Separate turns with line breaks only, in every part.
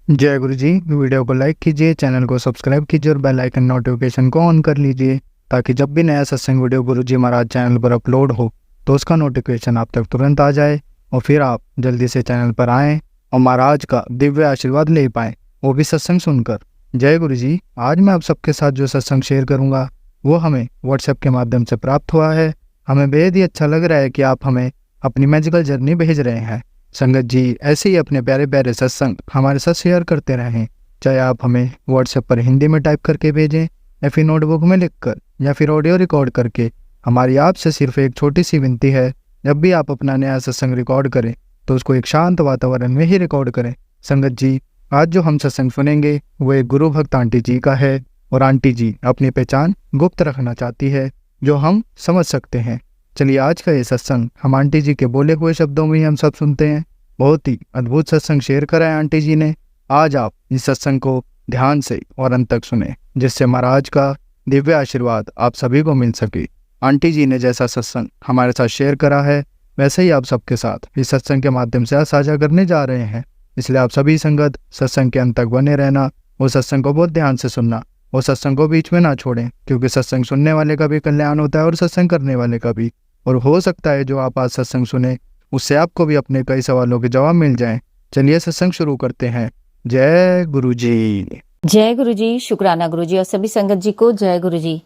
जय गुरु जी। वीडियो को लाइक कीजिए, चैनल को सब्सक्राइब कीजिए और बेल आइकन नोटिफिकेशन को ऑन कर लीजिए ताकि जब भी नया सत्संग वीडियो गुरु जी महाराज चैनल पर अपलोड हो तो उसका नोटिफिकेशन आप तक तुरंत आ जाए और फिर आप जल्दी से चैनल पर आएँ और महाराज का दिव्य आशीर्वाद ले पाएँ, वो भी सत्संग सुनकर। जय गुरु जी। आज मैं आप सबके साथ जो सत्संग शेयर करूँगा वो हमें व्हाट्सएप के माध्यम से प्राप्त हुआ है। हमें बेहद ही अच्छा लग रहा है कि आप हमें अपनी मैजिकल जर्नी भेज रहे हैं। संगत जी ऐसे ही अपने प्यारे प्यारे सत्संग हमारे साथ शेयर करते रहें, चाहे आप हमें व्हाट्सएप पर हिंदी में टाइप करके भेजें या फिर नोटबुक में लिखकर या फिर ऑडियो रिकॉर्ड करके। हमारी आपसे सिर्फ एक छोटी सी विनती है, जब भी आप अपना नया सत्संग रिकॉर्ड करें तो उसको एक शांत वातावरण में ही रिकॉर्ड करें। संगत जी आज जो हम सत्संग सुनेंगे वो एक गुरु भक्त आंटी जी का है और आंटी जी अपनी पहचान गुप्त रखना चाहती है जो हम समझ सकते हैं। चलिए आज का ये सत्संग हम आंटी जी के बोले हुए शब्दों में ही हम सब सुनते हैं। बहुत ही अद्भुत सत्संग शेयर करा है आंटी जी ने। आज आप इस सत्संग को ध्यान से और अंत तक सुने जिससे महाराज का दिव्य आशीर्वाद आप सभी को मिल सके। आंटी जी ने जैसा सत्संग हमारे साथ शेयर करा है वैसे ही आप सबके साथ इस सत्संग के माध्यम से आज साझा करने जा रहे हैं। इसलिए आप सभी संगत सत्संग के अंत तक बने रहना, वो सत्संग को बहुत ध्यान से सुनना, वो सत्संग को बीच में ना छोड़ें, क्योंकि सत्संग सुनने वाले का भी कल्याण होता है और सत्संग करने वाले का भी। और हो सकता है जो आप आज सत्संग सुने उससे आपको भी अपने कई सवालों के जवाब मिल जाएं। चलिए सत्संग शुरू करते हैं। जय गुरु जी।
जय गुरु जी। शुक्राना गुरु जी और सभी संगत जी को जय गुरु जी।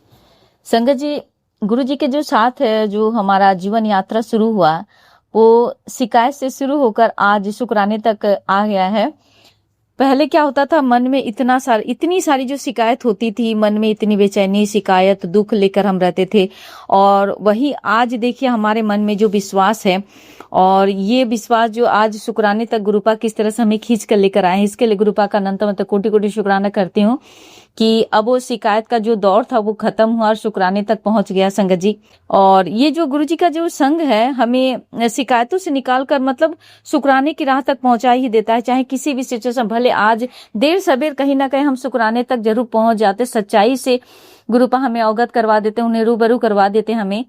संगत जी, गुरु जी के जो साथ है जो हमारा जीवन यात्रा शुरू हुआ वो शिकायत से शुरू होकर आज शुक्राने तक आ गया है। पहले क्या होता था, मन में इतनी सारी जो शिकायत होती थी, मन में इतनी बेचैनी, शिकायत, दुख लेकर हम रहते थे। और वही आज देखिए हमारे मन में जो विश्वास है और ये विश्वास जो आज शुक्राने तक गुरुपा किस तरह से हमें खींच कर लेकर आए हैं, इसके लिए गुरुपा का अनंत कोटि कोटि शुक्राना करती हूँ कि अब वो शिकायत का जो दौर था वो खत्म हुआ और शुक्राने तक पहुंच गया संगत जी। और ये जो गुरु जी का जो संग है हमें शिकायतों से निकाल कर मतलब शुक्राने की राह तक पहुंचा ही देता है। चाहे किसी भी सिचुएशन, भले आज देर सबेर कहीं ना कहीं हम शुक्राने तक जरूर पहुंच जाते। सच्चाई से गुरुपा हमें अवगत करवा देते, उन्हें रूबरू करवा देते हमें।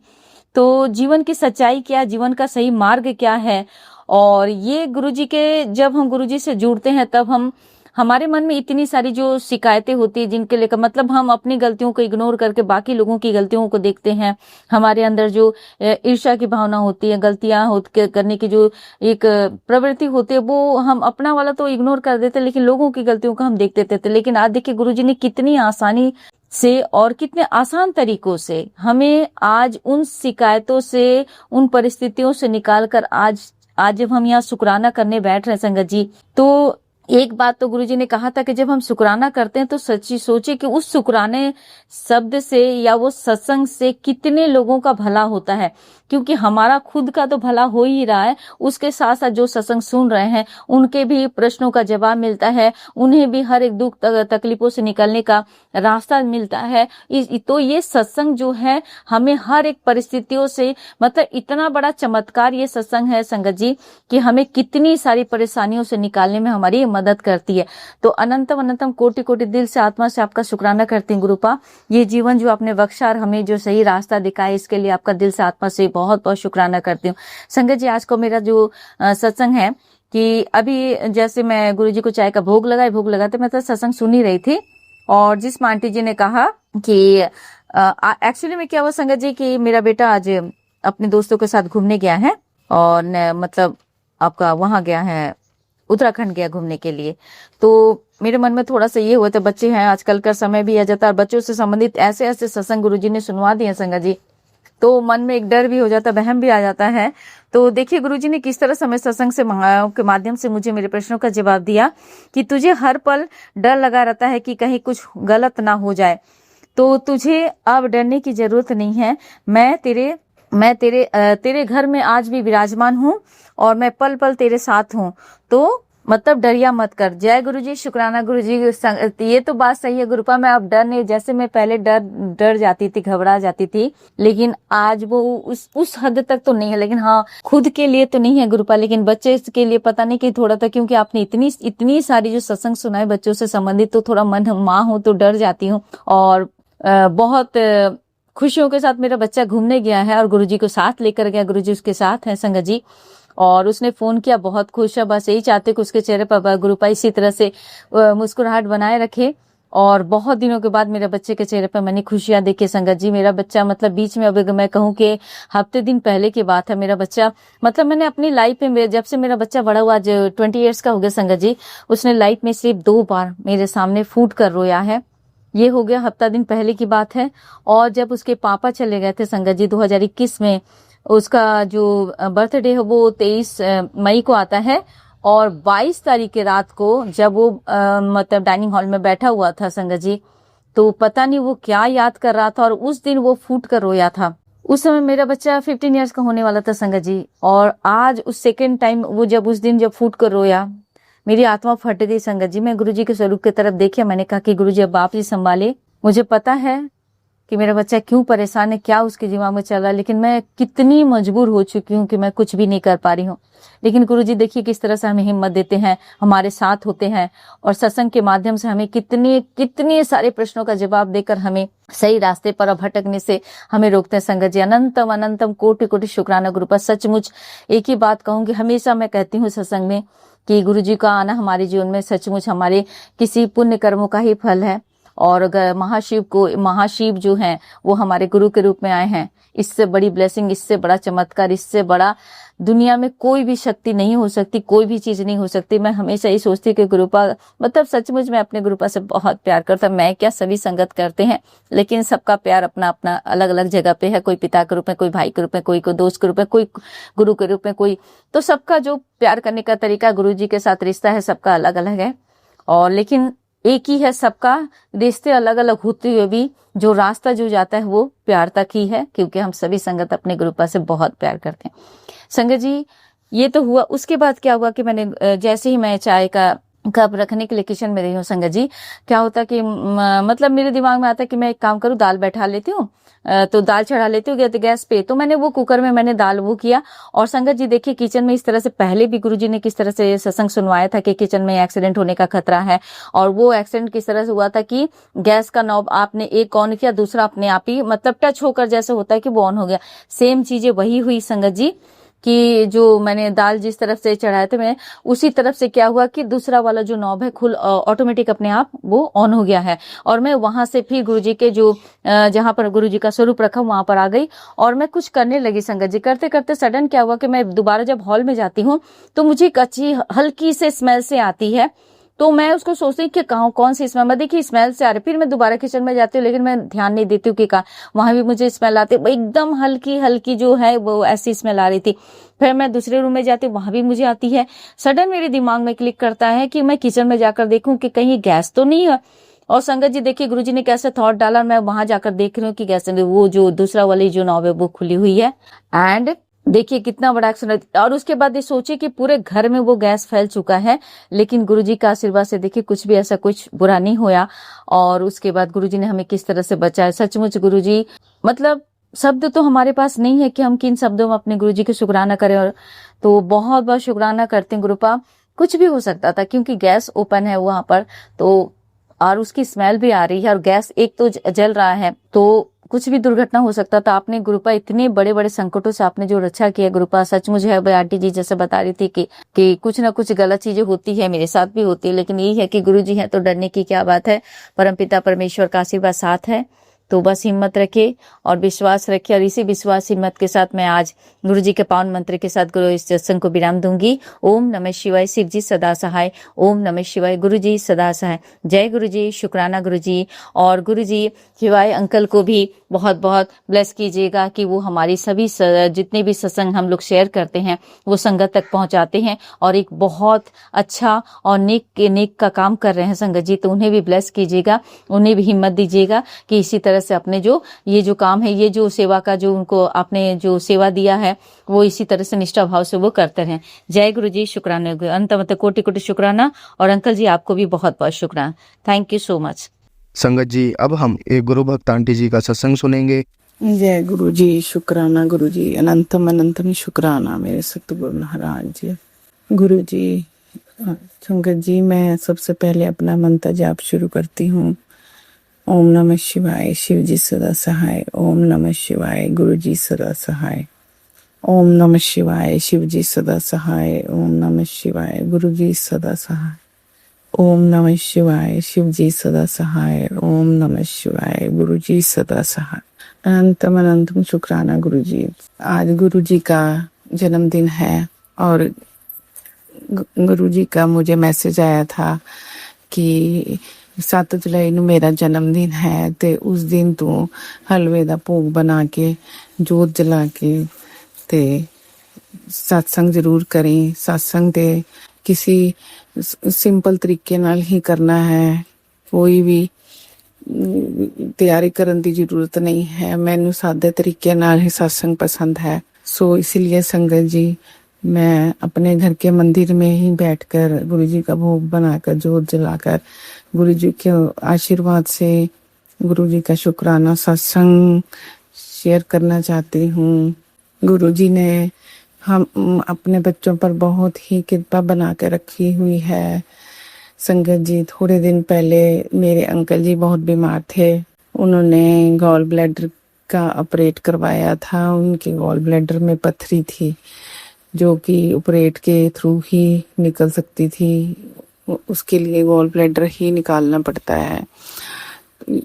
तो जीवन की सच्चाई क्या, जीवन का सही मार्ग क्या है। और ये गुरुजी के, जब हम गुरुजी से जुड़ते हैं तब हमारे मन में इतनी सारी जो शिकायतें होती है जिनके लेकर मतलब हम अपनी गलतियों को इग्नोर करके बाकी लोगों की गलतियों को देखते हैं। हमारे अंदर जो ईर्ष्या की भावना होती है, गलतियां करने की जो एक प्रवृत्ति होती है, वो हम अपना वाला तो इग्नोर कर देते लेकिन लोगों की गलतियों को हम देख देते थे। लेकिन आज देखिए गुरुजी ने कितनी आसानी से और कितने आसान तरीकों से हमें आज उन शिकायतों से, उन परिस्थितियों से निकाल कर आज जब हम यहाँ शुक्राना करने बैठ रहे हैं संगत जी, तो एक बात तो गुरुजी ने कहा था कि जब हम शुक्राना करते हैं तो सच्ची सोचे कि उस शुक्राने शब्द से या वो सत्संग से कितने लोगों का भला होता है। क्योंकि हमारा खुद का तो भला हो ही रहा है, उसके साथ साथ जो सत्संग सुन रहे हैं उनके भी प्रश्नों का जवाब मिलता है, उन्हें भी हर एक दुख तकलीफों से निकलने का रास्ता मिलता है। तो ये सत्संग जो है हमें हर एक परिस्थितियों से, मतलब इतना बड़ा चमत्कार ये सत्संग है संगत जी कि हमें कितनी सारी परेशानियों से निकालने में हमारी मदद करती है। तो अनंतम कोटि कोटि दिल से आत्मा से आपका शुक्राना करती हूँ गुरुपा। ये जीवन जो आपने बख्शा और हमें जो सही रास्ता दिखाया इसके लिए आपका दिल से आत्मा से बहुत बहुत शुक्राना करती हूँ। संगत जी आज को मेरा जो सत्संग है कि अभी जैसे मैं गुरुजी को चाय का भोग लगाते मैं तो सत्संग सुन ही रही थी और जिस आंटी जी ने कहा कि एक्चुअली में क्या हुआ संगत जी कि मेरा बेटा आज अपने दोस्तों के साथ घूमने गया है और मतलब आपका वहां गया है, उत्तराखंड गया घूमने के लिए। तो मेरे मन में थोड़ा सा ये हुआ था, बच्चे हैं आजकल का समय भी आ जाता है, बच्चों से संबंधित ऐसे ऐसे सत्संग गुरुजी ने सुनवा दिए संगत जी, तो मन में एक डर भी हो जाता, वहम भी आ जाता है। तो देखिए गुरुजी ने किस तरह समय सत्संग से के माध्यम से मुझे मेरे प्रश्नों का जवाब दिया कि तुझे हर पल डर लगा रहता है कि कहीं कुछ गलत ना हो जाए, तो तुझे अब डरने की जरूरत नहीं है। मैं तेरे घर में आज भी विराजमान हूँ और मैं पल पल तेरे साथ हूँ, तो मतलब डरिया मत कर। जय गुरु जी। शुक्राना गुरु जी। ये तो बात सही है गुरुपा, मैं अब डर नहीं, जैसे मैं पहले डर जाती थी, घबरा जाती थी, लेकिन आज वो उस हद तक तो नहीं है। लेकिन हाँ, खुद के लिए तो नहीं है गुरुपा, लेकिन बच्चे के लिए पता नहीं कि थोड़ा था, क्योंकि आपने इतनी सारी जो सत्संग सुनाए बच्चों से संबंधित, तो थोड़ा मन माँ हूँ तो डर जाती हूँ। और बहुत खुशियों के साथ मेरा बच्चा घूमने गया है और गुरुजी को साथ लेकर गया, गुरुजी उसके साथ है संगत जी। और उसने फ़ोन किया, बहुत खुश है, बस यही चाहते कि उसके चेहरे पर गुरुपा इसी तरह से मुस्कुराहट बनाए रखे। और बहुत दिनों के बाद मेरे बच्चे के चेहरे पर मैंने खुशियां देखी संगत जी। मेरा बच्चा मतलब बीच में, अभी मैं कहूँ कि हफ्ते दिन पहले की बात है, मेरा बच्चा मतलब मैंने अपनी लाइफ में जब से मेरा बच्चा बड़ा हुआ, आज 20 ईयर्स का हो गया संगत जी, उसने लाइफ में सिर्फ 2 बार मेरे सामने फूट कर रोया है। ये हो गया हफ्ता दिन पहले की बात है। और जब उसके पापा चले गए थे संगत जी 2021 में, उसका जो बर्थडे है वो 23 मई को आता है, और 22 तारीख की रात को जब वो मतलब डाइनिंग हॉल में बैठा हुआ था संगत जी, तो पता नहीं वो क्या याद कर रहा था, और उस दिन वो फूट कर रोया था। उस समय मेरा बच्चा 15 इयर्स का होने वाला था संगत जी। और आज उस सेकेंड टाइम वो जब उस दिन जब फूट कर रोया, मेरी आत्मा फट गई संगत जी। मैं गुरुजी के स्वरूप की तरफ देखी, मैंने कहा कि गुरुजी अब आप ही संभाले। मुझे पता है कि मेरा बच्चा क्यों परेशान है, क्या उसके दिमाग में चल रहा है, लेकिन मैं कितनी मजबूर हो चुकी हूँ कि मैं कुछ भी नहीं कर पा रही हूँ। लेकिन गुरुजी देखिए किस तरह से हमें हिम्मत देते हैं, हमारे साथ होते हैं, और सत्संग के माध्यम से हमें कितने सारे प्रश्नों का जवाब देकर हमें सही रास्ते पर भटकने से हमें रोकते हैं संगत जी। अनंतम अनंतम कोटि कोटि शुक्राना गुरु पर। सचमुच एक ही बात कहूंगी, हमेशा मैं कहती हूँ सत्संग में कि गुरुजी का आना हमारे जीवन में सचमुच हमारे किसी पुण्य कर्मों का ही फल है। और अगर महाशिव जो हैं वो हमारे गुरु के रूप में आए हैं, इससे बड़ी ब्लेसिंग, इससे बड़ा चमत्कार, इससे बड़ा दुनिया में कोई भी शक्ति नहीं हो सकती, कोई भी चीज नहीं हो सकती। मैं हमेशा ये सोचती कि गुरुपा मतलब सचमुच मैं अपने गुरुपा से बहुत प्यार करता। मैं क्या, सभी संगत करते हैं, लेकिन सबका प्यार अपना अपना अलग अलग जगह पे है। कोई पिता के रूप में, कोई भाई के रूप में, कोई दोस्त के रूप में, कोई गुरु के रूप में, कोई तो सबका जो प्यार करने का तरीका गुरु जी के साथ रिश्ता है सबका अलग अलग है। और लेकिन एक ही है, सबका रिश्ते अलग अलग होते हुए भी जो रास्ता जो जाता है वो प्यार तक ही है, क्योंकि हम सभी संगत अपने गुरुपा से बहुत प्यार करते हैं संगत जी। ये तो हुआ। उसके बाद क्या हुआ कि मैंने जैसे ही मैं चाय का कप रखने के लिए किचन में रही हूँ संगत जी, क्या होता कि मतलब मेरे दिमाग में आता है कि मैं एक काम करूँ, दाल बैठा लेती हूँ, तो दाल चढ़ा लेती हूँ गैस पे। तो मैंने वो कुकर में मैंने दाल वो किया। और संगत जी देखिए किचन में इस तरह से पहले भी गुरुजी ने किस तरह से सत्संग सुनवाया था कि किचन में एक्सीडेंट होने का खतरा है। और वो एक्सीडेंट किस तरह से हुआ था कि गैस का नॉब आपने एक ऑन किया, दूसरा अपने आप ही मतलब टच होकर जैसे होता है कि वो ऑन हो गया। सेम चीजें वही हुई संगत जी कि जो मैंने दाल जिस तरफ से चढ़ाए थे, मैं उसी तरफ से क्या हुआ कि दूसरा वाला जो नॉब है खुल ऑटोमेटिक अपने आप वो ऑन हो गया है। और मैं वहां से फिर गुरुजी के जो जहां पर गुरुजी का स्वरूप रखा वहां पर आ गई और मैं कुछ करने लगी संगत जी। करते करते सडन क्या हुआ कि मैं दोबारा जब हॉल में जाती हूँ तो मुझे एक अच्छी हल्की से स्मेल से आती है। तो मैं उसको सोचती हूँ कि कौन सी स्मेल, मैं देखिए स्मेल से आ रही। फिर मैं दोबारा किचन में जाती हूँ, लेकिन मैं ध्यान नहीं देती हूँ कि वहां भी मुझे स्मेल आती है, एकदम हल्की हल्की जो है वो ऐसी स्मेल आ रही थी। फिर मैं दूसरे रूम में जाती हूँ, वहां भी मुझे आती है। सडन मेरे दिमाग में क्लिक करता है कि मैं किचन में जाकर देखूं कि कहीं गैस तो नहीं है। और संगत जी देखिए गुरुजी ने कैसे थॉट डाला, मैं वहां जाकर देख रही हूँ कि गैस वो जो दूसरा वाली जो नॉब है वो खुली हुई है। एंड देखिए कितना बड़ा एक्सीडेंट। और उसके बाद ये सोचिए कि पूरे घर में वो गैस फैल चुका है, लेकिन गुरुजी का आशीर्वाद से देखिए कुछ भी ऐसा कुछ बुरा नहीं होया। और उसके बाद गुरुजी ने हमें किस तरह से बचाया। सचमुच गुरुजी मतलब शब्द तो हमारे पास नहीं है कि हम किन शब्दों में अपने गुरुजी के शुक्राना करें। और तो बहुत बहुत शुक्राना करते हैं गुरुपा। कुछ भी हो सकता था क्योंकि गैस ओपन है वहां पर, तो और उसकी स्मेल भी आ रही है और गैस एक तो जल रहा है, तो कुछ भी दुर्घटना हो सकता था। आपने गुरुपा इतने बड़े बड़े संकटों से आपने जो रक्षा किया गुरुपा, सचमुच है। आंटी जी जैसे बता रही थी कि कुछ ना कुछ गलत चीजें होती है, मेरे साथ भी होती है, लेकिन यही है कि गुरुजी हैं तो डरने की क्या बात है। परमपिता परमेश्वर का आशीर्वाद साथ है, तो बस हिम्मत रखिए और विश्वास रखिए। और इसी विश्वास हिम्मत के साथ मैं आज गुरुजी के पावन मंत्र के साथ गुरु इस सत्संग को विराम दूंगी। ओम नमः शिवाय। शिव जी सदा सहाय। ओम नमः शिवाय। गुरुजी सदा सहाय। जय गुरुजी। शुक्राना गुरुजी। और गुरुजी शिवाय अंकल को भी बहुत बहुत ब्लेस कीजिएगा कि वो हमारी सभी जितने भी सत्संग हम लोग शेयर करते हैं वो संगत तक पहुंचाते हैं और एक बहुत अच्छा और नेक का काम कर रहे हैं संगत जी। तो उन्हें भी ब्लेस कीजिएगा, उन्हें भी हिम्मत दीजिएगा कि इसी तरह से अपने जो ये जो काम है, ये जो सेवा का जो उनको आपने जो सेवा दिया है वो इसी तरह से निष्ठा भाव से वो करते रहें। जय गुरु जी। शुक्राना। अंत कोटि कोटि शुक्राना। और अंकल जी आपको भी बहुत बहुत शुक्राना। थैंक यू सो मच
संगत जी। अब हम एक गुरु भक्त आंटी जी का सत्संग सुनेंगे।
जय गुरु जी। शुक्राना गुरु जी। अनंतम अनंतम शुक्राना मेरे सतगुरु महाराज जी। गुरु जी संगत जी, मैं सबसे पहले अपना मंत्र जाप शुरू करती हूँ। ओम नमः शिवाय। शिव जी सदा सहाय। ओम नमः शिवाय। गुरु जी सदा सहाय। ओम नमः शिवाय। शिव जी सदा सहाय। ओम नमः शिवाय। गुरु जी सदा सहाय। ओम नमः शिवाय। शिव जी सदा सहाय। ओम नमः शिवाय। गुरु जी सदा सहाय। अनंतम अनंतम शुक्राना गुरु जी। आज गुरु जी का जन्मदिन है और गुरु जी का मुझे मैसेज आया था कि 7 जुलाई ਨੂੰ ਮੇਰਾ ਜਨਮ ਦਿਨ ਹੈ ਤੇ ਉਸ ਦਿਨ ਤੋਂ ਹਲਵੇ ਦਾ ਭੋਗ ਬਣਾ ਕੇ ਜੋਤ ਜਲਾ ਕੇ ਤੇ सत्संग जरूर करें। सत्संग ते किसी सिंपल तरीके नाल ही करना है, कोई भी तैयारी करने की जरूरत नहीं है। मैनू सादे तरीके नाल ही सत्संग पसंद है। सो इसलिए संगत जी मैं अपने घर के मंदिर में ही बैठकर गुरु जी का भोग बनाकर जोत जलाकर गुरु जी के आशीर्वाद से गुरु जी का शुक्राना सत्संग शेयर करना चाहती हूँ। गुरु जी ने हम अपने बच्चों पर बहुत ही कृपा बना कर रखी हुई है। संगत जी थोड़े दिन पहले मेरे अंकल जी बहुत बीमार थे। उन्होंने गॉल ब्लैडर का ऑपरेट करवाया था। उनके गॉल ब्लैडर में पथरी थी जो कि ऑपरेट के थ्रू ही निकल सकती थी। उसके लिए गॉल ब्लैडर ही निकालना पड़ता है।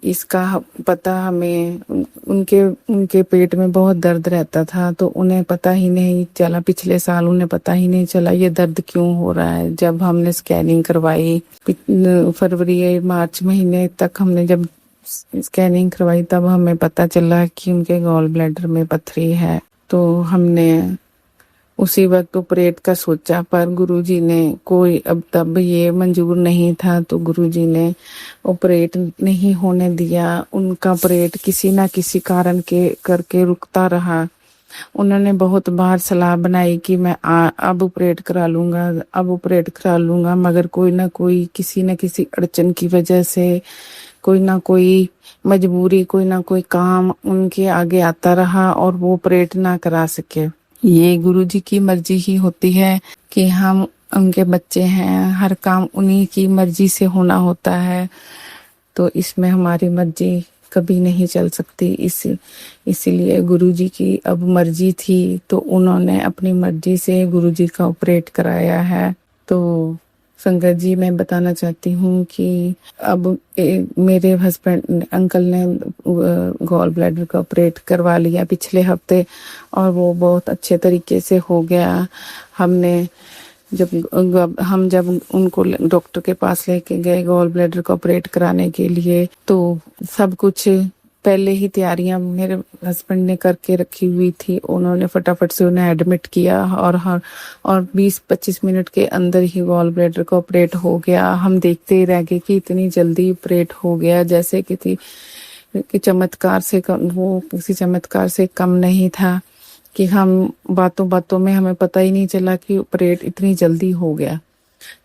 इसका पता हमें उनके पेट में बहुत दर्द रहता था तो उन्हें पता ही नहीं चला। पिछले साल उन्हें पता ही नहीं चला ये दर्द क्यों हो रहा है। जब हमने स्कैनिंग करवाई फरवरी मार्च महीने तक हमने जब स्कैनिंग करवाई तब हमें पता चला कि उनके गॉल ब्लैडर में पथरी है। तो हमने उसी वक्त ऑपरेट का सोचा पर गुरुजी ने कोई अब तब ये मंजूर नहीं था तो गुरुजी ने ऑपरेट नहीं होने दिया। उनका ऑपरेट किसी ना किसी कारण के करके रुकता रहा। उन्होंने बहुत बार सलाह बनाई कि मैं अब ऑपरेट करा लूंगा मगर कोई ना कोई किसी न किसी अड़चन की वजह से कोई ना कोई मजबूरी कोई ना कोई काम उनके आगे आता रहा और वो ऑपरेट ना करा सके। ये गुरुजी की मर्जी ही होती है कि हम उनके बच्चे हैं, हर काम उन्हीं की मर्जी से होना होता है तो इसमें हमारी मर्जी कभी नहीं चल सकती। इसीलिए गुरुजी की अब मर्जी थी तो उन्होंने अपनी मर्जी से गुरुजी का ऑपरेट कराया है। तो संगत जी मैं बताना चाहती हूँ कि अब मेरे हस्बैंड अंकल ने गॉल ब्लैडर का ऑपरेट करवा लिया पिछले हफ्ते और वो बहुत अच्छे तरीके से हो गया। जब उनको डॉक्टर के पास लेके गए गॉल ब्लैडर को ऑपरेट कराने के लिए तो सब कुछ पहले ही तैयारियां मेरे हस्बैंड ने करके रखी हुई थी। उन्होंने फटाफट से उन्हें एडमिट किया और 20-25 मिनट के अंदर ही गॉल ब्लैडर को ऑपरेट हो गया। हम देखते ही रह गए कि इतनी जल्दी ऑपरेट हो गया जैसे कि चमत्कार से वो किसी चमत्कार से कम नहीं था कि हम बातों में हमें पता ही नहीं चला कि ऑपरेट इतनी जल्दी हो गया।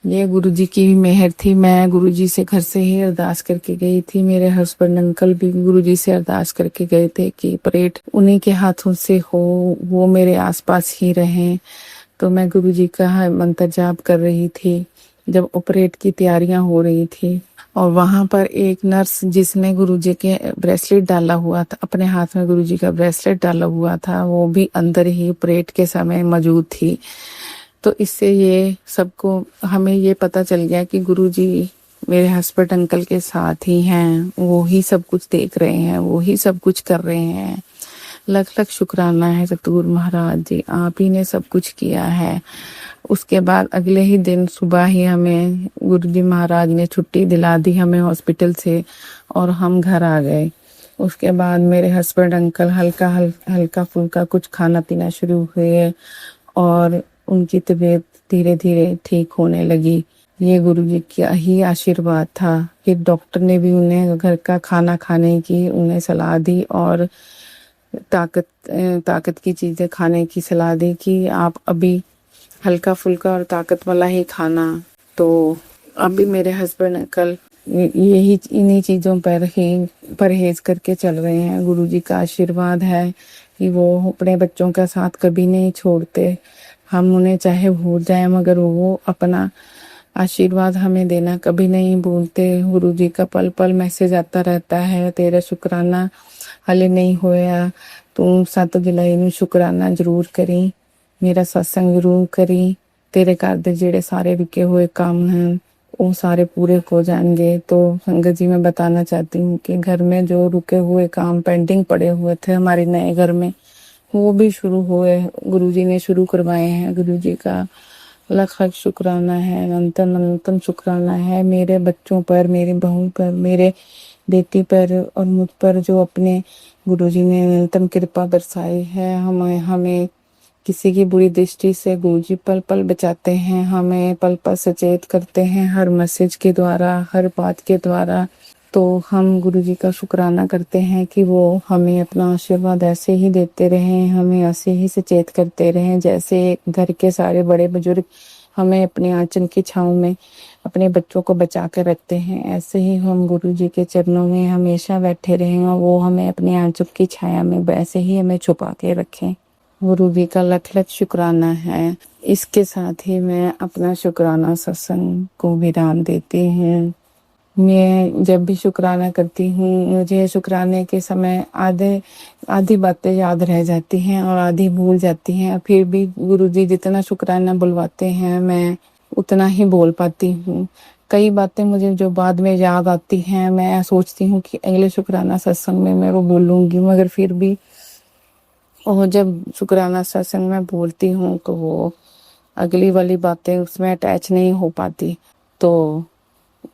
ये गुरुजी की मेहर थी। मैं गुरुजी से घर से ही अरदास करके गई थी। मेरे हस्बैंड अंकल भी गुरुजी से अरदास करके गए थे कि ऑपरेट उन्हीं के हाथों से हो, वो मेरे आसपास ही रहें। तो मैं गुरुजी का मंत्र जाप कर रही थी जब ऑपरेट की तैयारियां हो रही थी और वहां पर एक नर्स जिसने गुरुजी के ब्रेसलेट डाला हुआ था, अपने हाथ में गुरुजी का ब्रेसलेट डाला हुआ था, वो भी अंदर ही ऑपरेट के समय मौजूद थी। तो इससे ये सबको हमें ये पता चल गया कि गुरुजी मेरे हस्बैंड अंकल के साथ ही हैं। वो ही सब कुछ देख रहे हैं, वो ही सब कुछ कर रहे हैं। लख लख शुक्राना है सतगुरु महाराज जी, आप ही ने सब कुछ किया है। उसके बाद अगले ही दिन सुबह ही हमें गुरुजी महाराज ने छुट्टी दिला दी हमें हॉस्पिटल से और हम घर आ गए। उसके बाद मेरे हस्बैंड अंकल हल्का फुल्का कुछ खाना पीना शुरू हुए और उनकी तबीयत धीरे धीरे ठीक होने लगी। ये गुरुजी का ही आशीर्वाद था। फिर डॉक्टर ने भी उन्हें घर का खाना खाने की उन्हें सलाह दी और ताकत की चीजें खाने की सलाह दी कि आप अभी हल्का फुल्का और ताकत वाला ही खाना। तो अभी मेरे हस्बैंड अंकल यही इन्हीं चीजों पर ही परहेज करके चल रहे हैं। गुरुजी का आशीर्वाद है कि वो अपने बच्चों का साथ कभी नहीं छोड़ते। हम उन्हें चाहे भूल जाए मगर वो अपना आशीर्वाद हमें देना कभी नहीं भूलते। गुरुजी का पल पल मैसेज आता रहता है, तेरा शुक्राना हले नहीं होया ਤੂੰ 7 ਜੁਲਾਈ ਨੂੰ ਸ਼ੁਕਰਾਨਾ ਜ਼ਰੂਰ ਕਰੀ, ਮੇਰਾ सत्संग ਜ਼ਰੂਰ ਕਰੀ। तेरे घर ਦੇ ਜਿਹੜੇ ਸਾਰੇ रुके हुए काम हैं वो सारे पूरे हो जाएंगे। तो संगत जी मैं बताना चाहती हूँ कि घर में जो रुके हुए काम पेंडिंग पड़े हुए थे हमारे नए घर में, वो भी शुरू हुए, गुरुजी ने शुरू करवाए हैं। गुरुजी का लाख लाख शुक्राना है, अनंतम अनंतम शुक्राना है मेरे बच्चों पर, मेरी बहू पर, मेरे बेटी पर और मुझ पर, जो अपने गुरुजी ने अनंतम कृपा बरसाई है। हमें किसी की बुरी दृष्टि से गुरुजी पल पल बचाते हैं, हमें पल पल सचेत करते हैं, हर मैसेज के द्वारा, हर बात के द्वारा। तो हम गुरुजी का शुक्राना करते हैं कि वो हमें अपना आशीर्वाद ऐसे ही देते रहें, हमें ऐसे ही सचेत करते रहें, जैसे घर के सारे बड़े बुजुर्ग हमें अपने आंचल की छाँव में अपने बच्चों को बचा कर रखते हैं, ऐसे ही हम गुरुजी के चरणों में हमेशा बैठे रहें और वो हमें अपने आंचल की छाया में वैसे ही हमें छुपा के रखें। गुरु जी का लख लख शुक्राना है। इसके साथ ही मैं अपना शुक्राना सत्संग को विराम देती हूँ। मैं जब भी शुक्राना करती हूँ, मुझे शुक्राने के समय आधी बातें याद रह जाती हैं और आधी भूल जाती हैं। फिर भी गुरु जी जितना शुक्राना बुलवाते हैं मैं उतना ही बोल पाती हूँ। कई बातें मुझे जो बाद में याद आती हैं, मैं सोचती हूँ कि अगले शुक्राना सत्संग में मैं वो बोलूँगी, मगर फिर भी और जब शुक्राना सत्संग में बोलती हूँ तो वो अगली वाली बातें उसमें अटैच नहीं हो पाती। तो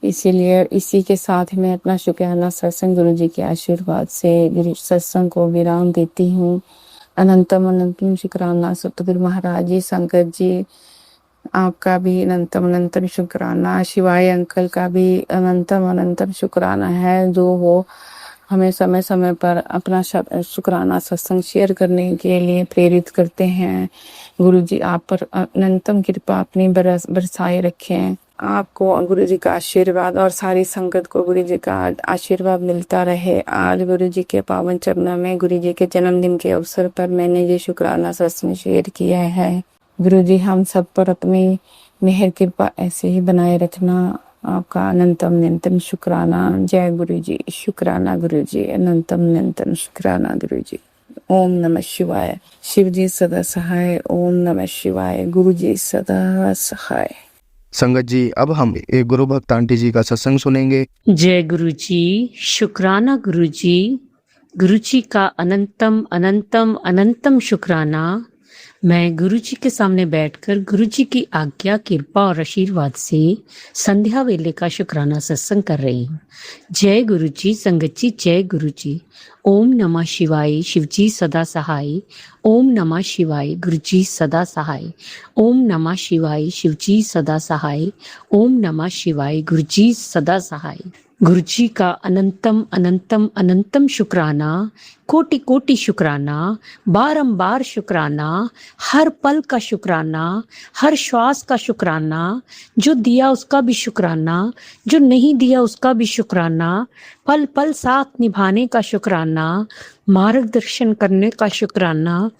इसीलिए इसी के साथ मैं अपना शुक्राना सत्संग गुरु जी के आशीर्वाद से सत्संग को विराम देती हूँ। अनंतम अनंतम शुक्राना सतगुरु महाराज जी, संगत जी आपका भी अनंतम अनंतम शुक्राना। शिवाय अंकल का भी अनंतम अनंतम शुक्राना है, जो वो हमें समय समय पर अपना शुक्राना सत्संग शेयर करने के लिए प्रेरित करते हैं। गुरुजी आप पर अनंतम कृपा अपनी बरसाए रखें। आपको गुरुजी का आशीर्वाद और सारी संगत को गुरुजी का आशीर्वाद मिलता रहे। आज गुरुजी के पावन चरणों में गुरुजी के जन्मदिन के अवसर पर मैंने ये शुक्राना सत्संग शेयर किया है। गुरुजी हम सब पर अपनी मेहर कृपा ऐसे ही बनाए रखना। आपका अनंतम अनंतम शुक्राना। जय गुरु जी। शुक्राना गुरु जी। अनंतम अनंतम शुक्राना गुरु जी। ओम नमः शिवाय। शिव जी सदा सहाय। ओम नमः शिवाय। गुरु जी सदा सहाय।
संगत जी अब हम एक गुरु भक्त आंटी जी का सत्संग सुनेंगे।
जय गुरु जी। शुक्राना गुरु जी। गुरु जी का अनंतम अनंतम अनंतम शुक्राना। मैं गुरु जी के सामने बैठकर गुरु जी की आज्ञा, कृपा और आशीर्वाद से संध्या वेले का शुक्राना सत्संग कर रही हूँ। जय गुरु जी। संगत जी जय गुरु जी। ओम नमः शिवाय। शिव जी सदा सहाय। ओम नमः शिवाय। गुरु जी सदा सहाय। ओम नमः शिवाय। शिव जी सदा सहाय। ओम नमः शिवाय। गुरु जी सदा सहाय। गुरु जी का अनंतम अनंतम अनंतम शुक्राना। कोटि कोटि शुक्राना। बारंबार शुक्राना। हर पल का शुक्राना। हर श्वास का शुक्राना। जो दिया उसका भी शुक्राना, जो नहीं दिया उसका भी शुक्राना। पल पल साथ निभाने का शुक्राना। मार्गदर्शन करने का शुक्राना।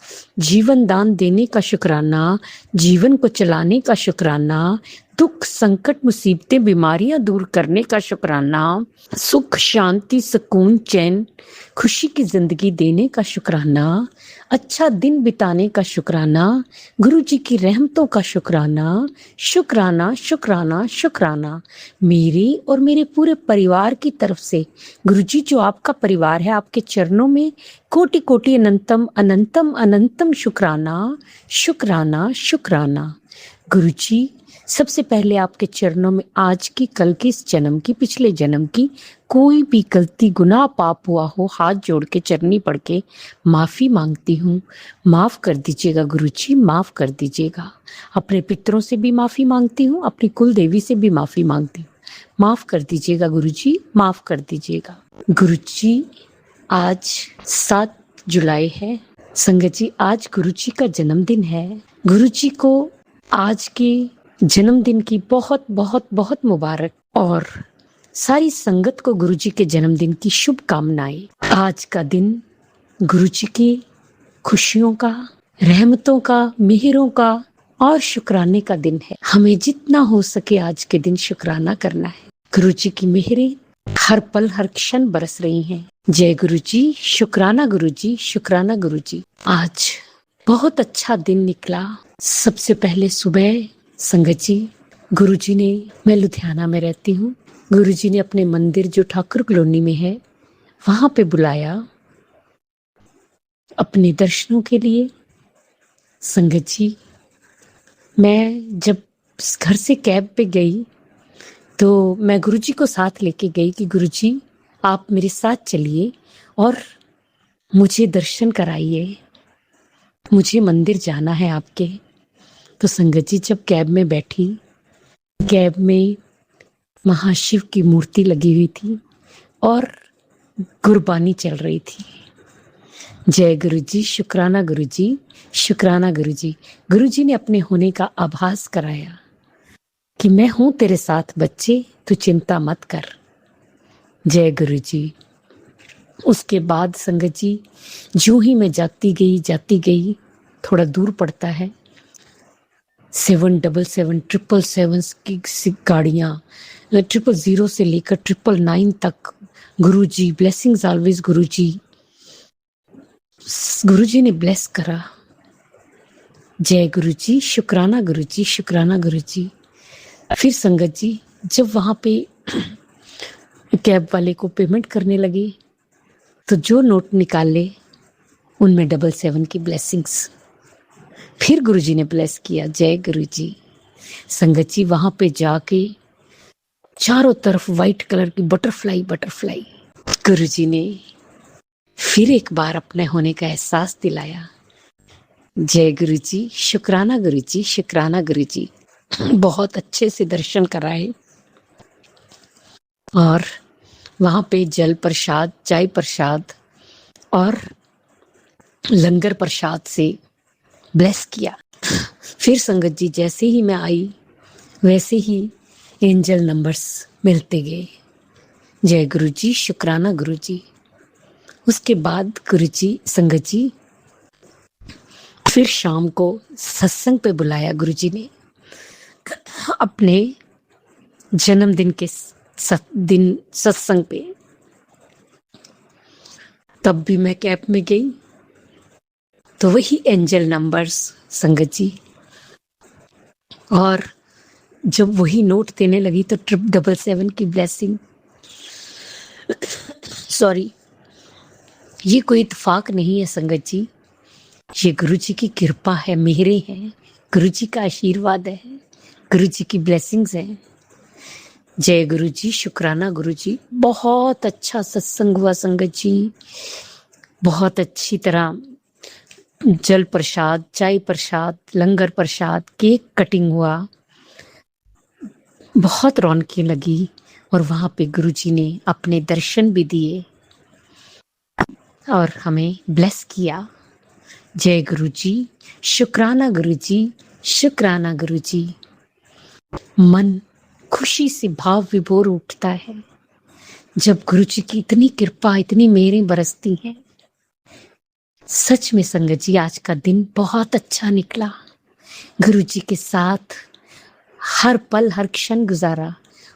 जीवन दान देने का शुक्राना। जीवन को चलाने का शुक्राना। दुख संकट मुसीबतें बीमारियां दूर करने का शुक्राना। सुख शांति सुकून चैन खुशी की जिंदगी देने का शुक्राना। अच्छा दिन बिताने का शुक्राना। गुरु जी की रहमतों का शुक्राना। शुक्राना शुक्राना शुक्राना। मेरे और मेरे पूरे परिवार की तरफ से गुरु जी जो आपका परिवार है, आपके चरणों में कोटि कोटि अनंतम अनंतम अनंतम शुक्राना शुक्राना शुक्राना। गुरु जी सबसे पहले आपके चरणों में आज की, कल की, इस जन्म की, पिछले जन्म की कोई भी गलती गुनाह पाप हुआ हो, हाथ जोड़ के चरनी पड़ के माफ़ी मांगती हूँ। माफ़ कर दीजिएगा गुरु जी, माफ़ कर दीजिएगा। अपने पितरों से भी माफ़ी मांगती हूँ, अपनी कुल देवी से भी माफ़ी मांगती हूँ। माफ़ कर दीजिएगा गुरु जी, माफ़ कर दीजिएगा। गुरु जी आज 7 जुलाई है। संगत जी आज गुरु जी का जन्मदिन है। गुरु जी को आज के जन्मदिन की बहुत बहुत बहुत मुबारक और सारी संगत को गुरु जी के जन्मदिन की शुभकामनाएं। आज का दिन गुरु जी की खुशियों का, रहमतों का, मेहरों का और शुक्राने का दिन है। हमें जितना हो सके आज के दिन शुक्राना करना है। गुरु जी की मेहरें हर पल हर क्षण बरस रही हैं। जय गुरु जी, शुक्राना गुरु जी, शुक्राना गुरु जी। आज बहुत अच्छा दिन निकला। सबसे पहले सुबह संगत जी, गुरु जी ने, मैं लुधियाना में रहती हूँ, गुरु जी ने अपने मंदिर जो ठाकुर कॉलोनी में है वहां पे बुलाया अपने दर्शनों के लिए। संगत जी, मैं जब घर से कैब पे गई तो मैं गुरु जी को साथ लेके गई कि गुरु जी आप मेरे साथ चलिए और मुझे दर्शन कराइए, मुझे मंदिर जाना है आपके। तो संगत जी, जब कैब में बैठी, कैब में महाशिव की मूर्ति लगी हुई थी और गुरबानी चल रही थी। जय गुरु जी, शुक्राना गुरु जी, शुक्राना गुरु जी। गुरु जी ने अपने होने का आभास कराया कि मैं हूं तेरे साथ बच्चे, तू चिंता मत कर। जय गुरु जी। उसके बाद संगत जी, जो ही मैं जाती गई, थोड़ा दूर पड़ता है, 777 777 की गाड़ियां, 000 से लेकर 999 तक, गुरु जी ब्लेसिंग्स ऑलवेज। गुरु जी ने ब्लेस करा। जय गुरु जी, शुक्राना गुरु जी, शुक्राना गुरु जी। फिर संगत जी, जब वहां पे कैब वाले को पेमेंट करने लगे तो जो नोट निकाले उनमें 777 की ब्लेसिंग्स फिर गुरु जी ने ब्लेस किया। जय गुरु जी। संगत जी, वहां पे जाके चारों तरफ व्हाइट कलर की बटरफ्लाई गुरु जी ने फिर एक बार अपने होने का एहसास दिलाया। जय गुरु जी, शुक्राना गुरु जी, शुक्राना गुरु जी। बहुत अच्छे से दर्शन कराए और वहां पे जल प्रसाद, चाय प्रसाद और लंगर प्रसाद से ब्लेस किया। फिर संगत जी, जैसे ही मैं आई वैसे ही एंजल नंबर्स मिलते गए। जय गुरु जी, शुक्राना गुरु जी। उसके बाद गुरु जी, संगत जी, फिर शाम को सत्संग पे बुलाया गुरु जी ने, अपने जन्मदिन के दिन सत्संग पे। तब भी मैं कैब में गई तो वही एंजल नंबर्स संगत जी, और जब वही नोट देने लगी तो 777 की ब्लेसिंग। सॉरी, ये कोई इत्तेफाक नहीं है संगत जी, ये गुरु जी की कृपा है, मेहरे हैं, गुरु जी का आशीर्वाद है, गुरु जी की ब्लेसिंग्स हैं। जय गुरु जी, शुक्राना गुरु जी। बहुत अच्छा सत्संग हुआ संगत जी, बहुत अच्छी तरह जल प्रसाद, चाय प्रसाद, लंगर प्रसाद, केक कटिंग हुआ, बहुत रौनकें लगी और वहां पे गुरु जी ने अपने दर्शन भी दिए और हमें ब्लेस किया। जय गुरु जी, शुक्राना गुरु जी, शुक्राना गुरु जी। मन खुशी से भाव विभोर उठता है जब गुरु जी की इतनी कृपा, इतनी मेहरें बरसती हैं। सच में संगत जी, आज का दिन बहुत अच्छा निकला। गुरु जी के साथ हर पल, हर क्षण गुजारा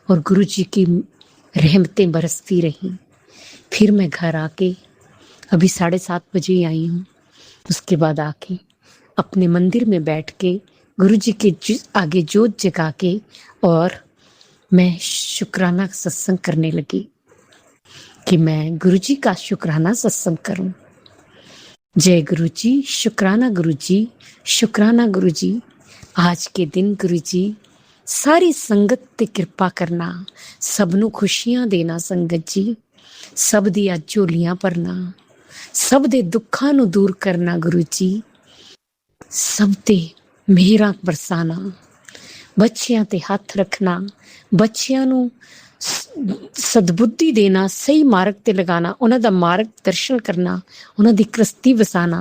और गुरु जी की रहमतें बरसती रहीं। फिर मैं घर आके अभी 7:30 बजे आई हूँ। उसके बाद आके अपने मंदिर में बैठ के गुरु जी के आगे जोत जगा के और मैं शुक्राना सत्संग करने लगी कि मैं गुरु जी का शुक्राना सत्संग करूं। जय गुरु जी, शुक्राना गुरु जी, शुक्राना गुरु जी। आज के दिन गुरु जी सारी संगत ते कृपा करना, सबनू खुशियां देना संगत जी, सब दियां झोलियां भरना, सब दे दुखां नू दूर करना गुरु जी, सब ते मेहरां बरसाना, बच्चियां ते हथ रखना, बच्चियां नू सदबुद्धि देना, सही मार्ग ते लगाना, उन्हां दा मार्ग दर्शन करना, उन्हां दी कृस्ती वसाना,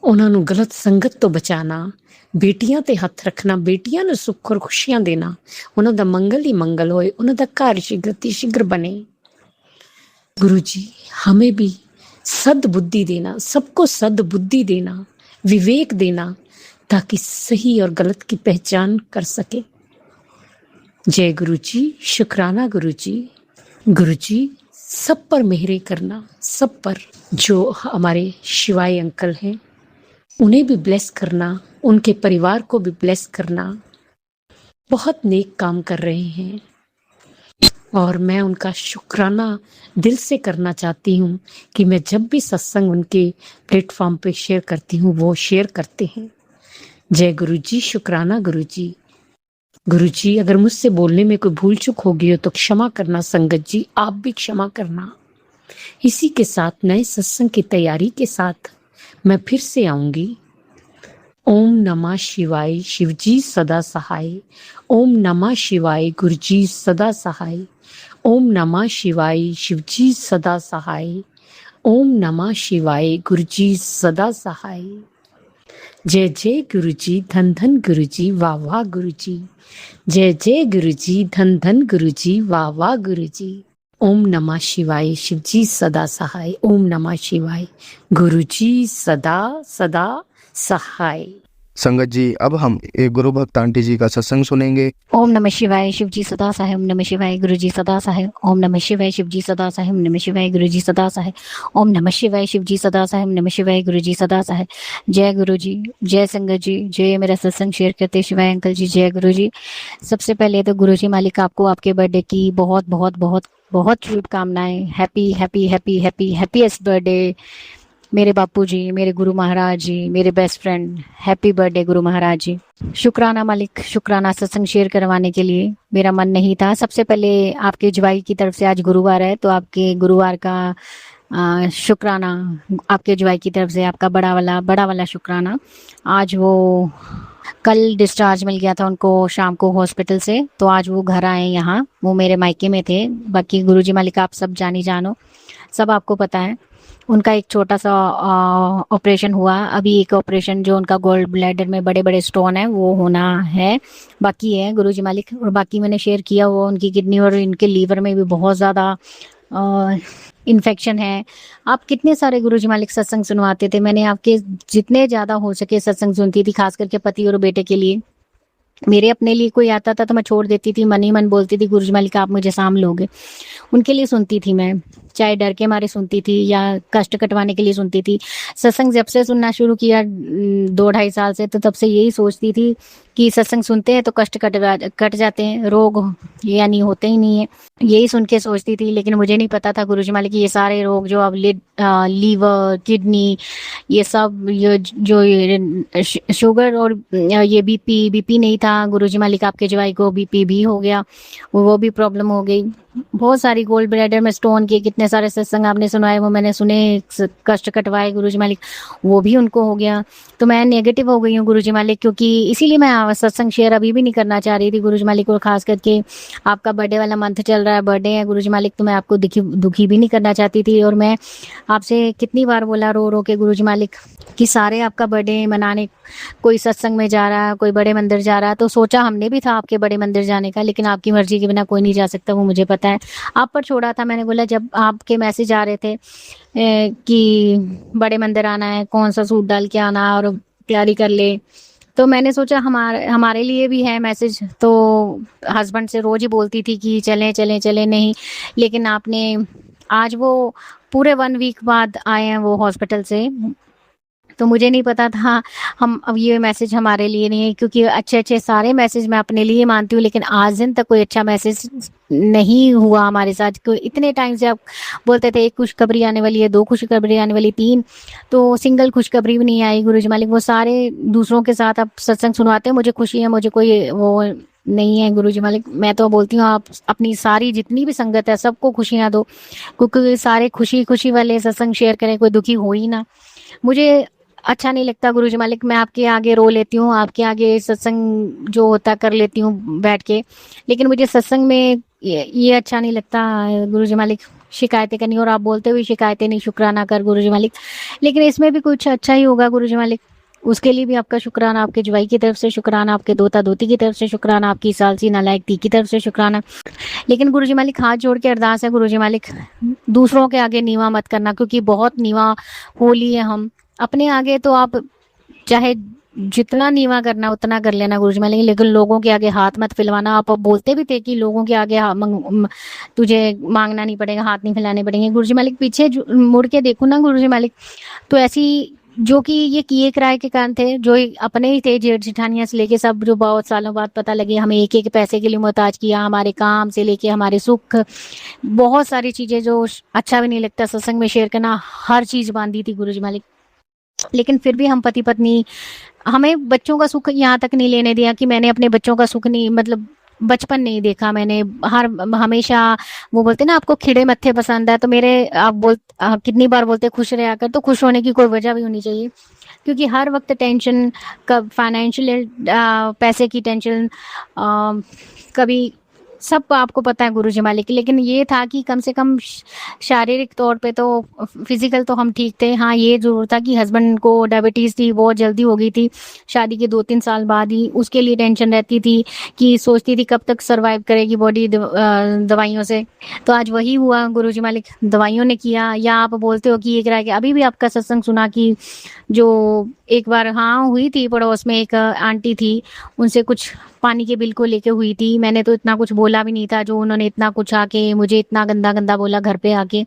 उन्हां नू गलत संगत तो बचाना, बेटियां ते हथ रखना, बेटियां नू सुख और खुशियां देना, उन्हां दा मंगल ही मंगल होए, उन्हां दा घर शीघ्र बने। गुरु जी हमें भी सद्बुद्धि देना, सबको सद्बुद्धि देना, विवेक देना, ताकि सही और गलत की पहचान कर सके। जय गुरु जी, शुक्राना गुरु जी। गुरु जी सब पर मेहरे करना, सब पर। जो हमारे शिवाय अंकल हैं उन्हें भी ब्लेस करना, उनके परिवार को भी ब्लेस करना। बहुत नेक काम कर रहे हैं और मैं उनका शुक्राना दिल से करना चाहती हूँ कि मैं जब भी सत्संग उनके प्लेटफॉर्म पे शेयर करती हूँ वो शेयर करते हैं। जय गुरु जी, शुक्राना गुरु जी। गुरु जी, अगर मुझसे बोलने में कोई भूल चूक हो गई हो तो क्षमा करना। संगत जी, आप भी क्षमा करना। इसी के साथ नए सत्संग की तैयारी के साथ मैं फिर से आऊंगी। ओम नमः शिवाय, शिवजी सदा सहाय। ओम नमः शिवाय, गुरुजी सदा सहाय। ओम नमः शिवाय, शिवजी सदा सहाय। ओम नमः शिवाय, गुरुजी सदा सहाय। जय जय गुरुजी, धन धन गुरुजी, वाह वाह गुरुजी। जय जय गुरुजी, धन धन गुरुजी, वाह वाह गुरुजी। ओम नमः शिवाय, शिवजी सदा सहाय। ओम नमः शिवाय, गुरुजी सदा सदा सहाय।
संगत जी, अब हम एक गुरु भक्त आंटी जी का सत्संग सुनेंगे।
ओम नमः शिवाय, शिवजी सदा सहाय। ओम नमः शिवाय, गुरुजी सदा सहाय। ओम नमः शिवाय, शिवजी सदा सहाय। ओम नमः शिवाय, गुरुजी सदा सहाय। ओम नमः शिवाय, शिवजी सदा सहाय। ओम नमः शिवाय, गुरुजी सदा सहाय। जय गुरु जी, जय संगत जी, जय मेरा सत्संग शेयर करते शिवाय अंकल जी। जय गुरु जी। सबसे पहले तो गुरु जी मालिक आपको आपके बर्थडे की बहुत बहुत बहुत बहुत शुभकामनाएं। Happy happy happy happy happiest birthday मेरे बापू जी, मेरे गुरु महाराज जी, मेरे best friend. Happy birthday Guru Maharaj जी। शुक्राना मालिक, शुक्राना सत्संग शेयर करवाने के लिए। मेरा मन नहीं था। सबसे पहले आपके जवाई की तरफ से, आज गुरुवार है तो आपके गुरुवार का शुक्राना आपके जवाई की तरफ से, आपका बड़ा वाला शुक्राना। आज वो कल डिस्चार्ज मिल गया था उनको शाम को हॉस्पिटल से, तो आज वो घर आए यहाँ। वो मेरे मायके में थे। बाकी गुरुजी मालिक आप सब जानो, सब आपको पता है। उनका एक छोटा सा ऑपरेशन हुआ। अभी एक ऑपरेशन जो उनका गोल्ड ब्लैडर में बड़े बड़े स्टोन है वो होना है, बाकी है गुरुजी मालिक। और बाकी मैंने शेयर किया वो उनकी किडनी और इनके लीवर में भी बहुत ज़्यादा इन्फेक्शन है। आप कितने सारे गुरुजी मालिक सत्संग सुनवाते थे। मैंने आपके जितने ज़्यादा हो सके सत्संग सुनती थी, खास करके पति और बेटे के लिए। मेरे अपने लिए कोई आता था तो मैं छोड़ देती थी, मन ही मन बोलती थी गुरुजी मालिक आप मुझे साम लोगे। उनके लिए सुनती थी मैं, चाहे डर के मारे सुनती थी या कष्ट कटवाने के लिए सुनती थी। सत्संग जब से सुनना शुरू किया 2-2.5 साल से, तो तब से यही सोचती थी कि सत्संग सुनते हैं तो कष्ट कट जाते हैं, रोग यानी होते ही नहीं है। यही सुन के सोचती थी, लेकिन मुझे नहीं पता था गुरुजी मालिक ये सारे रोग जो अब लीवर, किडनी, ये सब जो शुगर और ये बीपी नहीं था गुरुजी मालिक, आपके जवाई को बीपी भी हो गया, वो भी प्रॉब्लम हो गई। बहुत सारी गोल्ड ब्लैडर में स्टोन के कितने सारे सत्संग आपने सुनाए, वो मैंने सुने, कष्ट कटवाए गुरुजी मालिक, वो भी उनको हो गया। तो मैं नेगेटिव हो गई हूँ गुरुजी मालिक, क्योंकि इसीलिए मैं सत्संग शेयर अभी भी नहीं करना चाह रही थी गुरुजी मालिक। और खास करके आपका बर्थडे वाला मंथ चल रहा है, बर्थडे है गुरुजी मालिक, तो मैं आपको दुखी भी नहीं करना चाहती थी। और मैं आपसे कितनी बार बोला रो रो के गुरुजी मालिक कि सारे आपका बर्थडे मनाने कोई सत्संग में जा रहा है, कोई बड़े मंदिर जा रहा है। तो सोचा हमने भी था आपके बड़े मंदिर जाने का, लेकिन आपकी मर्जी के बिना कोई नहीं जा सकता, वो मुझे पता है। आप पर छोड़ा था मैंने, बोला जब आपके मैसेज आ रहे थे कि बड़े मंदिर आना है, कौन सा सूट डाल के आना और तैयारी कर ले, तो मैंने सोचा हमारे लिए भी है मैसेज। तो हस्बैंड से रोज ही बोलती थी कि चलें चलें चलें, नहीं। लेकिन आपने आज वो पूरे 1 वीक बाद आए हैं वो हॉस्पिटल से, तो मुझे नहीं पता था हम अब ये मैसेज हमारे लिए नहीं है, क्योंकि अच्छे सारे मैसेज मैं अपने लिए मानती हूँ, लेकिन आज दिन तक कोई अच्छा मैसेज नहीं हुआ हमारे साथ। इतने टाइम से आप बोलते थे 1 खुशखबरी आने वाली है, 2 खुशखबरी आने वाली, 3, तो सिंगल खुशखबरी भी नहीं आई गुरुजी मालिक। वो सारे दूसरों के साथ आप सत्संग सुनवाते हैं, मुझे खुशी है, मुझे कोई वो नहीं है गुरुजी मालिक। मैं तो बोलती हूँ आप अपनी सारी जितनी भी संगत है सबको खुशियाँ दो, क्योंकि सारे खुशी वाले सत्संग शेयर करें, कोई दुखी हो ही ना। मुझे अच्छा नहीं लगता गुरुजी मालिक, मैं आपके आगे रो लेती हूँ, आपके आगे सत्संग जो होता कर लेती हूँ बैठ के, लेकिन मुझे सत्संग में ये अच्छा नहीं लगता गुरुजी मालिक शिकायतें करनी। और आप बोलते हुए शिकायतें नहीं, शुक्राना कर गुरुजी मालिक, लेकिन इसमें भी कुछ अच्छा ही होगा गुरुजी मालिक। उसके लिए भी आपका शुक्राना, आपके जवाई की तरफ से शुक्राना, आपके दोता दोती की तरफ से शुक्राना, आपकी सालसी नालायक ती की तरफ से शुक्राना। लेकिन गुरुजी मालिक हाथ जोड़ के अरदास है गुरुजी मालिक, दूसरों के आगे नीवा मत करना, क्योंकि बहुत नीवा होली है हम। अपने आगे तो आप चाहे जितना नीवा करना उतना कर लेना गुरुजी मालिक, लेकिन लोगों के आगे हाथ मत फैलवाना। आप बोलते भी थे कि लोगों के आगे तुझे मांगना नहीं पड़ेगा, हाथ नहीं फैलाने पड़ेंगे। गुरुजी मालिक पीछे मुड़ के देखो ना गुरुजी मालिक, तो ऐसी जो कि ये किए किराए के कान थे, जो अपने ही थे, जेठ जेठानिया से लेके सब, जो बहुत सालों बाद पता लगे हमें एक एक पैसे के लिए मोहताज किया, हमारे काम से लेके हमारे सुख, बहुत सारी चीजें जो अच्छा भी नहीं लगता सत्संग में शेयर करना, हर चीज बांधी थी गुरुजी मालिक। लेकिन फिर भी हम पति पत्नी, हमें बच्चों का सुख यहाँ तक नहीं लेने दिया कि मैंने अपने बच्चों का सुख नहीं, मतलब बचपन नहीं देखा मैंने। हमेशा वो बोलते ना आपको खिड़े मत्थे पसंद है, तो मेरे कितनी बार बोलते खुश रहा कर, तो खुश होने की कोई वजह भी होनी चाहिए, क्योंकि हर वक्त टेंशन, कब फाइनेंशियल पैसे की टेंशन, कभी सब आपको पता है गुरुजी मालिक। लेकिन ये था कि कम से कम शारीरिक तौर पे तो, फिजिकल तो हम ठीक थे। हाँ, ये जरूर था कि हस्बैंड को डायबिटीज थी, बहुत जल्दी हो गई थी शादी के 2-3 साल बाद ही। उसके लिए टेंशन रहती थी कि सोचती थी कब तक सरवाइव करेगी बॉडी दवाइयों से। तो आज वही हुआ गुरुजी मालिक, दवाइयों ने किया। या आप बोलते हो कि ये करा के, अभी भी आपका सत्संग सुना कि जो एक बार हाँ हुई थी पड़ोस में, एक आंटी थी, उनसे कुछ पानी के बिल को लेके हुई थी। मैंने तो इतना कुछ बोला भी नहीं था, जो उन्होंने इतना कुछ आके मुझे इतना गंदा गंदा बोला घर पे आके,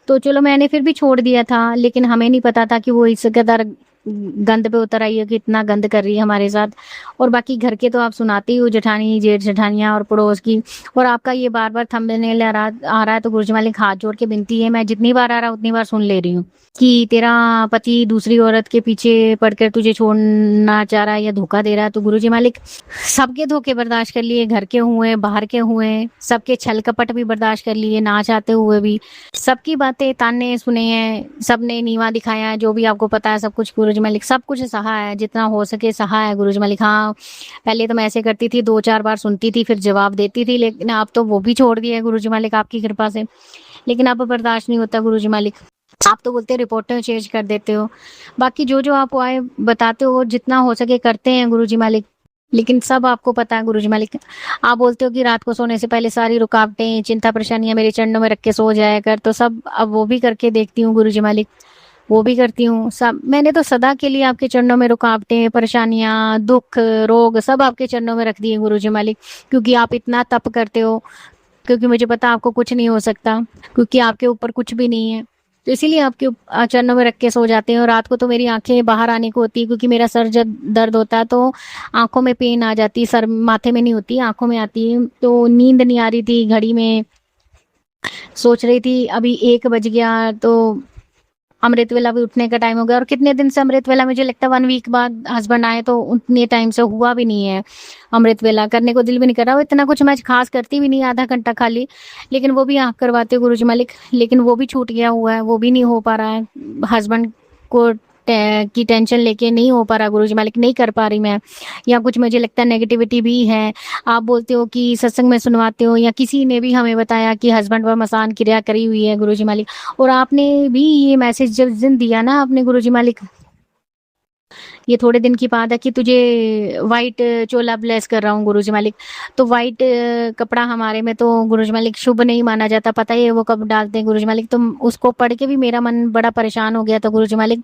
तो चलो मैंने फिर भी छोड़ दिया था। लेकिन हमें नहीं पता था कि वो इस कदर गंद पे उतर आई है कि इतना गंद कर रही है हमारे साथ। और बाकी घर के तो आप सुनाते ही हो, जेठानी जेठ जेठानियाँ और पड़ोस की। और आपका ये बार बार थंबनेल आ रहा है, तो गुरुजी मालिक हाथ जोड़ के विनती है, मैं जितनी बार आ रहा उतनी बार सुन ले रही हूँ कि तेरा पति दूसरी औरत के पीछे पड़कर तुझे छोड़ना चाह रहा है या धोखा दे रहा है। तो गुरुजी मालिक सबके धोखे बर्दाश्त कर लिए, घर के हुए, बाहर के हुए, सबके छल कपट भी बर्दाश्त कर लिए, ना चाहते हुए भी सबकी बातें ताने सुने हैं, सबने नीवा दिखाया है, जो भी आपको पता है सब कुछ गुरुजी मालिक, सब कुछ सहा है, जितना हो सके सहा है गुरुजी मालिक। हाँ, पहले तो मैं ऐसे करती थी, 2-4 बार सुनती थी फिर जवाब देती थी, लेकिन आप तो वो भी छोड़ दिए गुरुजी मालिक आपकी कृपा से। लेकिन अब बर्दाश्त नहीं होता गुरुजी मालिक, आप तो बोलते रिपोर्टर चेंज कर देते हो। बाकी जो जो आप आए बताते हो, जितना हो सके करते हैं गुरुजी मालिक, लेकिन सब आपको पता है गुरुजी मालिक। आप बोलते हो कि रात को सोने से पहले सारी रुकावटें, चिंता परेशानियां मेरे चरणों में रख के सो जाया कर, तो सब अब वो भी करके देखती हूँ गुरुजी मालिक, वो भी करती हूँ। सब मैंने तो सदा के लिए आपके चरणों में रुकावटें, परेशानियां, दुख, रोग सब आपके चरणों में रख दिए गुरुजी मालिक, क्योंकि आप इतना तप करते हो, क्योंकि मुझे पता आपको कुछ नहीं हो सकता, क्योंकि आपके ऊपर कुछ भी नहीं है। तो इसीलिए आपके चरणों में रख के सो जाते हैं। और रात को तो मेरी आंखें बाहर आने को होती है, क्योंकि मेरा सर जब दर्द होता है तो आंखों में पेन आ जाती है, सर माथे में नहीं होती, आंखों में आती है। तो नींद नहीं आ रही थी, घड़ी में सोच रही थी अभी 1 बज गया, तो अमृत वेला भी उठने का टाइम हो गया। और कितने दिन से अमृत वेला, मुझे लगता है 1 वीक बाद हस्बैंड आए, तो उतने टाइम से हुआ भी नहीं है अमृत वेला, करने को दिल भी नहीं कर रहा। इतना कुछ मैं खास करती भी नहीं, आधा घंटा खाली, लेकिन वो भी आँख करवाते गुरुजी मालिक, लेकिन वो भी छूट गया हुआ है, वो भी नहीं हो पा रहा है। हस्बैंड को की टेंशन लेके नहीं हो पा रहा गुरुजी मालिक, नहीं कर पा रही मैं, या कुछ मुझे लगता है नेगेटिविटी भी है। आप बोलते हो कि सत्संग में सुनवाते हो, या किसी ने भी हमें बताया कि हस्बैंड पर मसान क्रिया करी हुई है गुरुजी मालिक। और आपने भी ये मैसेज जब दिन दिया ना आपने गुरुजी मालिक, ये थोड़े दिन की बात है कि तुझे वाइट चोला ब्लेस कर रहा हूँ गुरुजी मालिक। तो वाइट कपड़ा हमारे में तो गुरुजी मालिक शुभ नहीं माना जाता, पता ही है वो कब डालते हैं गुरुजी मालिक। तो उसको पढ़ के भी मेरा मन बड़ा परेशान हो गया था गुरुजी मालिक,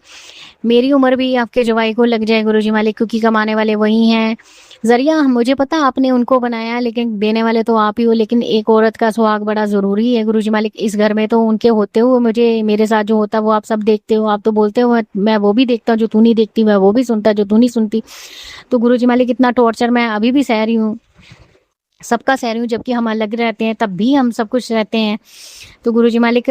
मेरी उम्र भी आपके जवाई को लग जाए गुरुजी मालिक, क्योंकि कमाने वाले वही हैं। जरिया मुझे पता आपने उनको बनाया, लेकिन देने वाले तो आप ही हो। लेकिन एक औरत का सुहाग बड़ा जरूरी है गुरुजी मालिक इस घर में, तो उनके होते हुए मुझे, मेरे साथ जो होता है वो आप सब देखते हो। आप तो बोलते हो मैं वो भी देखता हूँ जो तू नहीं देखती, मैं वो भी सुनता जो तू नहीं सुनती। तो गुरुजी मालिक इतना टॉर्चर मैं अभी भी सह रही हूँ, सबका सह रही हूँ, जबकि हम अलग रहते हैं तब भी हम सब कुछ रहते हैं। तो गुरुजी मालिक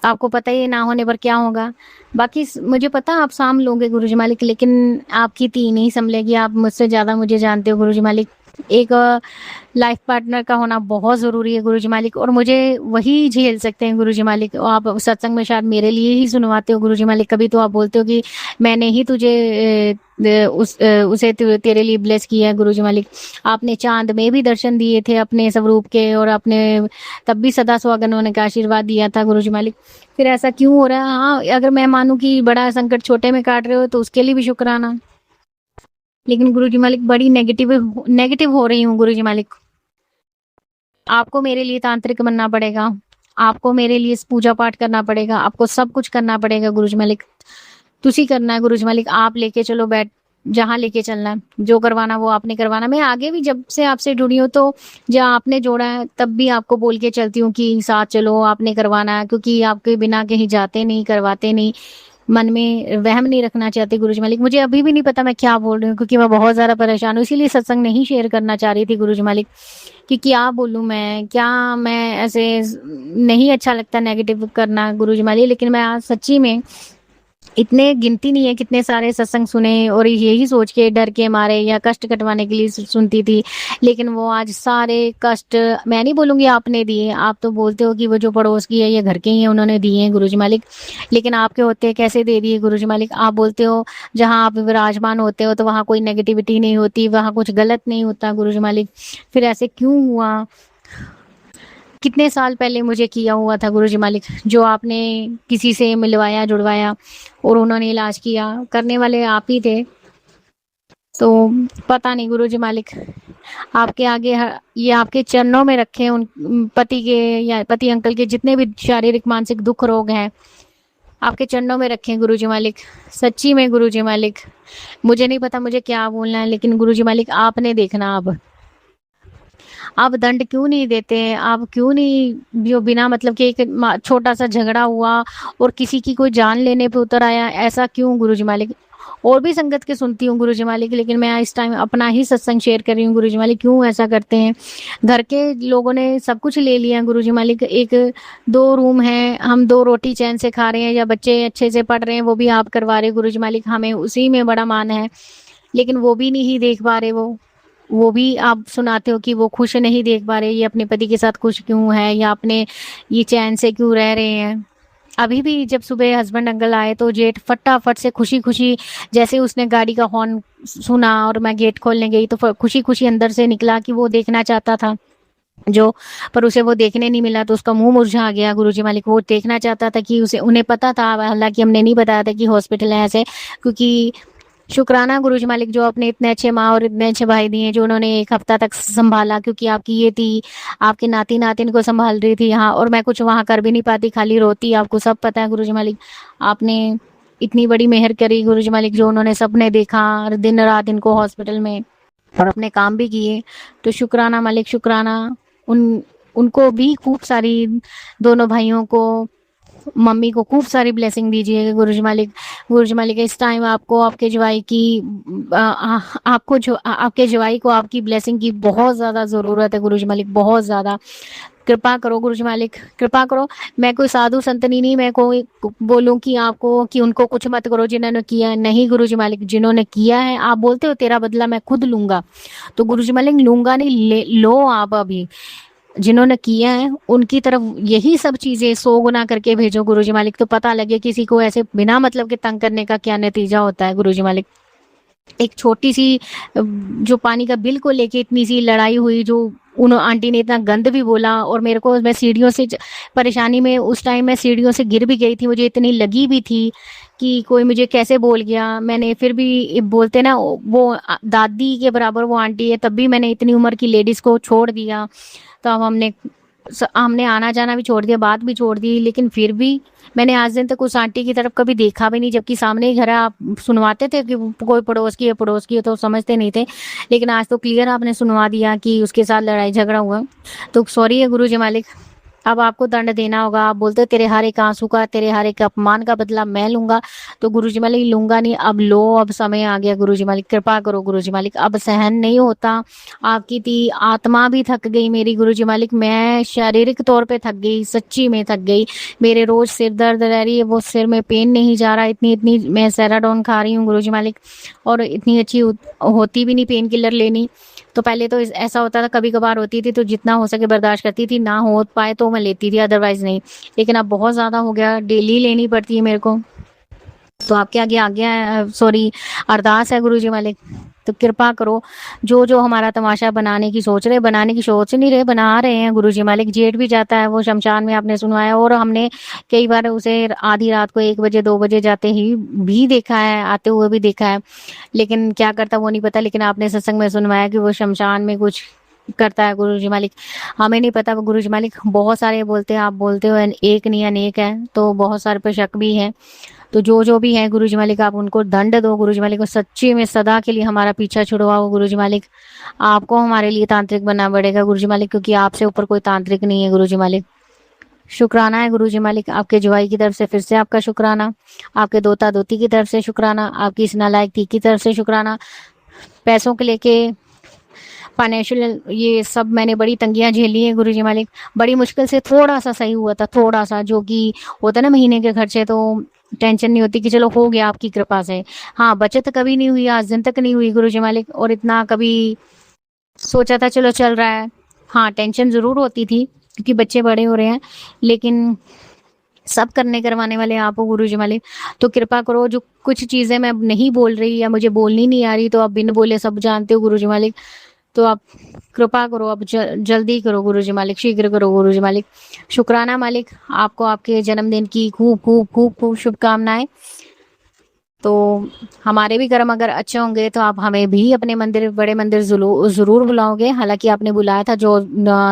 आपको पता ही है ना होने पर क्या होगा। बाकी मुझे पता आप साम लोगे गुरुजी मालिक, लेकिन आपकी ती नहीं संभलेगी, आप मुझसे ज्यादा मुझे जानते हो गुरुजी मालिक। एक लाइफ पार्टनर का होना बहुत जरूरी है गुरुजी मालिक, और मुझे वही झेल सकते हैं गुरुजी मालिक। आप सत्संग में शायद मेरे लिए ही सुनवाते हो गुरुजी मालिक, कभी तो आप बोलते हो कि मैंने ही तुझे उसे तेरे लिए ब्लेस किया है गुरुजी मालिक। आपने चांद में भी दर्शन दिए थे अपने स्वरूप के, और आपने तब भी सदा सुहागन होने का आशीर्वाद दिया था गुरुजी मालिक। फिर ऐसा क्यों हो रहा है? हाँ, अगर मैं मानूं कि बड़ा संकट छोटे में काट रहे हो तो उसके लिए भी शुक्राना, लेकिन गुरुजी मालिक बड़ी नेगेटिव हो रही हूँ गुरुजी मालिक। आपको मेरे लिए तांत्रिक बनना पड़ेगा, आपको मेरे लिए पूजा पाठ करना पड़ेगा, आपको सब कुछ करना पड़ेगा गुरुजी मालिक। तुसी करना है गुरुजी मालिक, आप लेके चलो जहाँ लेके चलना है, जो करवाना वो आपने करवाना। मैं आगे भी जब से आपसे जुड़ी हूँ तो जहाँ आपने जोड़ा है तब भी आपको बोल के चलती हूँ कि साथ चलो, आपने करवाना है, क्योंकि आपके बिना कहीं जाते नहीं, करवाते नहीं, मन में वहम नहीं रखना चाहती गुरुजी मालिक। मुझे अभी भी नहीं पता मैं क्या बोल रही हूँ, क्योंकि मैं बहुत ज्यादा परेशान हूँ, इसीलिए सत्संग नहीं शेयर करना चाह रही थी गुरुजी मालिक कि क्या बोलूँ मैं, क्या मैं ऐसे नहीं अच्छा लगता नेगेटिव करना गुरुजी मालिक। लेकिन मैं आज सच्ची में इतने गिनती नहीं है कितने सारे सत्संग सुने और यही सोच के डर के मारे या कष्ट कटवाने के लिए सुनती थी, लेकिन वो आज सारे कष्ट मैं नहीं बोलूंगी आपने दिए, आप तो बोलते हो कि वो जो पड़ोस की है या घर के ही है उन्होंने दिए हैं गुरुजी मालिक, लेकिन आपके होते कैसे दे दिए गुरुजी मालिक। आप बोलते हो जहाँ आप विराजमान होते हो तो वहाँ कोई नेगेटिविटी नहीं होती, वहाँ कुछ गलत नहीं होता गुरुजी मालिक, फिर ऐसे क्यों हुआ? कितने साल पहले मुझे किया हुआ था गुरुजी मालिक, जो आपने किसी से मिलवाया जुड़वाया और उन्होंने इलाज किया, करने वाले आप ही थे। तो पता नहीं गुरुजी मालिक, आपके आगे ये आपके चरणों में रखे उन पति के या पति अंकल के जितने भी शारीरिक मानसिक दुख रोग हैं, आपके चरणों में रखे गुरुजी मालिक। सच्ची में गुरुजी मालिक, मुझे नहीं पता मुझे क्या बोलना है, लेकिन गुरुजी मालिक आपने देखना अब आप दंड क्यों नहीं देते? आप क्यों नहीं, जो बिना मतलब कि एक छोटा सा झगड़ा हुआ और किसी की कोई जान लेने पे उतर आया, ऐसा क्यों गुरुजी मालिक? और भी संगत के सुनती हूँ गुरुजी मालिक, लेकिन मैं इस टाइम अपना ही सत्संग शेयर कर रही हूँ गुरुजी मालिक। क्यों ऐसा करते हैं? घर के लोगों ने सब कुछ ले लिया गुरुजी मालिक, एक 2 रूम है, हम 2 रोटी चैन से खा रहे हैं, या बच्चे अच्छे से पढ़ रहे हैं वो भी आप करवा रहे गुरुजी मालिक, हमें उसी में बड़ा मान है, लेकिन वो भी नहीं देख पा रहे। वो भी आप सुनाते हो कि वो खुश नहीं देख पा रहे, ये अपने पति के साथ खुश क्यों है, या अपने ये चैन से क्यों रह रहे हैं। अभी भी जब सुबह हस्बैंड अंकल आए तो जेठ फटाफट से खुशी खुशी, जैसे उसने गाड़ी का हॉर्न सुना और मैं गेट खोलने गई तो खुशी खुशी अंदर से निकला कि वो देखना चाहता था जो, पर उसे वो देखने नहीं मिला तो उसका मुंह मुरझा गया गुरुजी मालिक। वो देखना चाहता था कि उसे, उन्हें पता था, हालांकि हमने नहीं बताया था कि हॉस्पिटल है ऐसे, क्योंकि शुक्राना गुरुजी मालिक जो अपने इतने अच्छे माँ और इतने अच्छे भाई दिए जो उन्होंने 1 हफ्ता तक संभाला, क्योंकि आपकी ये थी, आपके नाती नातिन को संभाल रही थी यहाँ, और मैं कुछ वहाँ कर भी नहीं पाती, खाली रोती, आपको सब पता है गुरुजी मालिक। आपने इतनी बड़ी मेहर करी गुरुजी मालिक, जो उन्होंने सपने देखा दिन रात इनको हॉस्पिटल में, और अपने काम भी किए, तो शुक्राना मालिक, शुक्राना। उनको भी खूब सारी, दोनों भाइयों को, मम्मी को खूब सारी ब्लेसिंग दीजिएगा गुरुजी मालिक। गुरुजी मालिक इस टाइम आपको, आपके जवाई की आपको जो आपके जवाई को आपकी ब्लेसिंग की बहुत ज़्यादा ज़रूरत है गुरुजी मालिक, बहुत ज़्यादा। कृपा करो गुरुजी मालिक, कृपा करो। मैं कोई साधु संतनी नहीं, मैं कोई बोलूं कि आपको कि उनको कुछ मत करो जिन्होंने किया है, नहीं गुरुजी मालिक, जिन्होंने किया है, आप बोलते हो तेरा बदला मैं खुद लूंगा, तो गुरुजी मालिक लूंगा नहीं, लो आप अभी। जिन्होंने किया है उनकी तरफ यही सब चीजें 100 गुना करके भेजो गुरुजी मालिक, तो पता लगे किसी को ऐसे बिना मतलब के तंग करने का क्या नतीजा होता है गुरुजी मालिक। एक छोटी सी जो पानी का बिल को लेके इतनी सी लड़ाई हुई, जो उन आंटी ने इतना गंद भी बोला, और मेरे को, मैं सीढ़ियों से परेशानी में उस टाइम मैं सीढ़ियों से गिर भी गई थी, मुझे इतनी लगी भी थी कि कोई मुझे कैसे बोल गया। मैंने फिर भी, बोलते ना वो दादी के बराबर वो आंटी है, तब भी मैंने इतनी उम्र की लेडीज को छोड़ दिया। तो अब हमने आना जाना भी छोड़ दिया, बात भी छोड़ दी, लेकिन फिर भी मैंने आज दिन तक उस आंटी की तरफ कभी देखा भी नहीं, जबकि सामने ही घर है। आप सुनवाते थे कि कोई पड़ोस की है, पड़ोस की है, तो समझते नहीं थे, लेकिन आज तो क्लियर आपने सुनवा दिया कि उसके साथ लड़ाई झगड़ा हुआ। तो सॉरी है गुरुजी मालिक, अब आपको दंड देना होगा। आप बोलते हो तेरे हर एक आंसू का, तेरे हर एक अपमान का बदला मैं लूंगा, तो गुरुजी मालिक लूंगा नहीं, अब लो, अब समय आ गया गुरुजी मालिक, कृपा करो गुरुजी मालिक, अब सहन नहीं होता। आपकी थी आत्मा भी थक गई मेरी गुरुजी मालिक, मैं शारीरिक तौर पे थक गई, सच्ची में थक गई। मेरे रोज सिर दर्द रह रही है, वो सिर में पेन नहीं जा रहा, इतनी इतनी मैं सेराडोन खा रही हूँ गुरुजी मालिक, और इतनी अच्छी होती भी नहीं पेन किलर लेनी। तो पहले तो ऐसा होता था, कभी कभार होती थी तो जितना हो सके बर्दाश्त करती थी, ना हो पाए तो मैं लेती थी, अदरवाइज नहीं। लेकिन अब बहुत ज्यादा हो गया, डेली लेनी पड़ती है मेरे को। तो आपके आगे आ गया, सॉरी, अरदास है गुरुजी मालिक, तो कृपा करो। जो जो हमारा तमाशा बनाने की सोच रहे, बनाने की सोच नहीं रहे, बना रहे हैं गुरुजी मालिक। जेठ भी जाता है वो शमशान में, आपने सुनवाया, और हमने कई बार उसे आधी रात को 1 बजे 2 बजे जाते ही भी देखा है, आते हुए भी देखा है, लेकिन क्या करता वो नहीं पता। लेकिन आपने सत्संग में सुनवाया कि वो शमशान में कुछ करता है गुरुजी मालिक। हमें नहीं पता गुरुजी मालिक, बहुत सारे बोलते हैं, आप बोलते हो एक नहीं अनेक है, तो बहुत सारे पे शक भी है। तो जो जो भी है गुरुजी मालिक, आप उनको दंड दो गुरुजी मालिक, और सच्ची में सदा के लिए हमारा पीछा छुड़वाओ गुरुजी मालिक। आपको हमारे लिए तांत्रिक बनना पड़ेगा गुरुजी मालिक, क्योंकि आपसे ऊपर कोई तांत्रिक नहीं है गुरुजी मालिक। शुक्राना है गुरुजी मालिक, आपके जुआई की तरफ से फिर से आपका शुक्राना, आपके दोता दोती की तरफ से शुक्राना, आपकी इस नालायक थी की तरफ से शुक्राना। पैसों के लेके फाइनेंशियल ये सब मैंने बड़ी तंगियां झेली है गुरुजी मालिक। बड़ी मुश्किल से थोड़ा सा सही हुआ था, थोड़ा सा, जो कि होता ना महीने के खर्चे, तो टेंशन नहीं होती कि चलो हो गया आपकी कृपा से। हाँ, बचत कभी नहीं हुई, आज दिन तक नहीं हुई गुरुजी मालिक। और इतना कभी सोचा था चलो चल रहा है, हाँ टेंशन जरूर होती थी क्योंकि बच्चे बड़े हो रहे हैं, लेकिन सब करने करवाने वाले आप हो गुरुजी मालिक। तो कृपा करो, जो कुछ चीजें मैं अब नहीं बोल रही या मुझे बोलनी नहीं आ रही, तो आप बिन बोले सब जानते हो गुरुजी मालिक, तो आप कृपा करो, अब जल्दी करो गुरुजी मालिक, शीघ्र करो गुरुजी मालिक। शुक्राना मालिक, आपको आपके जन्मदिन की खूब खूब खूब खूब शुभकामनाएं। तो हमारे भी कर्म अगर अच्छे होंगे तो आप हमें भी अपने मंदिर, बड़े मंदिर जरूर बुलाओगे। हालांकि आपने बुलाया था जो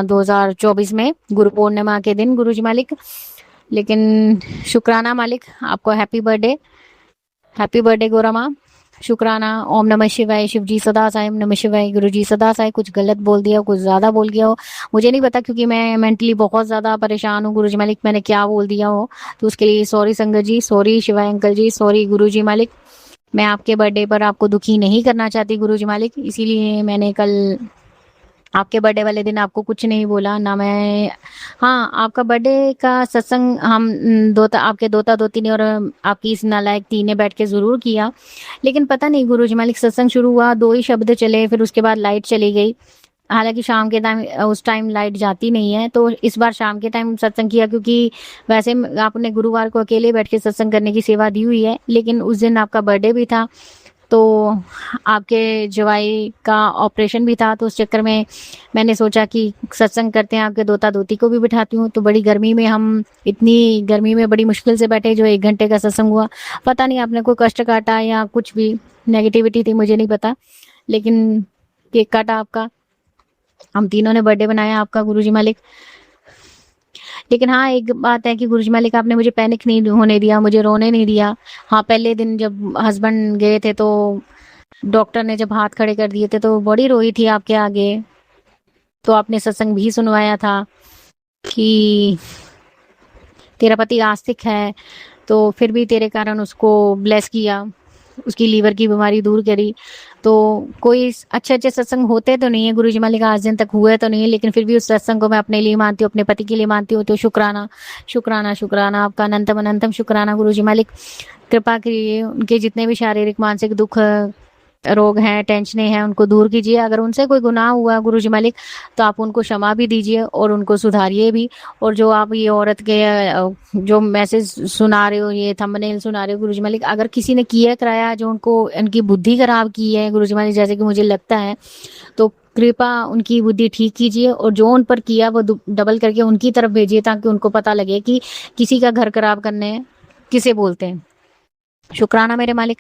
2024 में गुरु पूर्णिमा के दिन गुरुजी मालिक, लेकिन शुक्राना मालिक, आपको हैप्पी बर्थडे गोरा माँ। शुक्राना। ओम नमः शिवाय, शिव जी सदा साई, ओम नमः शिवाय, गुरु जी सदा साई। कुछ गलत बोल दिया हो, कुछ ज्यादा बोल गया हो, मुझे नहीं पता, क्योंकि मैं मेंटली बहुत ज्यादा परेशान हूँ गुरुजी मालिक, मैंने क्या बोल दिया हो तो उसके लिए सॉरी संगत जी, सॉरी शिवाय अंकल जी, सॉरी गुरुजी मालिक। मैं आपके बर्थडे पर आपको दुखी नहीं करना चाहती गुरुजी मालिक, इसीलिए मैंने कल आपके बर्थडे वाले दिन आपको कुछ नहीं बोला ना मैं। हाँ, आपका बर्थडे का सत्संग हम आपके दोता दोती ने और आपकी इस नालायक ती ने बैठ के जरूर किया, लेकिन पता नहीं गुरुजी मालिक, सत्संग शुरू हुआ, 2 ही शब्द चले, फिर उसके बाद लाइट चली गई। हालांकि शाम के टाइम, उस टाइम लाइट जाती नहीं है, तो इस बार शाम के टाइम सत्संग किया, क्योंकि वैसे आपने गुरुवार को अकेले बैठ के सत्संग करने की सेवा दी हुई है, लेकिन उस दिन आपका बर्थडे भी था, तो आपके जवाई का ऑपरेशन भी था, तो उस चक्कर में मैंने सोचा कि सत्संग करते हैं, आपके दोता दोती को भी बिठाती हूँ। तो बड़ी गर्मी में, हम इतनी गर्मी में बड़ी मुश्किल से बैठे, जो 1 घंटे का सत्संग हुआ, पता नहीं आपने कोई कष्ट काटा या कुछ भी नेगेटिविटी थी, मुझे नहीं पता, लेकिन केक काटा आपका, हम तीनों ने बर्थडे बनाया आपका गुरुजी मालिक। लेकिन हाँ, एक बात है कि गुरुजी मालिक, आपने मुझे पैनिक नहीं होने दिया, मुझे रोने नहीं दिया। हाँ, पहले दिन जब हस्बैंड गए थे तो डॉक्टर ने जब हाथ खड़े कर दिए थे तो बड़ी रोई थी आपके आगे, तो आपने सत्संग भी सुनवाया था कि तेरा पति आस्तिक है, तो फिर भी तेरे कारण उसको ब्लेस किया, उसकी लीवर की बीमारी दूर करी। तो कोई अच्छे अच्छे सत्संग होते तो नहीं है गुरुजी मालिक, आज दिन तक हुए तो नहीं है, लेकिन फिर भी उस सत्संग को मैं अपने लिए मानती हूँ, अपने पति के लिए मानती हूँ। तो शुक्राना शुक्राना शुक्राना, आपका अनंतम अनंतम शुक्राना गुरुजी मालिक। कृपा करिए, उनके जितने भी शारीरिक मानसिक दुख रोग हैं, टेंशनें हैं, उनको दूर कीजिए। अगर उनसे कोई गुनाह हुआ गुरुजी मालिक, तो आप उनको क्षमा भी दीजिए और उनको सुधारिए भी। और जो आप ये औरत के जो मैसेज सुना रहे हो, ये थंबनेल सुना रहे हो गुरुजी मालिक, अगर किसी ने किया कराया जो उनको, उनकी बुद्धि खराब की है गुरुजी मालिक, जैसे कि मुझे लगता है, तो कृपा उनकी बुद्धि ठीक कीजिए, और जो उन पर किया वो डबल करके उनकी तरफ भेजिए, ताकि उनको पता लगे कि किसी का घर खराब करने किसे बोलते हैं। शुक्राना मेरे मालिक।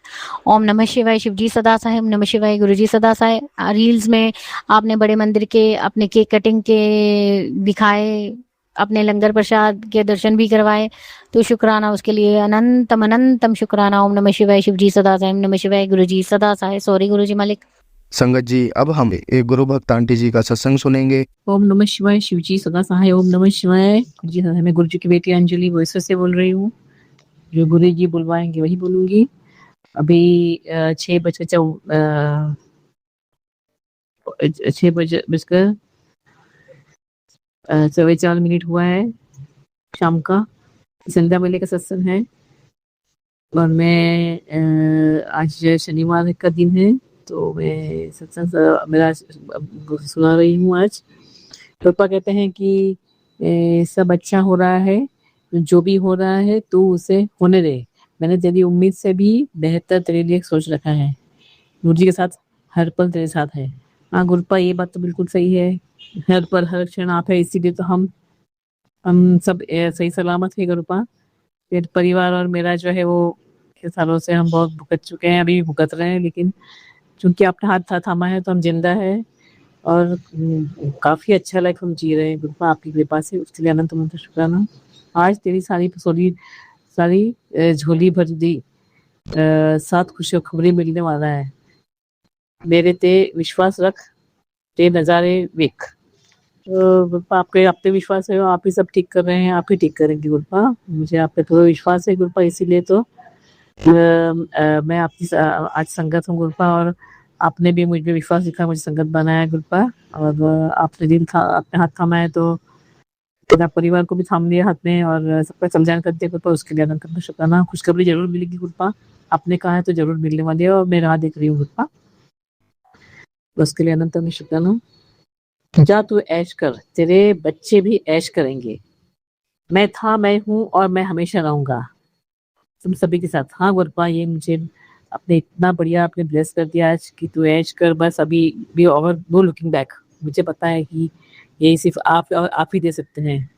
ओम नमः शिवाय, शिव जी सदा साय, ओम नमः शिवाय, गुरु जी सदा साय। रील्स में आपने बड़े मंदिर के अपने केक कटिंग के दिखाए, अपने लंगर प्रसाद के दर्शन भी करवाए, तो शुक्राना उसके लिए, अनंतम अनंतम शुक्राना। ओम नमः शिवाय, शिव जी सदा साय, ओम नमः शिवाय, गुरु जी सदा साय। सॉरी गुरु जी मालिक।
संगत जी, अब हम एक गुरु भक्त आंटी जी का सत्संग सुनेंगे।
ओम नमः शिवाय, शिव जी सदा सहाय। ओम नमः शिवाय जी। मैं गुरु जी की बेटी अंजलि वॉइस से बोल रही हूँ, जो गुरु जी बुलवाएंगे वही बोलूंगी। अभी 6 बजकर 4:44 हुआ है शाम का, संध्या मेले का सत्संग है। और मैं आज शनिवार का दिन है, तो मैं सत्संग मेरा सुना रही हूँ आज। पापा कहते हैं कि सब अच्छा हो रहा है, जो भी हो रहा है तो उसे होने दे, मैंने तेरी उम्मीद से भी बेहतर तेरे लिए सोच रखा है, गुरु जी के साथ हर पल तेरे साथ है। हाँ गुरुपा, ये बात तो बिल्कुल सही है, हर पल हर क्षण आप है, इसीलिए तो हम सब सही सलामत है गुरुपा। फिर परिवार और मेरा जो है वो सालों से हम बहुत भुगत चुके हैं, अभी भी भुगत रहे हैं, लेकिन चूंकि आपने हाथ था थामा है तो हम जिंदा है। और काफ़ी अच्छा लाइफ हम जी रहे हैं गुरुपा आपकी कृपा से, उसके लिए अनंत अनंत शुक्राना। आज तेरी सारी झोली भर दी, 7 खुशी खबरें मिलने वाला है, मेरे ते विश्वास रख, ते नज़ारे वेख। तो गुरुपा आपके आप पे विश्वास है, आप ही सब ठीक कर रहे हैं, आप ही ठीक करेंगे गुरुपा, मुझे आप पे थोड़ा विश्वास है गुरुपा, इसीलिए तो मैं आपकी आज संगत हूँ गुरुपा, और आपने भी मुझ पे विश्वास दिखा, मुझे संगत बनाया गुरुपा, और आपने दिल था अपने हाथ थामा है, तो मेरा परिवार को भी थाम लिया हाथ में, और सबका कल्याण कर दिया गुरुपा, उसके लिए अनंत अनंत शुक्राना। खुशखबरी जरूर मिलेगी गुरुपा, आपने कहा है तो जरूर मिलने वाली है, और मैं राह देख रही हूँ गुरुपा, उसके लिए अनंत अनंत शुक्राना। जा तू ऐश कर, तेरे बच्चे भी ऐश करेंगे, मैं हूँ और मैं हमेशा रहूंगा तुम सभी के साथ। हाँ गुरुपा, ये मुझे आपने इतना बढ़िया आपने ब्लेस कर दिया आज कि तू ऐश कर, बस अभी भी ओवर नो लुकिंग बैक। मुझे पता है कि ये सिर्फ आप और आप ही दे सकते हैं,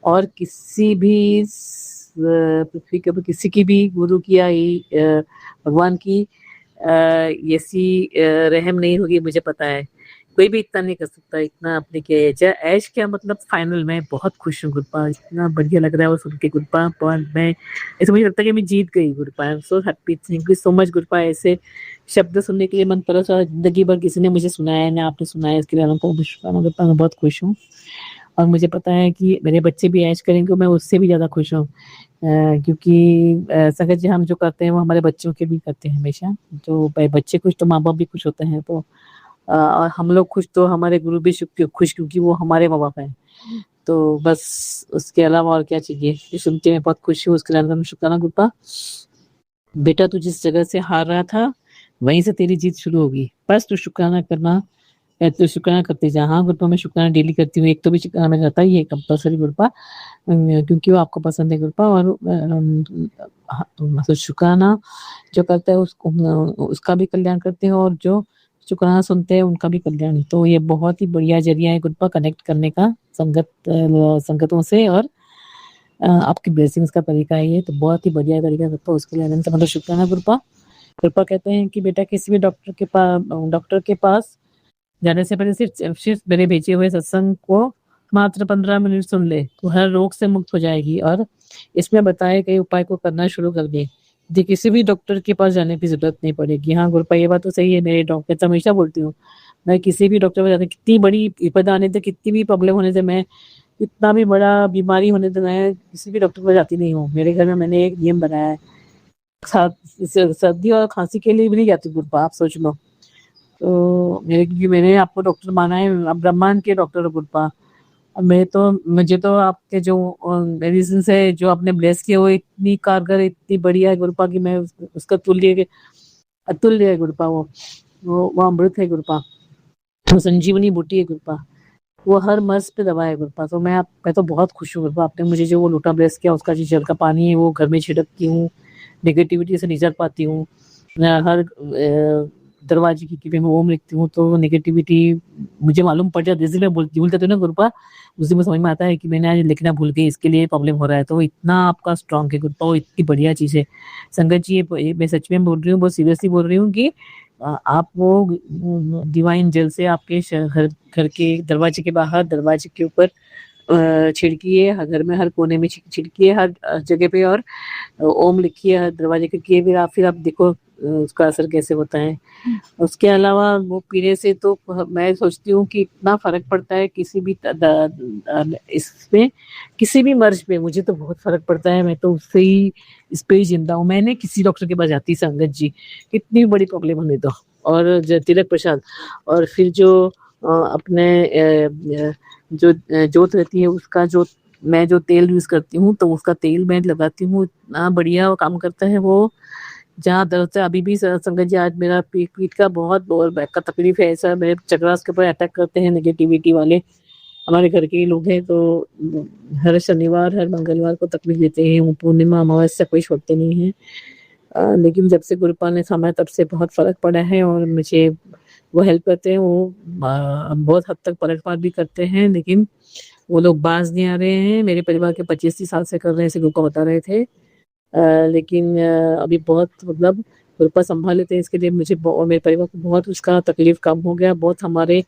और किसी भी पृथ्वी के ऊपर किसी की भी गुरु की या भगवान की ऐसी रहम नहीं होगी, मुझे पता है कोई भी इतना नहीं कर सकता इतना आपने किया है। ऐश क्या मतलब फाइनल, मैं बहुत खुश हूँ गुरुपा, इतना बढ़िया लग रहा है वो सुन के गुरुपा, और मैं ऐसे मुझे लगता है कि मैं जीत गई गुरुपा। I am so happy, thank you so much गुरुपा, ऐसे शब्द सुनने के लिए मन तरस रहा, जिंदगी भर किसी ने मुझे सुनाया है ना आपने सुनाया, इसके लिए आपको शुक्राना गुरुपा, मैं बहुत खुश हूँ, और मुझे पता है कि मेरे बच्चे भी ऐश करेंगे, मैं उससे भी ज़्यादा खुश हूँ, क्योंकि संगत जी हम जो करते हैं वो हमारे बच्चों के लिए करते हैं हमेशा, तो बच्चे खुश तो माँ बाप भी खुश होते हैं, तो और हम लोग खुश तो हमारे गुरु भी खुश, क्योंकि वो हमारे माँ बाप हैं, तो बस उसके अलावा और क्या चाहिए। ये सुनते मैं बहुत खुश हूँ, उसके लिए शुक्राना गुरुपा। बेटा तू जिस जगह से हार रहा था वहीं से तेरी जीत शुरू होगी, बस तू शुक्राना करना, तो शुक्राना करते जा। हाँ गुरुपा, मैं शुक्राना डेली करती हूँ, एक तो भी शुक्राना मेरा रहता ही है कंपल्सरी गुरुपा, क्योंकि वो आपको पसंद है गुरुपा, और मतलब शुक्राना जो करता है उसको उसका भी कल्याण करते हैं, और जो शुक्राना सुनते हैं उनका भी कल्याण। तो ये बहुत ही बढ़िया जरिया है गुरुपा कनेक्ट करने का संगतों से, और आपकी ब्लेसिंग्स का तरीका है ये, तो बहुत ही बढ़िया तरीका गुरुपा, उसके लिए अनंत मतलब शुक्राना गुरुपा। गुरुपा कहते हैं कि बेटा किसी भी डॉक्टर के पास जाने से पहले सिर्फ मेरे भेजे हुए सत्संग को मात्र 15 मिनट सुन ले, तो हर रोग से मुक्त हो जाएगी, और इसमें बताए गए उपाय को करना शुरू कर दे, किसी भी डॉक्टर के पास जाने की जरूरत नहीं पड़ेगी। हाँ गुरुपा, ये बात तो सही है, मेरे डॉक्टर तो हमेशा बोलती हूँ, मैं किसी भी डॉक्टर पर जाती, कितनी बड़ी विपद आने से, कितनी भी प्रॉब्लम होने से, मैं कितना भी बड़ा बीमारी होने से मैं किसी भी डॉक्टर पर जाती नहीं हूँ। मेरे घर में मैंने एक नियम बनाया है, सर्दी और खांसी के लिए भी नहीं जाती गुरुपा, आप सोच लो। तो क्योंकि मैंने आपको डॉक्टर माना है, आप ब्रह्मांड के डॉक्टर गुरुपा, मुझे तो आपके जो मेडिसिन है जो आपने ब्लेस किए वो इतनी कारगर, इतनी बढ़िया है गुरुपा, कि मैं उसका अतुल्य है गुरुपा, वो अमृत है गुरुपा, वो संजीवनी बूटी है गुरुपा, वो हर मर्ज पे दवा है गुरुपा। तो मैं तो बहुत खुश हूँ गुरुपा, आपने मुझे जो वो लोटा ब्लेस किया, उसका जो जल का पानी है वो घर में छिड़कती हूँ, नेगेटिविटी से निजात पाती हूँ। हर दरवाजे की मैं ओम लिखती हूँ तो नेगेटिविटी मुझे मालूम पड़ जाती है, इसलिए मैं बोलते थे ना गुरुपा, उसी में समझ में आता है कि मैंने आज लिखना भूल गई, इसके लिए प्रॉब्लम हो रहा है। तो इतना आपका स्ट्रॉन्ग है गुरुपा, वो इतनी बढ़िया चीज़ है। संगत जी, ये मैं सच में बोल रही हूँ, बहुत सीरियसली बोल रही हूँ कि आप वो डिवाइन जल से आपके घर के दरवाजे के बाहर, दरवाजे के ऊपर छिड़किए, घर में हर कोने में छिड़किए, हर जगह पे, और ओम लिखिए हर दरवाजे के किए, फिर आप देखो उसका असर कैसे होता है। उसके अलावा वो पीने से तो मैं सोचती हूँ कि इतना फर्क पड़ता है किसी भी इसमें, किसी भी मर्ज पे मुझे तो बहुत फर्क पड़ता है, मैं तो उससे ही इस पे ही जिंदा हूँ। मैंने किसी डॉक्टर के पास जाती संगत जी, कितनी बड़ी प्रॉब्लम होने दो, और तिलक प्रसाद, और फिर जो अपने जो जोत रहती है उसका मैं जो तेल यूज करती हूँ, तो उसका तेल मैं लगाती हूँ, इतना बढ़िया काम करता है वो। जहाँ दर्द से अभी भी संगत जी, आज मेरा पीठ का बहुत लोअर बैक का तकलीफ है, ऐसा मेरे चक्रास के ऊपर अटैक करते हैं नेगेटिविटी वाले, हमारे घर के ही लोग हैं, तो हर शनिवार हर मंगलवार को तकलीफ देते हैं, वो पूर्णिमा अमावस्या कोई छोड़ते नहीं है। लेकिन जब से गुरुपा ने समय तब से बहुत फर्क पड़ा है, और मुझे वो हेल्प करते हैं, वो बहुत हद तक पलटवार भी करते हैं, लेकिन वो लोग बाज नहीं आ रहे हैं। मेरे परिवार के 25-30 साल से कर रहे हैं, ऐसे गुरुपा बता रहे थे, लेकिन अभी बहुत मतलब गुरुपा संभाल लेते हैं, इसके लिए मुझे और मेरे परिवार को बहुत उसका तकलीफ कम हो गया। बहुत हमारे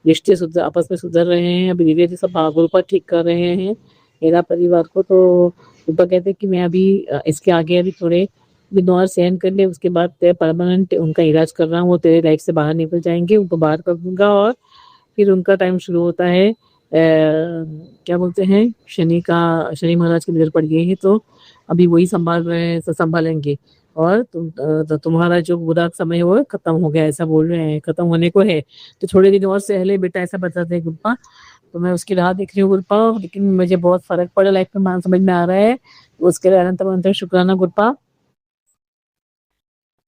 रिश्ते सुधर आपस में सुधर रहे हैं। अभी धीरे धीरे सब गुरुपा ठीक कर रहे हैं मेरा परिवार को। तो गुरुपा कहते हैं कि मैं अभी इसके आगे अभी थोड़े दिन और सहन कर ले, उसके बाद परमानेंट उनका इलाज कर रहा हूँ, वो तेरे लाइफ से बाहर निकल जाएंगे, उनको बाहर कर दूंगा। और फिर उनका टाइम शुरू होता है क्या बोलते हैं, शनि महाराज की नजर पड़ गई है, तो अभी वही संभाल रहे हैं, संभालेंगे। और तुम्हारा जो बुरा समय है वो खत्म हो गया, ऐसा बोल रहे हैं, खत्म होने को है, तो थोड़े दिन और सहले बेटा, ऐसा बताते हैं गुरुपा। तो मैं उसकी राह देख रही हूँ गुरुपा, लेकिन मुझे बहुत फर्क पड़ा लाइफ में, मान समझ में आ रहा है। उसके लिए अनंत शुक्राना गुरुपा।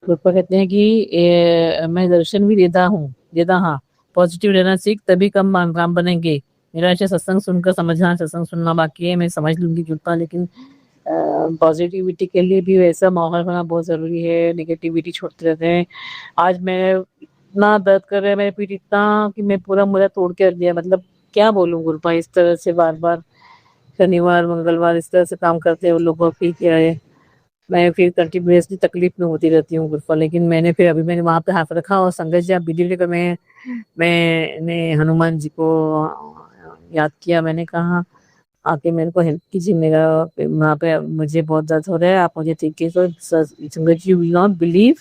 गुरुपा कहते हैं कि मैं दर्शन भी देता हाँ, पॉजिटिव रहना सीख, तभी कम काम बनेंगे। मेरा ऐसे सत्संग सुनकर समझना, सत्संग सुनना बाकी है, मैं समझ लूंगी गुरुपा, लेकिन पॉजिटिविटी के लिए भी वैसा माहौल होना बहुत जरूरी है। नेगेटिविटी छोड़ते रहते हैं। आज मैं इतना दर्द कर रहा है मेरे पीठ इतना कि मैं पूरा मुझे तोड़ के रख दिया, मतलब क्या बोलूं गुरुपा, इस तरह से बार बार शनिवार मंगलवार इस तरह से काम करते हैं उन लोगों को, मैं फिर कंटिन्यूसली तकलीफ में होती रहती हूँ गुरुपा। लेकिन मैंने वहां पे हाथ रखा और संगत जी आप बिलीव कर, मैंने हनुमान जी को याद किया, मैंने कहा आके मेरे को हेल्प कीजिए, मेरा वहाँ पे मुझे बहुत दर्द हो रहा है, आप मुझे ठीक कीजिए। तो संगत जी विल नॉट बिलीव,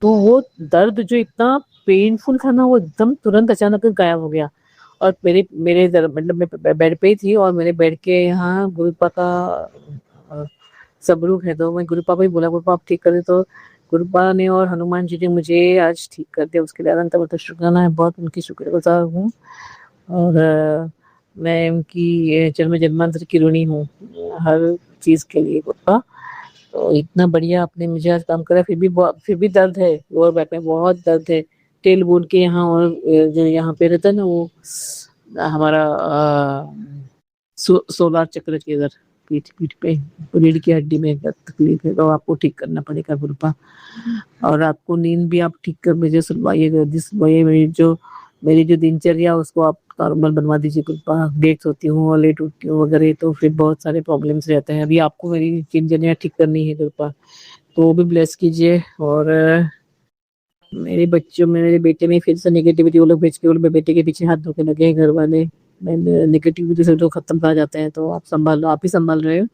तो वो दर्द जो इतना पेनफुल था ना, वो एकदम तुरंत अचानक गायब हो गया। और मेरे मतलब मैं बेड पे ही थी, और मेरे बेड के यहाँ गुरुपा का सबरूप है, तो मैं गुरुपा को ही बोला गुरुपा आप ठीक कर दे, तो गुरुपा ने और हनुमान जी ने मुझे आज ठीक कर दिया। उसके लिए अनंत शुक्राना है, बहुत उनकी शुक्रगुजार हूँ। और मैं उनकी जन्म जन्मांतर की ऋणी हूँ हर चीज के लिए गुरुपा। तो इतना बढ़िया आपने मुझे आज काम करा, फिर भी दर्द है, लोअर बैक में बहुत दर्द है, टेल बोन के यहाँ, और जो यहाँ पे रहता है ना वो हमारा सोलार चक्र के इधर पीठ पे रीढ़ की हड्डी में तकलीफ है, तो आपको ठीक करना पड़ेगा गुरुपा। और आपको नींद भी आप ठीक कर मुझे सुनवाइएगा, मेरी जो दिनचर्या उसको आप नॉर्मल बनवा दीजिए गुरुपा। लेट सोती हूँ और लेट उठती हूँ वगैरह, तो फिर बहुत सारे प्रॉब्लम्स रहते हैं। अभी आपको मेरी दिनचर्या ठीक करनी है गुरुपा, तो वो भी ब्लेस कीजिए। और मेरे बेटे में फिर से नेगेटिविटी, वो लोग भेज के मेरे बेटे के पीछे हाथ धोके लगे हैं घर वाले, नेगेटिविटी से तो खत्म कर जाते हैं, तो आप संभाल लो, आप ही संभाल रहे हो।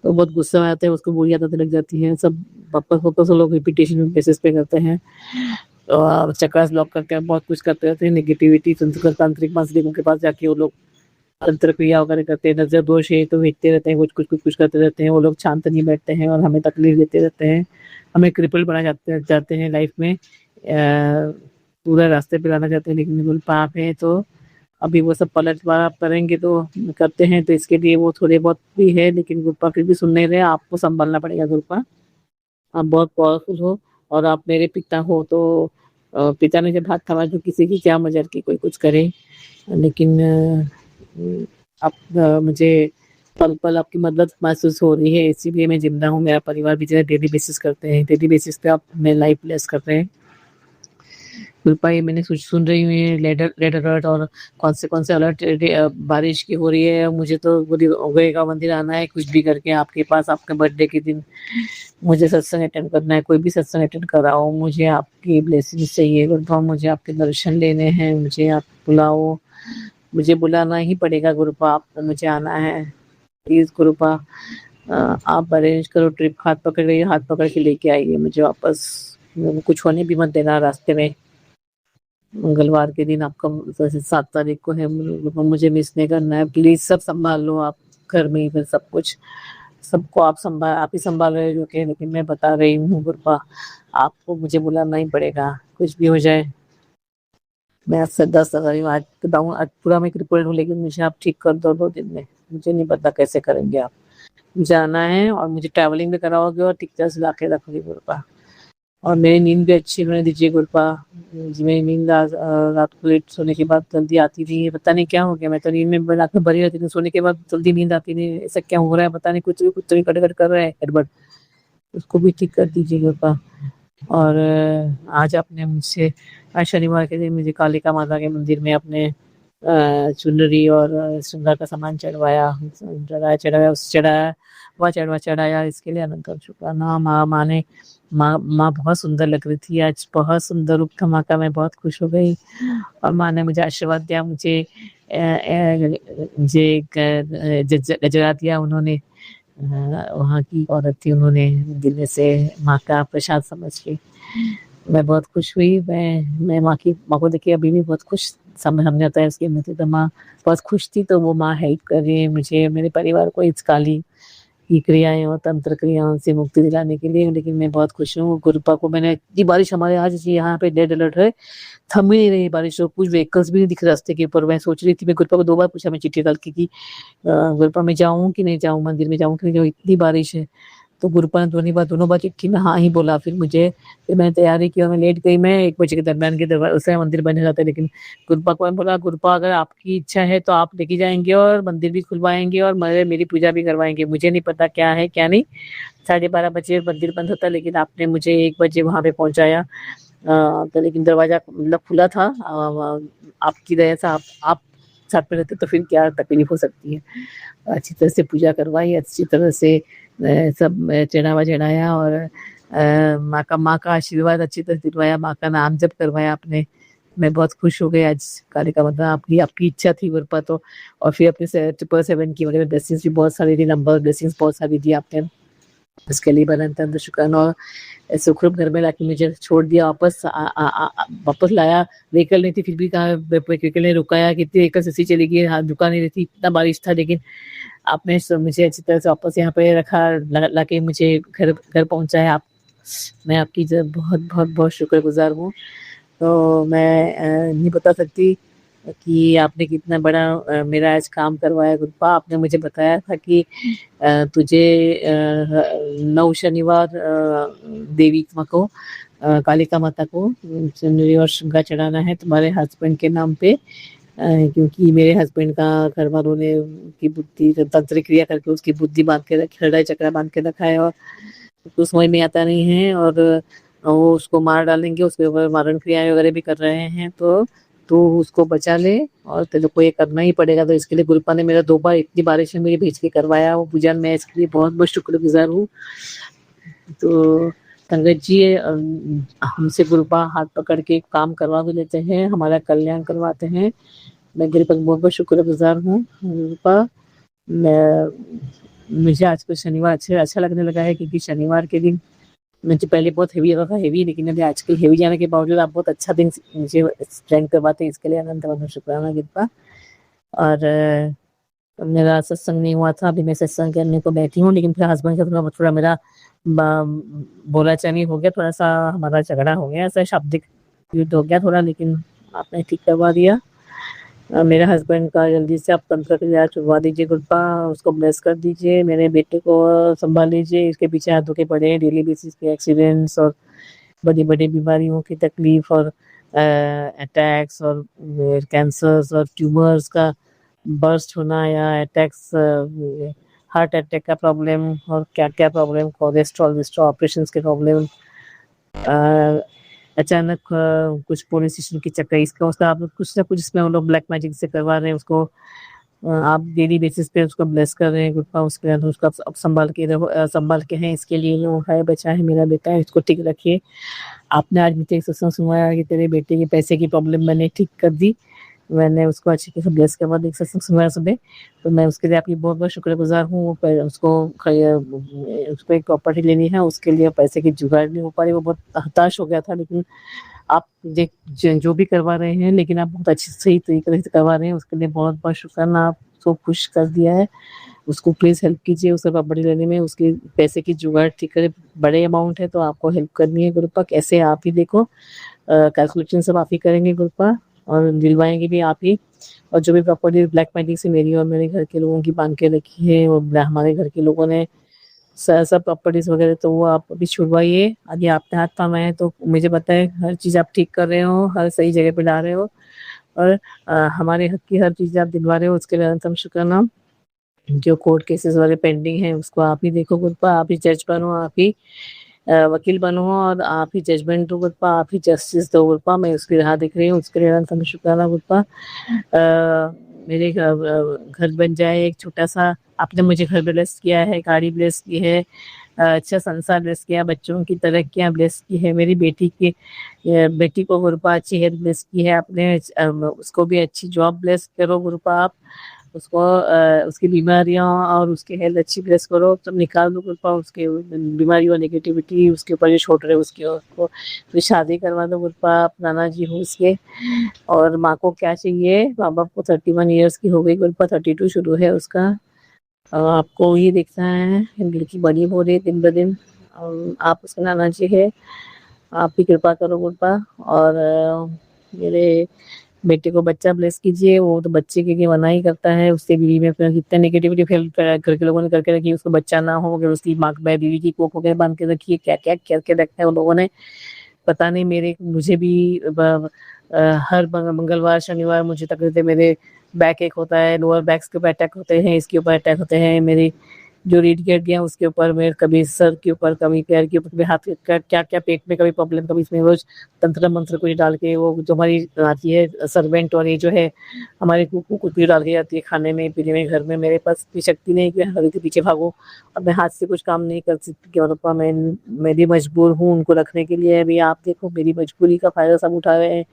तो बहुत गुस्सा आता है उसको, बुरी आदतें लग जाती हैं, सब वापस लोग रिपीटेशन बेसिस पे करते हैं, तो आप चक्रास ब्लॉक करके बहुत कुछ करते रहते हैं। नेगेटिविटी तांत्रिक मांत्रिकों के पास जाके वो लोग तंत्र क्रिया वगैरह करते हैं, नजर दोष है तो भेजते रहते हैं, कुछ करते रहते हैं, वो लोग शांत नहीं बैठते हैं और हमें तकलीफ देते रहते हैं, हमें क्रिपल बना जाते हैं लाइफ में, पूरा रास्ते पे लाना चाहते हैं, लेकिन बिल्कुल पाप है। तो अभी वो सब पलटवार आप करेंगे तो करते हैं, तो इसके लिए वो थोड़े बहुत भी है, लेकिन गुरुपा फिर भी सुन नहीं रहे, आपको संभालना पड़ेगा गुरुपा। आप बहुत पावरफुल हो, और आप मेरे पिता हो, तो पिता ने जब हाथ थमा तो किसी की क्या मजर की कोई कुछ करे, लेकिन आप मुझे पल पल आपकी मदद महसूस हो रही है, इसीलिए मैं जिंदा हूँ। मेरा परिवार भी डेली बेसिस करते हैं, डेली बेसिस पे आप मेरी लाइफ ब्लेस कर रहे हैं गुरुपा। ये मैंने सुन रही हूँ ये रेड अलर्ट और कौन से अलर्ट बारिश की हो रही है, मुझे तो गएगा मंदिर आना है, कुछ भी करके आपके पास, आपके बर्थडे के दिन मुझे सत्संग अटेंड करना है, कोई भी सत्संग अटेंड कराओ, मुझे आपकी ब्लेसिंग चाहिए गुरुपा, मुझे आपके दर्शन लेने हैं, मुझे आप बुलाओ, मुझे बुलाना ही पड़ेगा गुरुपा, आपको मुझे आना है प्लीज गुरुपा। आप अरेंज करो ट्रिप, हाथ पकड़ के लेके आइए मुझे वापस, कुछ होने भी मत देना रास्ते में। मंगलवार के दिन आपका 7 तारीख को है, मुझे मिस नहीं करना है, प्लीज सब संभाल लो आप घर में ही, फिर सब कुछ सबको आप ही संभाल रहे हो, लेकिन मैं बता रही हूँ गुरुपा, आपको मुझे बुलाना ही पड़ेगा, कुछ भी हो जाए। मैं आपसे 10,000 आज बताऊँ, आज पूरा मैं क्रिपल्ड हूँ, लेकिन मुझे आप ठीक कर दो 2 दिन में, मुझे नहीं पता कैसे करेंगे आप, मुझे आना है और मुझे ट्रैवलिंग भी कराओगे और ठीक तरह से ला के रखोगे गुरुपा। और मेरी नींद भी अच्छी होने दीजिए गुरुपा। मेरी नींद रात को लेट सोने के बाद जल्दी आती थी, पता नहीं क्या हो गया, मैं तो नींद में रात में भरी रहती थी, सोने के बाद जल्दी नींद आती नहीं, ऐसा क्या हो रहा है पता नहीं, कुछ भी कट कर रहा है गड़बड़, उसको भी ठीक कर दीजिए गुरुपा। और आज आपने मुझसे, आज शनिवार के दिन मुझे कालिका माता के मंदिर में अपने चुनरी और श्रृंगार का सामान चढ़वाया, चढ़ाया, उस चढ़ाया, वह चढ़ाया, इसके लिए अनंत शुक्राना। माँ बहुत सुंदर लग रही थी आज, बहुत सुंदर रूप था माँ का, मैं बहुत खुश हो गई। और माँ ने मुझे आशीर्वाद दिया, मुझे गजरा दिया उन्होंने। वहाँ की औरत थी, उन्होंने दिल में से माँ का प्रसाद समझ के मैं बहुत खुश हुई। मैं माँ को देख के अभी भी बहुत खुश हमने होता है उसकी मदद। तो माँ बहुत खुश थी, तो वो माँ हेल्प कर रही है मुझे, मेरे परिवार को इस काली की क्रियाएं और तंत्र क्रियाओं से मुक्ति दिलाने के लिए। लेकिन मैं बहुत खुश हूँ। गुरुपा को मैंने इतनी बारिश, हमारे आज यहाँ पे रेड अलर्ट है, थम ही नहीं रही बारिश, और कुछ व्हीकल्स भी नहीं दिख रहे रास्ते के ऊपर। मैं सोच रही थी, मैं गुरुपा को 2 बार पूछा, मैं चिट्ठी डाल के कि गुरुपा मैं जाऊँ कि नहीं जाऊँ, मंदिर में जाऊँ कि नहीं जाऊँ, इतनी बारिश है। तो गुरुपा ने दोनों बार चिट्ठी में हाँ ही बोला। फिर मैंने तैयारी की और मैं लेट गई। मैं 1 बजे के दरमियान के उस समय मंदिर बने रहते, लेकिन गुरुपा को मैं बोला, गुरुपा अगर आपकी इच्छा है तो आप लेके जाएंगे और मंदिर भी खुलवाएंगे और मेरी पूजा भी करवाएंगे। मुझे नहीं पता क्या है क्या नहीं। 12:30 बजे मंदिर बंद होता, लेकिन आपने मुझे 1 बजे वहां पे पहुंचाया। तो लेकिन दरवाजा मतलब खुला था। आपकी दया से आप साथ में रहते तो फिर क्या तकलीफ हो सकती है। अच्छी तरह से पूजा करवाई, अच्छी तरह से सब चढ़ावा चढ़ाया और माँ का आशीर्वाद अच्छी तरह से दिलवाया, माँ का नाम जप करवाया आपने। मैं बहुत खुश हो गई आज। कालिका माता, आपकी इच्छा थी गुरुपा तो। और फिर अपने 777 की वगैरह ब्लेसिंग्स भी बहुत सारी दी, नंबर ब्लेसिंग्स बहुत सारी दी आपने, इसके लिए अनंत शुक्राना। और सुखरूप घर में लाके मुझे छोड़ दिया, वापस लाया। व्हीकल नहीं थी, फिर भी कहा व्हीकल ने रुकाया, कितनी व्हीकल ऐसी चली गई, हाथ रुका नहीं रही थी, इतना बारिश था, लेकिन आपने मुझे अच्छी तरह से वापस यहाँ पे रखा, लाके मुझे घर पहुंचाया। आप मैं आपकी बहुत बहुत बहुत शुक्रगुजार हूँ। तो मैं नहीं बता सकती कि आपने कितना बड़ा मेरा आज काम करवाया गुरुपा। आपने मुझे बताया था कि तुझे 9 शनिवार देवी माँ को, कालिका माता को चुनरी और श्रृंगार चढ़ाना है तुम्हारे हस्बैंड के नाम पे, क्योंकि मेरे हस्बैंड का घर वालों ने की बुद्धि तंत्र क्रिया करके उसकी बुद्धि बांध के रखी, हृदय चक्र बांध के रखा है, और उसको समझ में आता नहीं है, और वो उसको मार डालेंगे, उसके ऊपर मारण क्रियाएं वगैरह भी कर रहे हैं। तो तू उसको बचा ले, और तेरे को ये करना ही पड़ेगा। तो इसके लिए गुरुपा ने मेरा 2 बार इतनी बारिश में मेरी भेज के करवाया वो पूजन। मैं इसके लिए बहुत बहुत शुक्रगुजार हूँ। तो संगत जी, हमसे गुरुपा हाथ पकड़ के काम करवा भी लेते हैं, हमारा कल्याण करवाते हैं। मैं गुरुपा बहुत बहुत शुक्रगुजार हूँ। गुरुपा, मुझे आज को शनिवार अच्छा लगने लगा है, क्योंकि शनिवार के दिन मुझे पहले बहुत हेवी आता था, हेवी, लेकिन अभी आजकल हेवी जाने के बावजूद आप बहुत अच्छा दिन मुझे स्ट्रेंथ करवाते हैं, इसके लिए अनंत शुक्राना गुरुपा। और मेरा सत्संग नहीं हुआ था, अभी मैं सत्संग करने को बैठी हूँ, लेकिन फिर हस्बैंड का थोड़ा मेरा बोलाचाली हो गया, थोड़ा सा हमारा झगड़ा हो गया, ऐसा शाब्दिक युद्ध हो गया थोड़ा, लेकिन आपने ठीक करवा दिया। मेरे हस्बैंड का जल्दी से आप तंत्र क्रिया छुड़वा दीजिए गुरुपा, उसको ब्लेस कर दीजिए, मेरे बेटे को संभाल लीजिए। इसके पीछे हाथ धोके पड़े हैं, डेली बेसिस पे एक्सीडेंट्स और बड़ी बड़ी बीमारियों की तकलीफ और अटैक्स और कैंसर्स और ट्यूमर्स का बर्स्ट होना, या अटैक्स, हार्ट अटैक का प्रॉब्लम, और क्या क्या प्रॉब्लम, कोलेस्ट्रॉल ऑपरेशन के प्रॉब्लम, अचानक कुछ पुलिस स्टेशन की चक्कर, इसका उसका आप कुछ ना कुछ इसमें वो लोग ब्लैक मैजिक से करवा रहे हैं। उसको आप डेली बेसिस पे उसको ब्लेस कर रहे हैं गुरुपा, उसके बाद उसको आप संभाल के रहो, संभाल के हैं। इसके लिए वो है बच्चा है, मेरा बेटा है, इसको ठीक रखिए। आपने आज मुझे एक सत्संग सुनाया कि तेरे बेटे के पैसे की प्रॉब्लम मैंने ठीक कर दी, मैंने उसको अच्छे से ब्लेस करवा दी, एक सत्संग सुनाया सुबह। तो मैं उसके लिए आपकी बहुत बहुत शुक्रगुजार हूँ। उसको एक प्रॉपर्टी लेनी है, उसके लिए पैसे की जुगाड़ नहीं हो पा रही, वो बहुत हताश हो गया था। लेकिन आप जो भी करवा रहे हैं, लेकिन आप बहुत अच्छी सही तरीके से करवा रहे हैं, उसके लिए बहुत बहुत शुक्राना। आप उसको खुश कर दिया है, उसको प्लीज हेल्प कीजिए उसे प्रॉपर्टी लेने में, उसके पैसे की जुगाड़ ठीक करे। बड़े अमाउंट है तो आपको हेल्प करनी है गुरुपा, कैसे आप ही देखो, कैलकुलेशन सब आप ही करेंगे गुरुपा, और दिलवाएंगे भी आप ही। और जो भी प्रॉपर्टी ब्लैक मैजिक से मेरी और मेरे घर के लोगों की बांध के रखी है, वो हमारे घर के लोगों ने सब प्रॉपर्टीज वगैरह, तो वो आप अभी छुड़वाइए। आगे आपने हाथ थामा है तो मुझे बताएं, हर चीज़ आप ठीक कर रहे हो, हर सही जगह पे ला रहे हो, और हमारे हक की हर चीज़ आप दिलवा रहे हो, उसके लिए अनंतम शुक्राना। जो कोर्ट केसेस वगैरह पेंडिंग है उसको आप ही देखो गुरुपा, आप ही जज बनो, आप ही वकील बनो और आप ही जजमेंट दो गुरपा, आप ही जस्टिस दो गुरपा। मैं उसकी राह देख रही हूँ, उसके लिए अनंत शुक्राना गुरपा। मेरे घर बन जाए एक छोटा सा, आपने मुझे घर ब्लेस किया है, गाड़ी ब्लेस की है, अच्छा संसार ब्लेस किया, बच्चों की तरक्कियां ब्लेस की है, मेरी बेटी को गुरुपा अच्छी हेल्थ ब्लेस की है आपने, उसको भी अच्छी जॉब ब्लेस करो गुरुपा आप, उसको उसकी बीमारियां और उसकी हेल्थ अच्छी ब्लेस करो, सब निकाल दो गुरुपा, उसके बीमारी और नेगेटिविटी उसके ऊपर जो छोड़ रहे उसकी, उसको फिर शादी करवा दो गुरुपा आप, नाना जी हो उसके। और माँ को क्या चाहिए, माँ बाप को 31 ईयर्स की हो गई गुरुपा, 32 शुरू है उसका। आपको ये दिखता है लड़की बड़ी हो रही है दिन ब दिन, आप उसके नाना जी है, आप भी कृपा करो गुरुपा। और मेरे बेटे को बच्चा ब्लेस कीजिए, वो तो बच्चे की मना ही करता है, उससे बीवी में कितने नेगेटिविटी फैल घर के लोगों ने करके रखी, उसको बच्चा ना हो, अगर उसकी माँ बीवी की कोख वगैरह बांध के रखी है, क्या क्या करके रखा है उन लोगों ने, पता नहीं। मुझे भी हर मंगलवार शनिवार मुझे तकलीफ, मेरे बैक एक होता है, लोअर बैक्स के ऊपर अटैक होते हैं, इसके ऊपर अटैक होते हैं, मेरी जो रीढ़ की हड्डियां उसके ऊपर, मेरे कभी सर के ऊपर, कभी पैर के ऊपर, कभी हाथ के, क्या क्या पेट में कभी प्रॉब्लम, कभी इसमें रोज तंत्र मंत्र कुछ डाल के, वो जो हमारी आती है सर्वेंट और ये जो है हमारी कुकू कुछ भी डाल के जाती है खाने में पीने में, घर में मेरे पास इतनी शक्ति नहीं कि हर के पीछे भागो, और मैं हाथ से कुछ काम नहीं कर सकती। और मैं भी मजबूर हूँ उनको रखने के लिए। अभी आप देखो मेरी मजबूरी का फायदा सब उठा रहे हैं,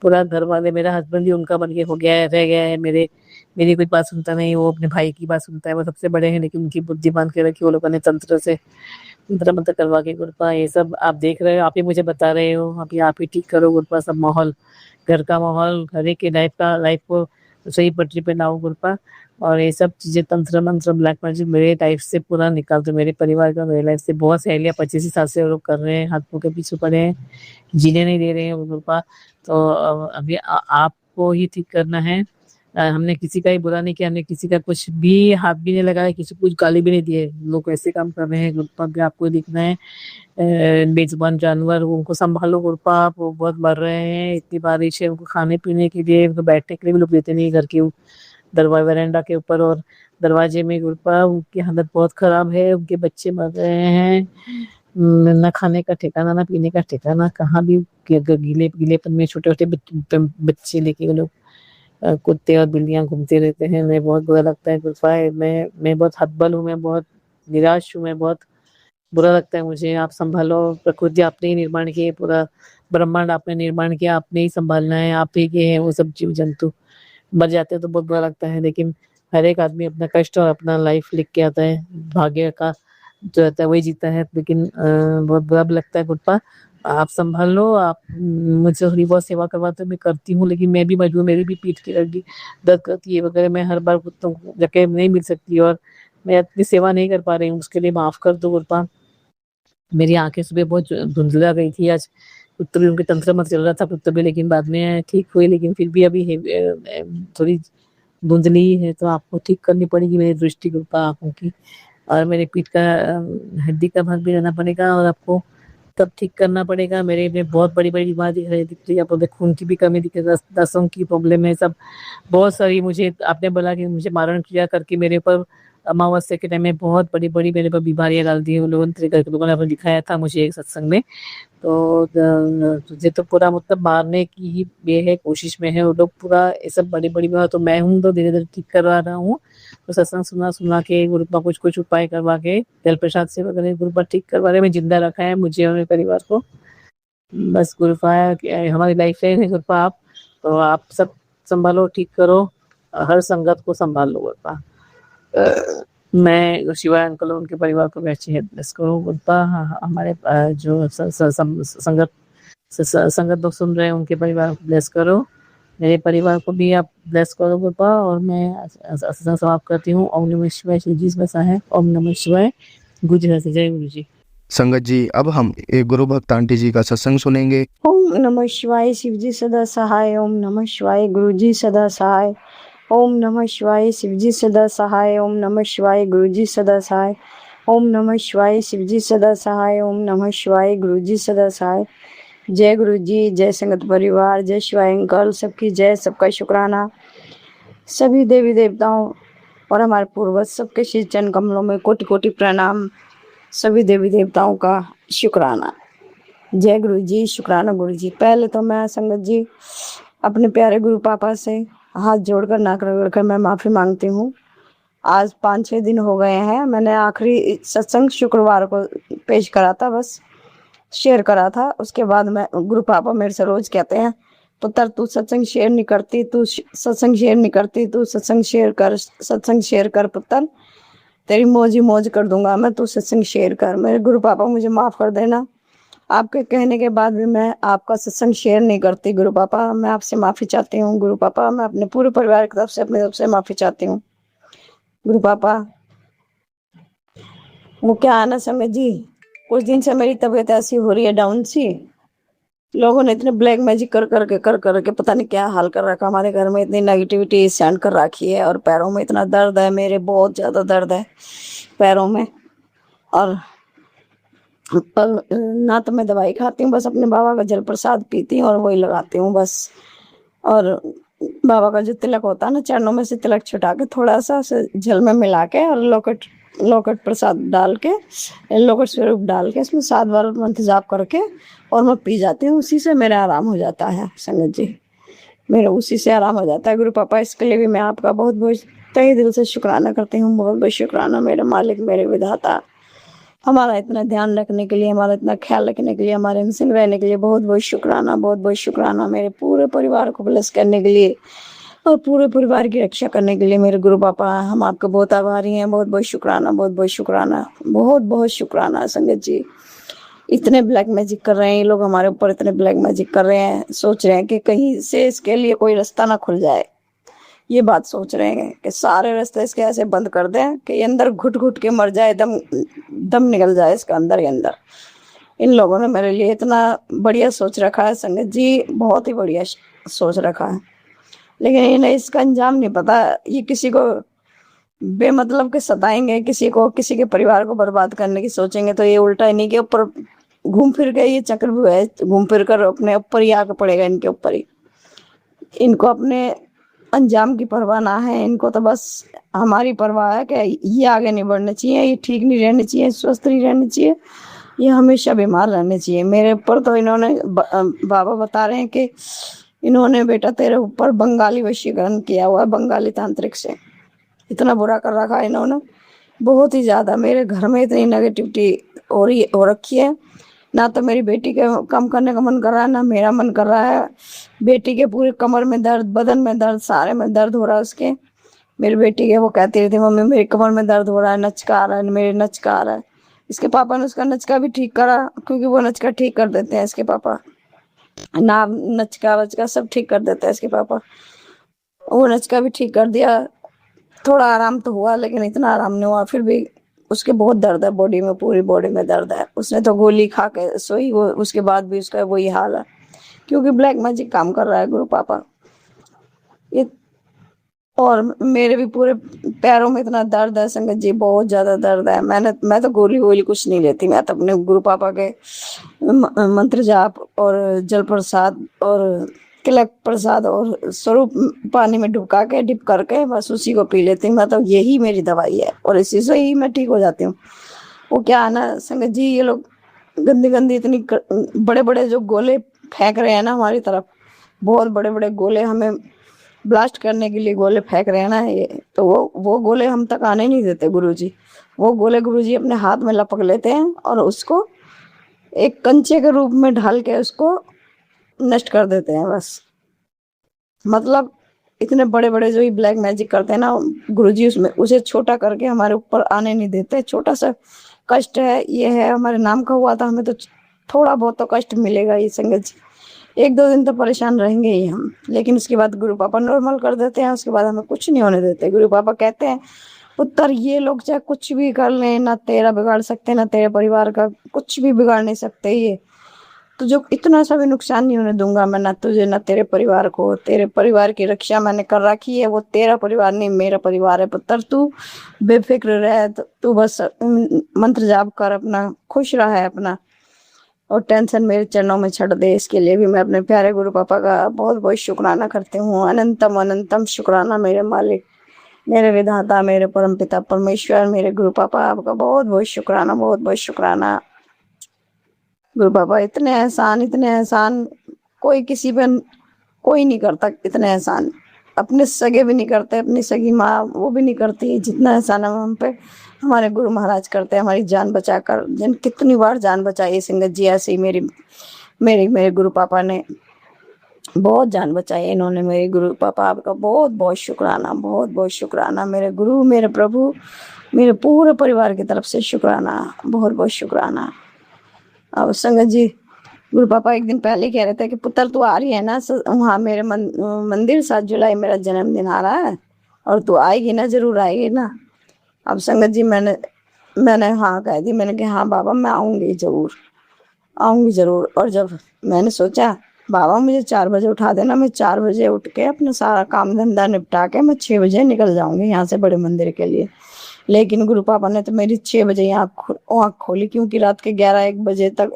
पूरा घर वाले, मेरा हस्बैंड भी उनका बन के हो गया है, रह गया है, मेरी कोई बात सुनता नहीं, वो अपने भाई की बात सुनता है, वो सबसे बड़े हैं, लेकिन उनकी बुद्धि बांध के रखी वो लोगों ने तंत्र से, तंत्र मंत्र करवा के गुरुपा। ये सब आप देख रहे हो, आप ही मुझे बता रहे हो, अभी आप ही ठीक करो गुरुपा, सब माहौल, घर का माहौल, घर के लाइफ को सही पटरी पे लाओ गुरुपा। और ये सब चीजें तंत्र मंत्र ब्लैक मैजिक मेरे लाइफ से पूरा निकाल दो, मेरे परिवार का, मेरे लाइफ से। बहुत सहेलियां 25 साल से लोग कर रहे हैं, हाथों के पीछे पड़े हैं, जीने नहीं दे रहे हैं गुरुपा। तो अभी आपको ही ठीक करना है। हमने किसी का ही बुरा नहीं किया, हमने किसी का कुछ भी हाथ भी नहीं लगाया, किसी को कुछ गाली भी नहीं दिए, लोग ऐसे काम कर रहे हैं गुरुपा, भी आपको दिखना है। बेजुबान जानवर उनको संभालो गुरुपा आप, वो बहुत मर रहे हैं, इतनी बारिश है, उनको खाने पीने के लिए, उनको बैठने के लिए भी लोग देते नहीं घर के दरवाजे वरांडा के ऊपर और दरवाजे में गुरुपा, उनकी हालत बहुत खराब है, उनके बच्चे मर रहे हैं, ना खाने का ठिकाना, ना पीने का ठिकाना, कहाँ भी गीलेपन में छोटे छोटे बच्चे लेके वो लोग कुत्ते और बिल्लियां घूमते रहते हैं। मैं बहुत बुरा लगता है गुरुपा, मैं बहुत हतबल हूँ, मैं बहुत निराश हूँ, मैं बहुत बुरा लगता है मुझे। आप संभालो, प्रकृति आपने ही निर्माण की है, पूरा ब्रह्मांड आपने निर्माण किया, आपने ही संभालना है, आप ही के हैं वो सब जीव जंतु। मर जाते हैं तो बहुत बुरा लगता है, लेकिन हर एक आदमी अपना कष्ट और अपना लाइफ लिख के आता है, भाग्य का जो रहता है वही जीता है, लेकिन बहुत बुरा भी लगता है गुरुपा। आप संभाल लो, आप मुझसे थोड़ी बहुत सेवा करवाते मैं करती हूँ, लेकिन मैं भी मजबूर, मेरी भी पीठ की हड्डी दर्द करती है वगैरह, मैं हर बार कुत्तों को जगह नहीं मिल सकती और मैं अपनी सेवा नहीं कर पा रही हूँ, उसके लिए माफ कर दो गुरुपा। मेरी आंखें सुबह बहुत धुंधला गई थी आज, कुत्ते भी उनके तंत्र मत चल रहा था कुत्ते भी, लेकिन बाद में ठीक हुई, लेकिन फिर भी अभी थोड़ी धुंधली है, तो आपको ठीक करनी पड़ेगी मेरी दृष्टि गुरुपा आंखों की, और मेरे पीठ का हड्डी का भाग भी रहना पड़ेगा, और आपको तब ठीक करना पड़ेगा। मेरे में बहुत बड़ी बड़ी बीमारी दिख रही है, आपको खून की भी कमी दिख रही है, दसों की प्रॉब्लम है, सब बहुत सारी। मुझे आपने बोला कि मुझे मारण क्रिया करके मेरे ऊपर अमावस्या के टाइम में बहुत बड़ी बड़ी मेरे पर बीमारियां डाल दी है, लोगों ने अपने दिखाया था मुझे एक सत्संग में। तो तुझे तो पूरा मतलब मारने की ही ये है, कोशिश में है वो लोग पूरा, ये सब बड़ी बड़ी बीमार, तो मैं हूँ तो धीरे धीरे ठीक करवा रहा हूँ, तो सत्संग सुना के गुरु पर कुछ उपाय करवा के जल प्रसाद से वगैरह गुरु पर ठीक करवा रहे, मैं जिंदा रखा है मुझे और मेरे परिवार को। बस गुरुपा हमारी लाइफ है गुरुपा आप, तो आप सब संभालो, ठीक करो, हर संगत को संभाल लो गुरुपा। मैं शिवाय अंकल और उनके परिवार को भी अच्छी हेल्प करो गुरुपा। हमारे जो संगत लोग सुन रहे हैं उनके परिवार को ब्लेस करो, मेरे परिवार को भी आप ब्लेस करो गुरुपा। और मैं समाप्त करती हूँ। ओम नमः शिवाय, शिव जी बसा है। ओम नमः शिवाय। गुरु जी से जय गुरु जी।
संगत जी, अब हम एक गुरु भक्त आंटी जी का सत्संग सुनेंगे।
ओम नमः शिवाय, शिव जी सदा सहाय। ओम नमः शिवाय, गुरु जी सदा सहाय। ओम नमः शिवाय, शिव जी सदा सहाय। ओम नमः शिवाय, गुरु जी सदा सहाय। ओम नमः शिवाय, शिव जी सदा सहाय। ओम नमः शिवाय, गुरु जी सदा सहाय। जय गुरु जी, जय संगत परिवार, जय शिवाय अंकल, सबकी जय, सबका शुक्राना। सभी देवी देवताओं और हमारे पूर्वज सबके श्री चरण कमलों में कोटि कोटि प्रणाम। सभी देवी देवताओं का शुक्राना। जय गुरु जी, शुक्राना गुरु जी। पहले तो मैं संगत जी अपने प्यारे गुरु पापा से हाथ जोड़कर नाक रगड़कर मैं माफ़ी मांगती हूँ। आज 5-6 दिन हो गए हैं, मैंने आखिरी सत्संग शुक्रवार को पेश करा था, बस शेयर करा था। उसके बाद मैं गुरु पापा मेरे से रोज कहते हैं, पुत्र तू सत्संग शेयर नहीं करती, तू सत्संग शेयर नहीं करती, तू सत्संग शेयर कर पुत्र, तेरी मौज ही मौज कर दूंगा मैं, तू सत्संग शेयर कर। मेरे गुरु पापा मुझे माफ़ कर देना, आपके कहने के बाद भी मैं आपका सत्संग शेयर नहीं करती। गुरु पापा मैं आपसे माफ़ी चाहती हूँ। गुरु पापा मैं अपने पूरे परिवार की तरफ से अपनी तरफ से माफ़ी चाहती हूँ। गुरु पापा वो क्या आना समय जी, कुछ दिन से मेरी तबीयत ऐसी हो रही है डाउन सी। लोगों ने इतने ब्लैक मैजिक कर करके पता नहीं क्या हाल कर रखा हमारे घर में, इतनी नेगेटिविटी सेंड कर रखी है, और पैरों में इतना दर्द है, मेरे बहुत ज़्यादा दर्द है पैरों में। और ना तो मैं दवाई खाती हूँ, बस अपने बाबा का जल प्रसाद पीती हूँ और वही लगाती हूँ बस। और बाबा का जो तिलक होता है ना, चरणों में से तिलक छुटा के थोड़ा सा जल में मिला के और लोकट प्रसाद डाल के, लोकट स्वरूप डाल के इसमें 7 बार मंत्र जाप करके और मैं पी जाती हूँ। उसी से मेरा आराम हो जाता है संगत जी, मेरा उसी से आराम हो जाता है। गुरु पापा इसके लिए भी मैं आपका बहुत बहुत तहे दिल से शुक्राना करती हूँ। बहुत बहुत शुक्राना मेरे मालिक, मेरे विधाता, हमारा इतना ध्यान रखने के लिए, हमारा इतना ख्याल रखने के लिए, हमारे हमसे रहने के लिए बहुत बहुत शुक्राना, बहुत बहुत शुक्राना। मेरे पूरे परिवार को ब्लेस करने के लिए और पूरे परिवार की रक्षा करने के लिए मेरे गुरु पापा, हम आपके बहुत आभारी हैं। बहुत बहुत शुक्राना, बहुत बहुत शुक्राना, बहुत बहुत शुक्राना संगत जी। इतने ब्लैक मैजिक कर रहे हैं ये लोग हमारे ऊपर, इतने ब्लैक मैजिक कर रहे हैं, सोच रहे हैं कि कहीं से इसके लिए कोई रास्ता ना खुल जाए। ये बात सोच रहे हैं कि सारे रास्ते इसके ऐसे बंद कर दें कि ये अंदर घुट घुट के मर जाए, दम निकल जाए इसका अंदर ही अंदर। इन लोगों ने मेरे लिए इतना बढ़िया सोच रखा है संगत जी, बहुत ही बढ़िया सोच रखा है, लेकिन इन्हें इसका अंजाम नहीं पता। ये किसी को बेमतलब के सताएंगे, किसी के परिवार को बर्बाद करने की सोचेंगे, तो ये उल्टा इन्हीं के ऊपर घूम फिर के ये चक्रव्यूह है, घूम फिर कर अपने ऊपर ही आके पड़ेगा, इनके ऊपर ही। इनको अपने अंजाम की परवाह ना है, इनको तो बस हमारी परवाह है कि ये आगे नहीं बढ़ना चाहिए, ये ठीक नहीं रहना चाहिए, स्वस्थ नहीं रहना चाहिए, ये हमेशा बीमार रहने चाहिए। मेरे ऊपर तो इन्होंने बाबा बता रहे हैं कि इन्होंने बेटा तेरे ऊपर बंगाली वशीकरण किया हुआ है, बंगाली तांत्रिक से इतना बुरा कर रखा है इन्होंने, बहुत ही ज़्यादा। मेरे घर में इतनी नेगेटिविटी हो रखी है, ना तो मेरी बेटी के कम करने का मन कर रहा है, ना मेरा मन कर रहा है। बेटी के पूरे कमर में दर्द, बदन में दर्द, सारे में दर्द हो रहा है उसके। मेरी बेटी के वो कहती रहती मम्मी मेरी कमर में दर्द हो रहा है, नचका आ रहा है, मेरे नचका आ रहा है। इसके पापा ने उसका नचका भी ठीक करा, क्योंकि वो नचका ठीक कर देते हैं इसके पापा, ना नचका वचका सब ठीक कर देते हैं इसके पापा। वो नचका भी ठीक कर दिया, थोड़ा आराम तो हुआ, लेकिन इतना आराम नहीं हुआ, फिर भी उसके बहुत दर्द है बॉडी में, पूरी बॉडी में दर्द है। उसने तो गोली खा के सोई, वो उसके बाद भी उसका वही हाल है, क्योंकि ब्लैक मैजिक काम कर रहा है गुरु पापा ये। और मेरे भी पूरे पैरों में इतना दर्द है संगत जी, बहुत ज्यादा दर्द है। मैं तो गोली कुछ नहीं लेती, मैं तो अपने गुरु पापा के मंत्र जाप और जल प्रसाद और तिलक प्रसाद और स्वरूप पानी में डुबका के डिप करके बस उसी को पी लेती हूँ। मैं तो यही मेरी दवाई है और इसी से ही मैं ठीक हो जाती हूँ। वो क्या है ना संगत जी, ये लोग गंदी इतनी बड़े बड़े जो गोले फेंक रहे हैं ना हमारी तरफ, बहुत बड़े बड़े गोले हमें ब्लास्ट करने के लिए गोले फेंक रहे हैं ना ये, तो वो गोले हम तक आने नहीं देते गुरुजी। वो गोले गुरुजी अपने हाथ में लपक लेते हैं और उसको एक कंचे के रूप में ढाल के उसको नष्ट कर देते हैं बस। मतलब इतने बड़े बड़े जो ये ब्लैक मैजिक करते हैं ना गुरुजी, उसमें उसे छोटा करके हमारे ऊपर आने नहीं देते। छोटा सा कष्ट है, ये है हमारे नाम का हुआ था, हमें तो थोड़ा बहुत तो कष्ट मिलेगा ये संगत जी, 1-2 दिन तो परेशान रहेंगे ही हम, लेकिन उसके बाद गुरु पापा नॉर्मल कर देते हैं। उसके बाद हमें कुछ नहीं होने देते। गुरु पापा कहते हैं पुत्र ये लोग चाहे कुछ भी कर लें, ना तेरा बिगाड़ सकते, ना तेरे परिवार का कुछ भी बिगाड़ नहीं सकते, ये तो जो इतना सा भी नुकसान नहीं होने दूंगा मैं, ना तुझे ना तेरे परिवार को। तेरे परिवार की रक्षा मैंने कर रखी है, वो तेरा परिवार नहीं मेरा परिवार है पुत्र। तू बेफिक्र रह, तू बस मंत्र जाप कर, अपना खुश रहा है अपना, और टेंशन मेरे चरणों में छड़ दे। इसके लिए भी मैं अपने प्यारे गुरु पापा का बहुत बहुत शुक्राना करती हूँ। अनंतम अनंतम शुक्राना मेरे मालिक, मेरे विधाता, मेरे परमपिता परमेश्वर, मेरे गुरु पापा, आपका बहुत बहुत शुक्राना, बहुत बहुत शुक्राना। गुरु पापा इतने एहसान कोई किसी पे कोई नहीं करता इतने एहसान। अपने सगे भी नहीं करते, अपनी सगी माँ वो भी नहीं करती जितना एहसान हम पे हमारे गुरु महाराज करते हैं, हमारी जान बचाकर। जिन कितनी बार जान बचाई है संगत जी, ऐसे ही मेरे गुरु पापा ने बहुत जान बचाई है इन्होंने। मेरे गुरु पापा आपका बहुत बहुत शुक्राना, बहुत बहुत शुक्राना। मेरे गुरु, मेरे प्रभु, मेरे पूरे परिवार की तरफ से शुक्राना, बहुत बहुत शुक्राना। अब संगत जी, गुरु पापा एक दिन पहले कह रहे थे कि पुत्र तू आ रही है ना वहाँ मेरे मंदिर, 7 जुलाई मेरा जन्मदिन आ रहा है और तू आएगी ना, जरूर आएगी ना। अब संगत जी मैंने हाँ कह दी। मैंने कहा हाँ बाबा मैं आऊँगी जरूर। और जब मैंने सोचा बाबा मुझे 4 बजे उठा देना, मैं 4 बजे उठ के अपना सारा काम धंधा निपटा के मैं 6 बजे निकल जाऊंगी यहाँ से बड़े मंदिर के लिए। लेकिन गुरु पापा ने तो मेरी 6 बजे आँख खोली, क्योंकि रात के 11-1 बजे तक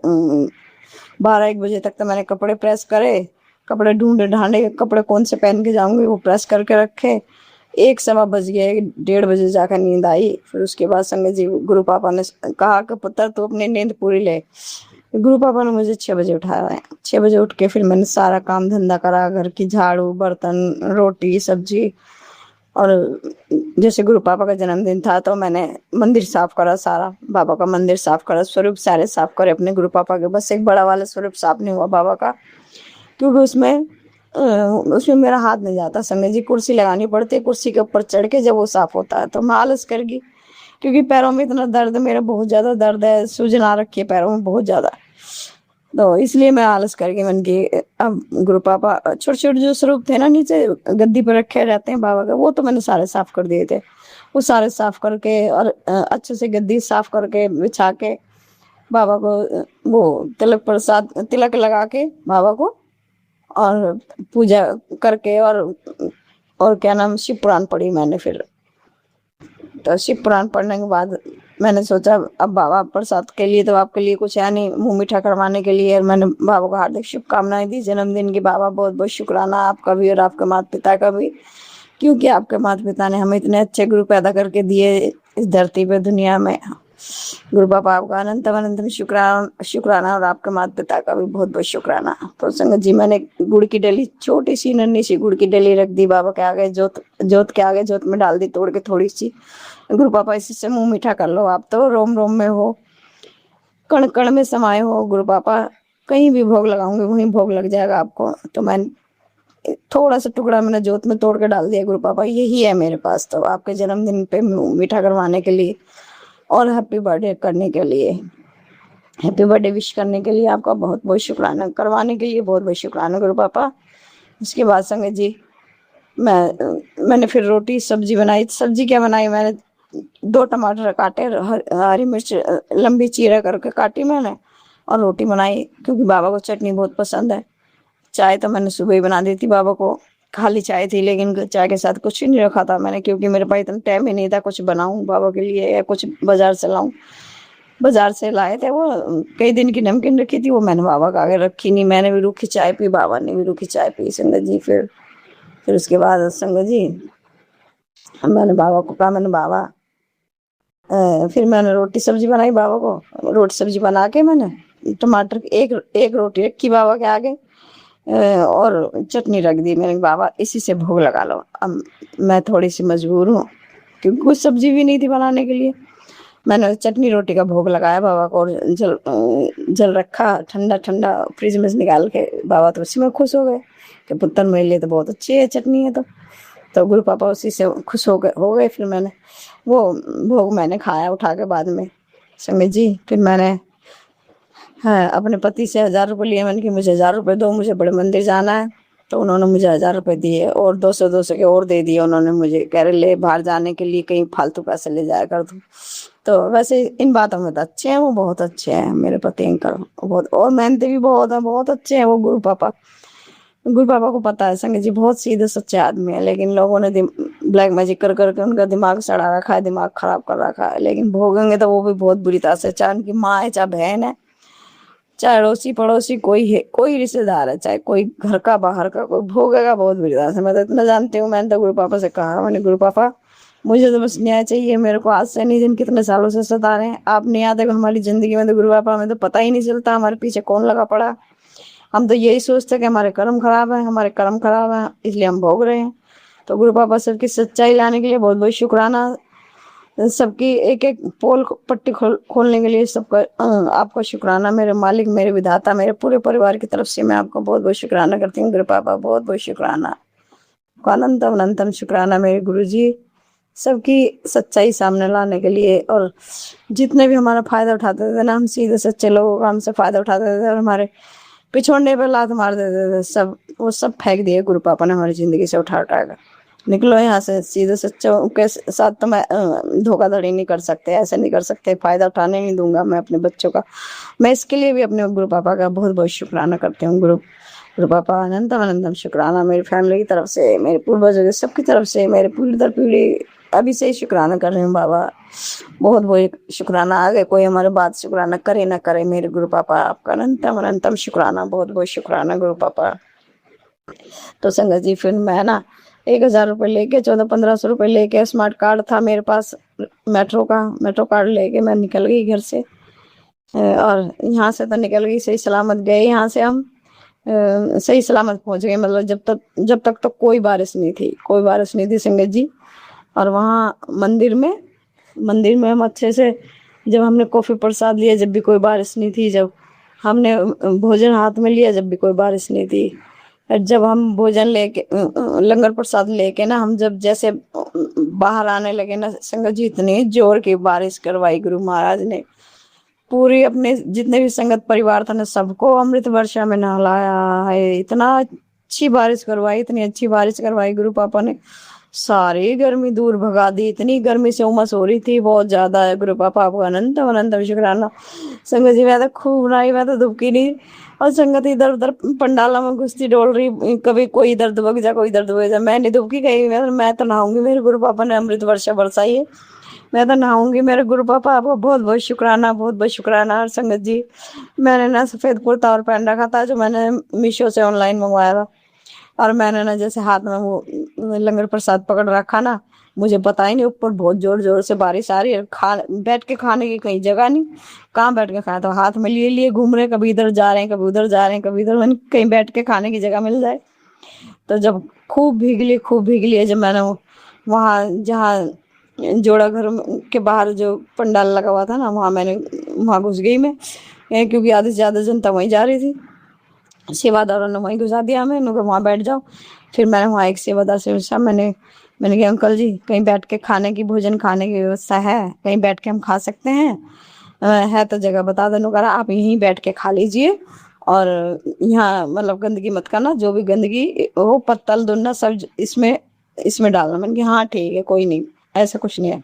12-1 बजे तक तो मैंने कपड़े प्रेस करे, कपड़े ढूंढे ढांडे, कपड़े कौन से पहन के जाऊंगी वो प्रेस करके रखे। 1 सवा बज गया, 1-1:30 बजे जाकर नींद आई। फिर उसके बाद संगत जी गुरु पापा ने कहा कि पुत्र तू अपनी नींद पूरी ले। गुरु पापा ने मुझे 6 बजे उठाया है। 6 बजे उठ के फिर मैंने सारा काम धंधा करा, घर की झाड़ू बर्तन रोटी सब्जी। और जैसे गुरु पापा का जन्मदिन था तो मैंने मंदिर साफ करा, सारा बाबा का मंदिर साफ करा, स्वरूप सारे साफ करे अपने गुरु पापा के। बस एक बड़ा वाला स्वरूप साफ नहीं हुआ बाबा का, क्योंकि उसमें मेरा हाथ नहीं जाता संगत जी। कुर्सी लगानी पड़ती है, कुर्सी के ऊपर चढ़ के जब वो साफ होता है तो मैं आलस कर गई, क्योंकि पैरों में इतना दर्द, मेरा बहुत ज्यादा दर्द है, सूजन आ रखी है पैरों में बहुत ज्यादा, तो इसलिए मैं आलस करके मन की। अब गुरु पापा छोटे छोटे जो स्वरूप थे ना नीचे गद्दी पर रखे रहते हैं बाबा का, वो तो मैंने सारे साफ कर दिए थे। वो सारे साफ करके और अच्छे से गद्दी साफ करके बिछा के बाबा को वो तिलक लगा के बाबा को और पूजा करके और क्या नाम शिव पुराण पढ़ी मैंने। फिर तो शिव पुराण पढ़ने के बाद मैंने सोचा अब बाबा प्रसाद के लिए तो आपके लिए कुछ है नहीं, मुंह मीठा करवाने के लिए। और मैंने बाबा को हार्दिक शुभकामनाएं दी जन्मदिन की। बाबा बहुत बहुत शुक्राना आपका भी और आपके माता पिता का भी, क्योंकि आपके माता पिता ने हमें इतने अच्छे गुरु पैदा करके दिए इस धरती पे दुनिया में। गुरु बाबा आपका अनंतम शुक्राना और आपके माता पिता का भी बहुत बहुत शुक्राना। तो संगत जी मैंने गुड़ की डली, छोटी सी नन्ही सी गुड़ की डली रख दी बाबा के आगे, जोत के आगे, जोत में डाल दी तोड़ के थोड़ी सी। गुरु पापा इसी से मुंह मीठा कर लो, आप तो रोम रोम में हो, कण कण में समाये हो गुरु पापा, कहीं भी भोग लगाऊंगे वहीं भोग लग जाएगा आपको। तो मैंने थोड़ा सा टुकड़ा मैंने जोत में तोड़ के डाल दिया। गुरु पापा यही है मेरे पास तो आपके जन्मदिन पे मीठा करवाने के लिए और हैप्पी बर्थडे करने के लिए, हैप्पी बर्थडे विश करने के लिए आपका बहुत बहुत शुक्राना, करवाने के लिए बहुत बहुत शुक्राना गुरु पापा। उसके बाद संगत जी मैंने फिर रोटी सब्जी बनाई। सब्जी क्या बनाई मैंने, 2 टमाटर काटे, हरी मिर्च लंबी चीरा करके काटी मैंने और रोटी बनाई, क्योंकि बाबा को चटनी बहुत पसंद है। चाय तो मैंने सुबह ही बना दी थी बाबा को, खाली चाय थी, लेकिन चाय के साथ कुछ नहीं रखा था मैंने, क्योंकि मेरे पास इतना टाइम ही नहीं था कुछ बनाऊं बाबा के लिए या कुछ बाजार से लाऊं। बाजार से लाए थे वो कई दिन की नमकीन रखी थी, वो मैंने बाबा का आगे रखी नहीं। मैंने भी रूखी चाय पी, बाबा ने भी रूखी चाय पी संगत जी। फिर उसके बाद संगत जी मैंने बाबा को कहा, मैंने बाबा फिर मैंने रोटी सब्जी बनाई बाबा को। रोटी सब्जी बना के मैंने टमाटर की एक रोटी रखी बाबा के आगे और चटनी रख दी। मैंने बाबा इसी से भोग लगा लो। अब मैं थोड़ी सी मजबूर हूँ क्योंकि कुछ सब्जी भी नहीं थी बनाने के लिए। मैंने चटनी रोटी का भोग लगाया बाबा को और जल रखा ठंडा ठंडा फ्रिज में से निकाल के। बाबा तो उसी में खुश हो गए कि पुत्र मेरे लिए तो बहुत अच्छी है चटनी है। तो गुरु पापा उसी से खुश हो गए। फिर मैंने वो भोग मैंने खाया उठा के बाद में संगत जी। फिर मैंने अपने पति से 1000 रुपये लिए। मैंने कि मुझे 1000 रुपये दो, मुझे बड़े मंदिर जाना है। तो उन्होंने मुझे 1000 रुपये दिए और 200 के और दे दिए उन्होंने मुझे, कह रहे ले बाहर जाने के लिए कहीं फालतू पैसे ले जाया कर तू। तो वैसे इन बातों में तो अच्छे हैं, वो बहुत अच्छे हैं मेरे पति अंकल, बहुत और मेहनती भी बहुत है, बहुत अच्छे हैं वो गुरु पापा। गुरु पापा को पता है संगत जी बहुत सीधे सच्चे आदमी है, लेकिन लोगों ने ब्लैक मैजिक कर करके उनका दिमाग सड़ा रखा है, दिमाग खराब कर रखा है। लेकिन भोगेंगे तो वो भी बहुत बुरी तरह से, चाहे उनकी माँ है चाहे बहन है चाहे अड़ोसी पड़ोसी कोई है, कोई रिश्तेदार है, चाहे कोई घर का बाहर का, कोई भोगेगा बहुत बुरी तरह से। मैं तो इतना जानती हूँ। मैंने तो गुरु पापा से कहा, मैंने गुरु पापा मुझे तो बस न्याय चाहिए। मेरे को आज से नहीं, दिन कितने सालों से सता रहे हैं। आप नहीं आते हमारी जिंदगी में तो गुरु बाबा, हमें तो पता ही नहीं चलता हमारे पीछे कौन लगा पड़ा। हम तो यही सोचते हैं कि हमारे कर्म खराब है, हमारे कर्म खराब है, इसलिए हम भोग रहे हैं। तो गुरु बाबा सबकी सच्चाई लाने के लिए बहुत बहुत शुक्राना। सबकी एक एक पोल पट्टी खोलने के लिए सबका आपका शुक्राना। मेरे मालिक, मेरे विधाता, मेरे पूरे परिवार की तरफ से मैं आपको बहुत बहुत शुक्राना करती हूँ। गुरु बाबा बहुत बहुत शुक्राना, अनंतम अनंतम शुक्राना मेरे गुरु जी, सबकी सच्चाई सामने लाने के लिए। और जितने भी हमारा फायदा उठाते थे ना, हम सीधे सच्चे लोगों का हमसे फायदा उठाते थे और हमारे पिछोड़ने पे लात मार देते थे, सब वो सब फेंक दिए गुरु पापा ने हमारी जिंदगी से उठा उठा कर। निकलो यहाँ से, सीधे सच्चों के साथ तो मैं धोखाधड़ी नहीं कर सकते, ऐसे नहीं कर सकते, फायदा उठाने नहीं दूंगा मैं अपने बच्चों का। मैं इसके लिए भी अपने गुरु पापा का बहुत बहुत शुक्राना करती हूँ। गुरु पापा अनंतम अनंतम शुक्राना, मेरी फैमिली की तरफ से, मेरे पूर्वजों की सबकी तरफ से, मेरे पीढ़ी दर पीढ़ी अभी से ही शुक्राना कर रही हूँ बाबा। बहुत बहुत शुक्राना। आगे कोई हमारे बात शुक्राना करे ना करे, मेरे गुरु पापा आपका अनंतम अनंतम शुक्राना, बहुत बहुत शुक्राना गुरु पापा। तो संगत जी, फिर मैं ना 1000 रुपये लेके, 1400-1500 रुपये लेके, स्मार्ट कार्ड था मेरे पास मेट्रो कार्ड लेके मैं निकल गई घर से। और यहाँ से तो निकल गई, सही सलामत गए यहाँ से हम, सही सलामत पहुंच गए। मतलब जब तक तो कोई बारिश नहीं थी संगत जी। और वहाँ मंदिर में हम अच्छे से, जब हमने कॉफी प्रसाद लिया जब भी कोई बारिश नहीं थी, जब हमने भोजन हाथ में लिया जब भी कोई बारिश नहीं थी, जब हम भोजन लेके लंगर प्रसाद लेके ना, हम जब जैसे बाहर आने लगे ना संगत जी, इतनी जोर की बारिश करवाई गुरु महाराज ने। पूरी अपने जितने भी संगत परिवार था ना, सबको अमृत वर्षा में नहलाया है। इतना अच्छी बारिश करवाई, इतनी अच्छी बारिश करवाई गुरु पापा ने, सारी गर्मी दूर भगा दी। इतनी गर्मी से उमस हो रही थी बहुत ज्यादा है। गुरु पापा आपको अनंत अनंत शुक्राना। संगत जी मैं तो खूब नहाई, मैं तो दुबकी नहीं। और संगत इधर उधर पंडाला में घुसती डोल रही, कभी कोई इधर दुबक जा, कोई इधर दुबक जा। मैं नहीं दुबकी गई, मैं तो नहाऊंगी, मेरे गुरु पापा ने अमृत वर्षा बरसाई है, मैं तो नहाऊंगी। मेरे गुरु पापा आपको बहुत बहुत शुक्राना, बहुत बहुत शुक्राना। और संगत जी, मैंने ना सफेद कुर्ता और पहन रखा था, जो मैंने मीशो से ऑनलाइन मंगवाया था। और मैंने ना जैसे हाथ में वो लंगर प्रसाद पकड़ रखा ना, मुझे पता ही नहीं, ऊपर बहुत जोर जोर से बारिश आ रही है, बैठ के खाने की कहीं जगह नहीं, कहाँ बैठ के खाए। तो हाथ में लिए घूम रहे, कभी इधर जा रहे हैं, कभी उधर जा रहे हैं, कभी इधर, कहीं बैठ के खाने की जगह मिल जाए। तो जब खूब भीगली है, जब मैंने वहाँ जहाँ जोड़ा घर के बाहर जो पंडाल लगा हुआ था ना, वहाँ घुस गई मैं, क्योंकि आधे से ज्यादा जनता वहीं जा रही थी। सेवादारों ने वहीं घुसा दिया हमें, उन्होंने वहाँ बैठ जाओ। फिर मैंने वहाँ एक सेवादार से पूछा, मैंने कहा अंकल जी, कहीं बैठ के भोजन खाने की व्यवस्था है, कहीं बैठ के हम खा सकते हैं? है तो जगह बता दो। कहा आप यहीं बैठ के खा लीजिए, और यहाँ मतलब गंदगी मत करना, जो भी गंदगी वो पत्तल दुन्ना सब इसमें डालना। मैंने कहा हाँ ठीक है, कोई नहीं, ऐसा कुछ नहीं है।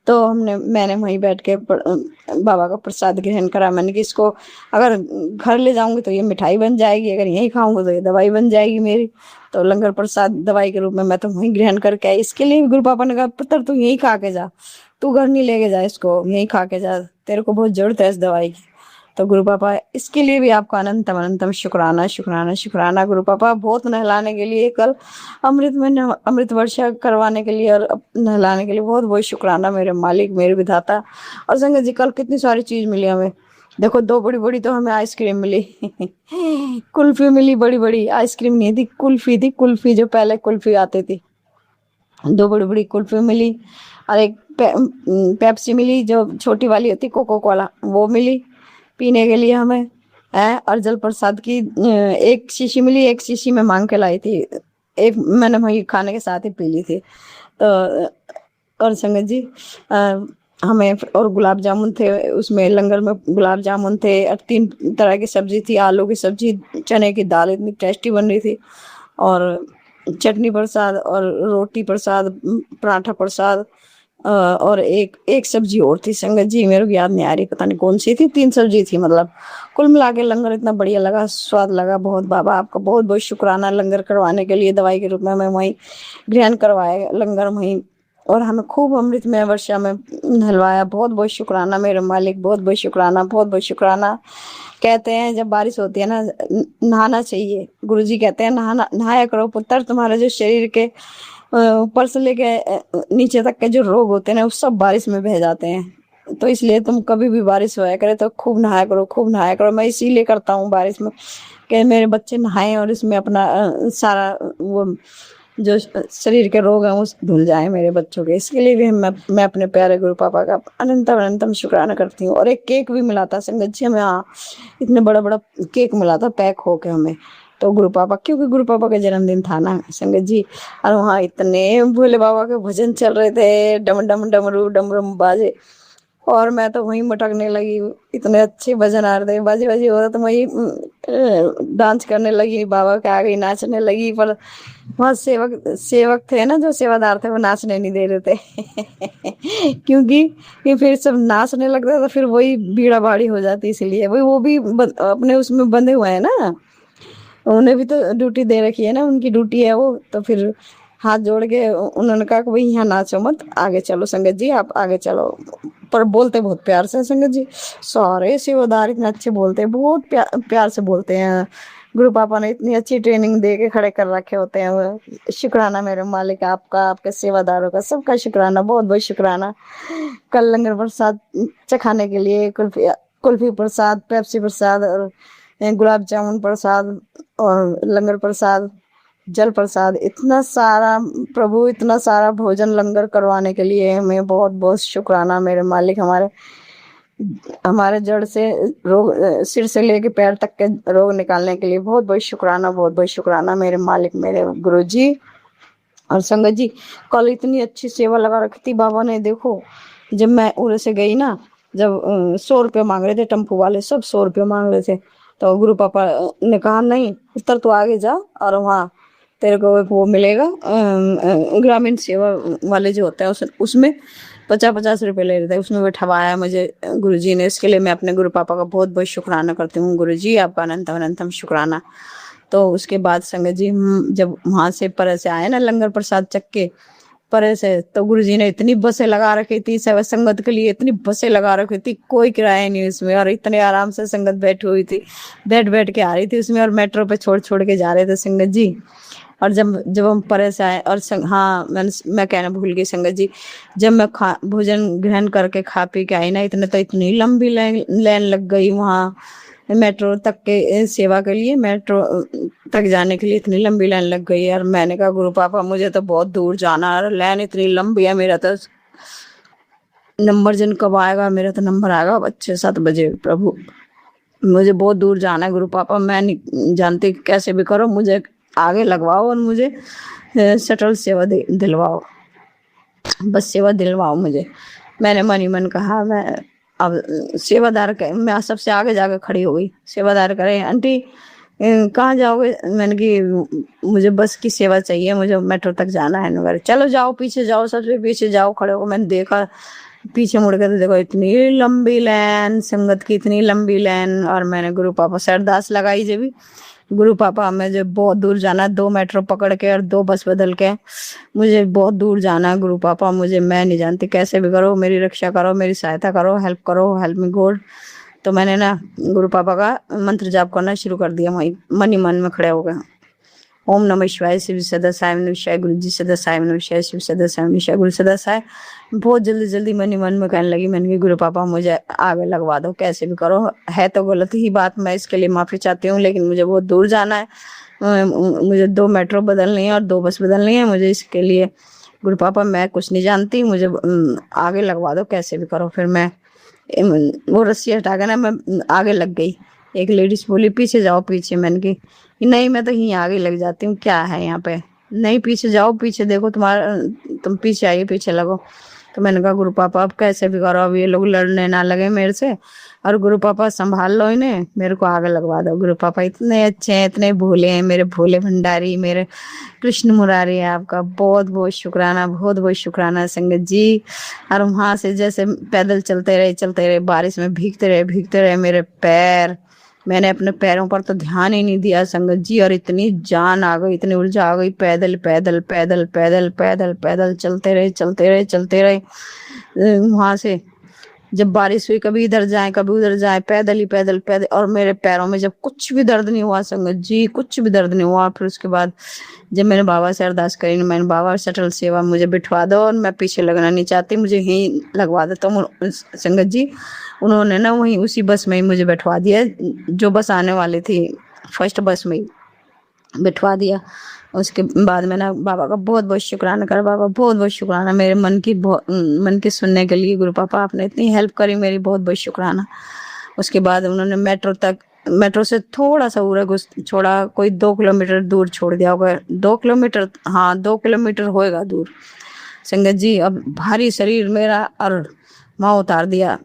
तो मैंने वहीं बैठ के बाबा का प्रसाद ग्रहण करा। मैंने कि इसको अगर घर ले जाऊंगी तो ये मिठाई बन जाएगी, अगर यहीं खाऊंगी तो ये दवाई बन जाएगी मेरी। तो लंगर प्रसाद दवाई के रूप में मैं तो वहीं ग्रहण करके आई। इसके लिए गुरु पापा ने कहा, पुत्र तू यहीं खा के जा, तू घर नहीं लेके जा, इसको यहीं खा के जा, तेरे को बहुत जरूरत है इस दवाई की। तो गुरु पापा, इसके लिए भी आपका अनंतम अनंतम शुक्राना शुक्राना शुक्राना। गुरु पापा बहुत नहलाने के लिए, कल अमृत वर्षा करवाने के लिए और नहलाने के लिए बहुत बहुत शुक्राना मेरे मालिक, मेरे विधाता। और संगत जी, कल कितनी सारी चीज मिली हमें। देखो, 2 बड़ी बड़ी तो हमें आइसक्रीम मिली कुल्फी मिली, बड़ी बड़ी आइसक्रीम नहीं थी, कुल्फी थी, कुल्फी जो पहले कुल्फी आती थी। 2 बड़ी बड़ी कुल्फी मिली, और एक पेप्सी मिली, जो छोटी वाली होती कोको कोला, वो मिली पीने के लिए हमें है। और जल प्रसाद की 1 शीशी मिली, 1 शीशी में मांग के लाई थी, एक मैंने वही खाने के साथ ही पी ली थी। तो और संगत जी, हमें और गुलाब जामुन थे, उसमें लंगर में गुलाब जामुन थे, और 3 तरह की सब्जी थी, आलू की सब्जी, चने की दाल, इतनी टेस्टी बन रही थी, और चटनी प्रसाद, और रोटी प्रसाद, पराठा प्रसाद, और एक सब्जी और थी संगत जी, मेरे को याद नहीं आ रही, पता नहीं कौन सी थी। 3 सब्जी थी। मतलब कुल मिला के लंगर इतना बढ़िया लगा, स्वाद लगा बहुत। बाबा आपका बहुत बहुत शुक्राना, लंगर करवाने के लिए, दवाई के रूप में हमें वहीं ग्रहण करवाए लंगर वहीं, और हमें खूब अमृत में वर्षा में नहलवाया। बहुत बहुत शुक्राना मेरे मालिक, बहुत बहुत शुक्राना, बहुत बहुत शुक्राना। कहते हैं जब बारिश होती है ना, नहाना चाहिए। गुरुजी कहते हैं नहाया करो पुत्र, तुम्हारे जो शरीर के ऊपर से लेके नीचे तक के जो रोग होते हैं ना वो सब बारिश में बह जाते हैं। तो इसलिए तुम कभी भी बारिश होया करे तो खूब नहाया करो, खूब नहाया करो। मैं इसीलिए करता हूँ बारिश में कि मेरे बच्चे नहाएं और इसमें अपना सारा वो जो शरीर के रोग हैं वो धुल जाए मेरे बच्चों के। इसके लिए भी मैं अपने प्यारे गुरु पापा का अनंतम अनंतम शुक्राना करती हूँ। और एक केक भी मिला था संगत जी हमें, हाँ इतने बड़ा बड़ा केक मिला था पैक होके हमें, तो गुरु पापा, क्योंकि गुरु पापा का जन्मदिन था ना संगत जी। और वहाँ इतने भोले बाबा के भजन चल रहे थे, डम डम डमरू डमरम बाजे, और मैं तो वहीं मटकने लगी। इतने अच्छे भजन आ रहे थे, बाजी बाजी हो रहा, तो वहीं डांस करने लगी, बाबा के आगे नाचने लगी। पर वहाँ सेवक सेवक थे ना, जो सेवादार थे, वो नाचने नहीं दे रहे थे क्योंकि ये फिर सब नाचने लगते तो फिर वही भीड़ा भाड़ी हो जाती, इसलिए वही वो भी अपने उसमें बंधे हुए हैं ना, उन्हें भी तो ड्यूटी दे रखी है ना, उनकी ड्यूटी है वो। तो फिर हाथ जोड़ के उन्होंने कहा कि भाई यहाँ नाचो मत, आगे चलो संगत जी, आप आगे चलो। पर बोलते बहुत प्यार से संगत जी, सारे सेवादार इतने अच्छे बोलते हैं, बहुत प्यार से बोलते हैं। गुरु पापा ने इतनी अच्छी ट्रेनिंग दे के खड़े कर रखे होते हैं। वो शुक्राना मेरे मालिक आपका, आपके सेवादारों का, सबका शुक्राना, बहुत बहुत शुक्राना। कल लंगर प्रसाद चखाने के लिए कुल्फी कुल्फी प्रसाद, पेप्सी प्रसाद और गुलाब जामुन प्रसाद और लंगर प्रसाद, जल प्रसाद, इतना सारा प्रभु, इतना सारा भोजन लंगर करवाने के लिए हमें बहुत बहुत शुक्राना मेरे मालिक। हमारे जड़ से रोग, सिर से लेके पैर तक के रोग निकालने के लिए बहुत बहुत शुक्राना, बहुत बहुत शुक्राना मेरे मालिक, मेरे गुरु जी। और संगत जी कल इतनी अच्छी सेवा लगा रखी थी बाबा ने। देखो जब मैं उड़े से गई ना, जब 100 रुपये मांग रहे थे टेम्पो वाले, सब 100 रुपये मांग रहे थे, तो गुरु पापा ने कहा नहीं उतर, तो आगे जा और वहाँ तेरे को वो मिलेगा, ग्रामीण सेवा वाले जो होता है उसमें 50-50 रुपये ले रहे थे, उसमें बैठवाया मुझे गुरुजी ने। इसके लिए मैं अपने गुरु पापा का बहुत बहुत शुक्राना करती हूँ। गुरुजी आपका अनंतम अनंतम शुक्राना। तो उसके बाद संगत जी जब वहां से परे से आए ना लंगर प्रसाद चख के परे से, तो गुरुजी ने इतनी बसें लगा रखी थी सेवा संगत के लिए, इतनी बसें लगा रखी थी, कोई किराया नहीं उसमें, और इतने आराम से संगत बैठी हुई थी, बैठ बैठ के आ रही थी उसमें, और मेट्रो पे छोड़ छोड़ के जा रहे थे संगत जी। और जब हम परे से आए, और हाँ मैं कहना भूल गई संगत जी, जब मैं भोजन ग्रहण करके खा पी के आई ना, इतनी लंबी लाइन लग गई वहाँ मेट्रो तक के सेवा के लिए, मेट्रो तक जाने के लिए इतनी लंबी लाइन लग गई। और मैंने कहा गुरु पापा मुझे तो बहुत दूर जाना है, लाइन इतनी लंबी है, मेरा तो नंबर जन कब आएगा, मेरा तो नंबर आएगा 6-7 बजे। प्रभु मुझे बहुत दूर जाना है गुरु पापा, मैं नहीं जानती, कैसे भी करो मुझे आगे लगवाओ और मुझे शटल सेवा दिलवाओ, बस सेवा दिलवाओ मुझे। मैंने मन ही मन कहा, मैं अब सेवादार मैं सबसे आगे जाकर खड़ी हो गई। सेवादार करे आंटी कहाँ जाओगे, मैंने कि मुझे बस की सेवा चाहिए, मुझे मेट्रो तक जाना है नगर। चलो जाओ पीछे जाओ, सबसे पीछे जाओ, खड़े हो। मैंने देखा पीछे मुड़ के, तो देखो इतनी लंबी लाइन, संगत की इतनी लंबी लाइन। और मैंने गुरु पापा से अरदास लगाई जब भी, गुरु पापा मुझे बहुत दूर जाना है, 2 मेट्रो पकड़ के और 2 बस बदल के, मुझे बहुत दूर जाना है गुरु पापा, मुझे, मैं नहीं जानती, कैसे भी करो मेरी रक्षा करो, मेरी सहायता करो, हेल्प करो, हेल्प मी गॉड। तो मैंने ना गुरु पापा का मंत्र जाप करना शुरू कर दिया, वहीं मन ही मन में खड़े हो गए। ओम नमः शिवाय, शिव सदा साई नमः शिवाय, गुरु जी सदा साई नमः शिवाय, शिव सदा साई नमः शिवाय, गुरु सदा साई। बहुत जल्दी जल्दी मन ही मन में कहने लगी, मैंने कहा गुरु पापा मुझे आगे लगवा दो, कैसे भी करो, है तो गलत ही बात, मैं इसके लिए माफी चाहती हूँ, लेकिन मुझे बहुत दूर जाना है, मुझे 2 मेट्रो बदलनी है और 2 बस बदलनी है, मुझे इसके लिए गुरु पापा मैं कुछ नहीं जानती, मुझे आगे लगवा दो, कैसे भी करो। फिर मैं वो रस्सी हटा के ना मैं आगे लग गई। एक लेडीज बोली पीछे जाओ पीछे, मैंने की नहीं मैं तो यहीं आगे लग जाती हूँ, क्या है यहाँ पे, नहीं पीछे जाओ, पीछे देखो, तुम पीछे आइए, पीछे लगो। तो मैंने कहा गुरु पापा अब कैसे भी करो, अब ये लोग लड़ने ना लगे मेरे से, और गुरु पापा संभाल लो इन्हें, मेरे को आगे लगवा दो। गुरु पापा इतने अच्छे हैं, इतने भोले हैं, मेरे भोले भंडारी, मेरे कृष्ण मुरारी, आपका बहुत बहुत शुक्राना, बहुत बहुत शुक्राना संगत जी। और वहां से जैसे पैदल चलते रहे, बारिश में भीगते रहे मेरे पैर, मैंने अपने पैरों पर तो ध्यान ही नहीं दिया संगत जी, और इतनी जान आ गई, इतनी ऊर्जा आ गई, पैदल पैदल पैदल पैदल पैदल पैदल चलते रहे। वहां से जब बारिश हुई कभी इधर जाए कभी उधर जाए, पैदल ही पैदल पैदल, और मेरे पैरों में जब कुछ भी दर्द नहीं हुआ संगत जी, कुछ भी दर्द नहीं हुआ। फिर उसके बाद जब मैंने बाबा से अरदास करी, मैंने बाबा शटल सेवा मुझे बिठवा दो, और मैं पीछे लगना नहीं चाहती, मुझे यहीं लगवा दो। तो संगत जी उन्होंने ना वहीं उसी बस में ही मुझे बैठवा दिया, जो बस आने वाली थी फर्स्ट बस में ही बिठवा दिया। उसके बाद मैंने बाबा का बहुत बहुत शुक्राना करा, बाबा बहुत बहुत शुक्राना मेरे मन की सुनने के लिए। गुरु पापा आपने इतनी हेल्प करी मेरी, बहुत बहुत शुक्राना। उसके बाद उन्होंने मेट्रो से थोड़ा सा उरा छोड़ा, कोई 2 किलोमीटर दूर छोड़ दिया होगा, 2 किलोमीटर, हाँ 2 किलोमीटर होएगा दूर संगत जी। अब भारी शरीर मेरा और वहाँ उतार दिया,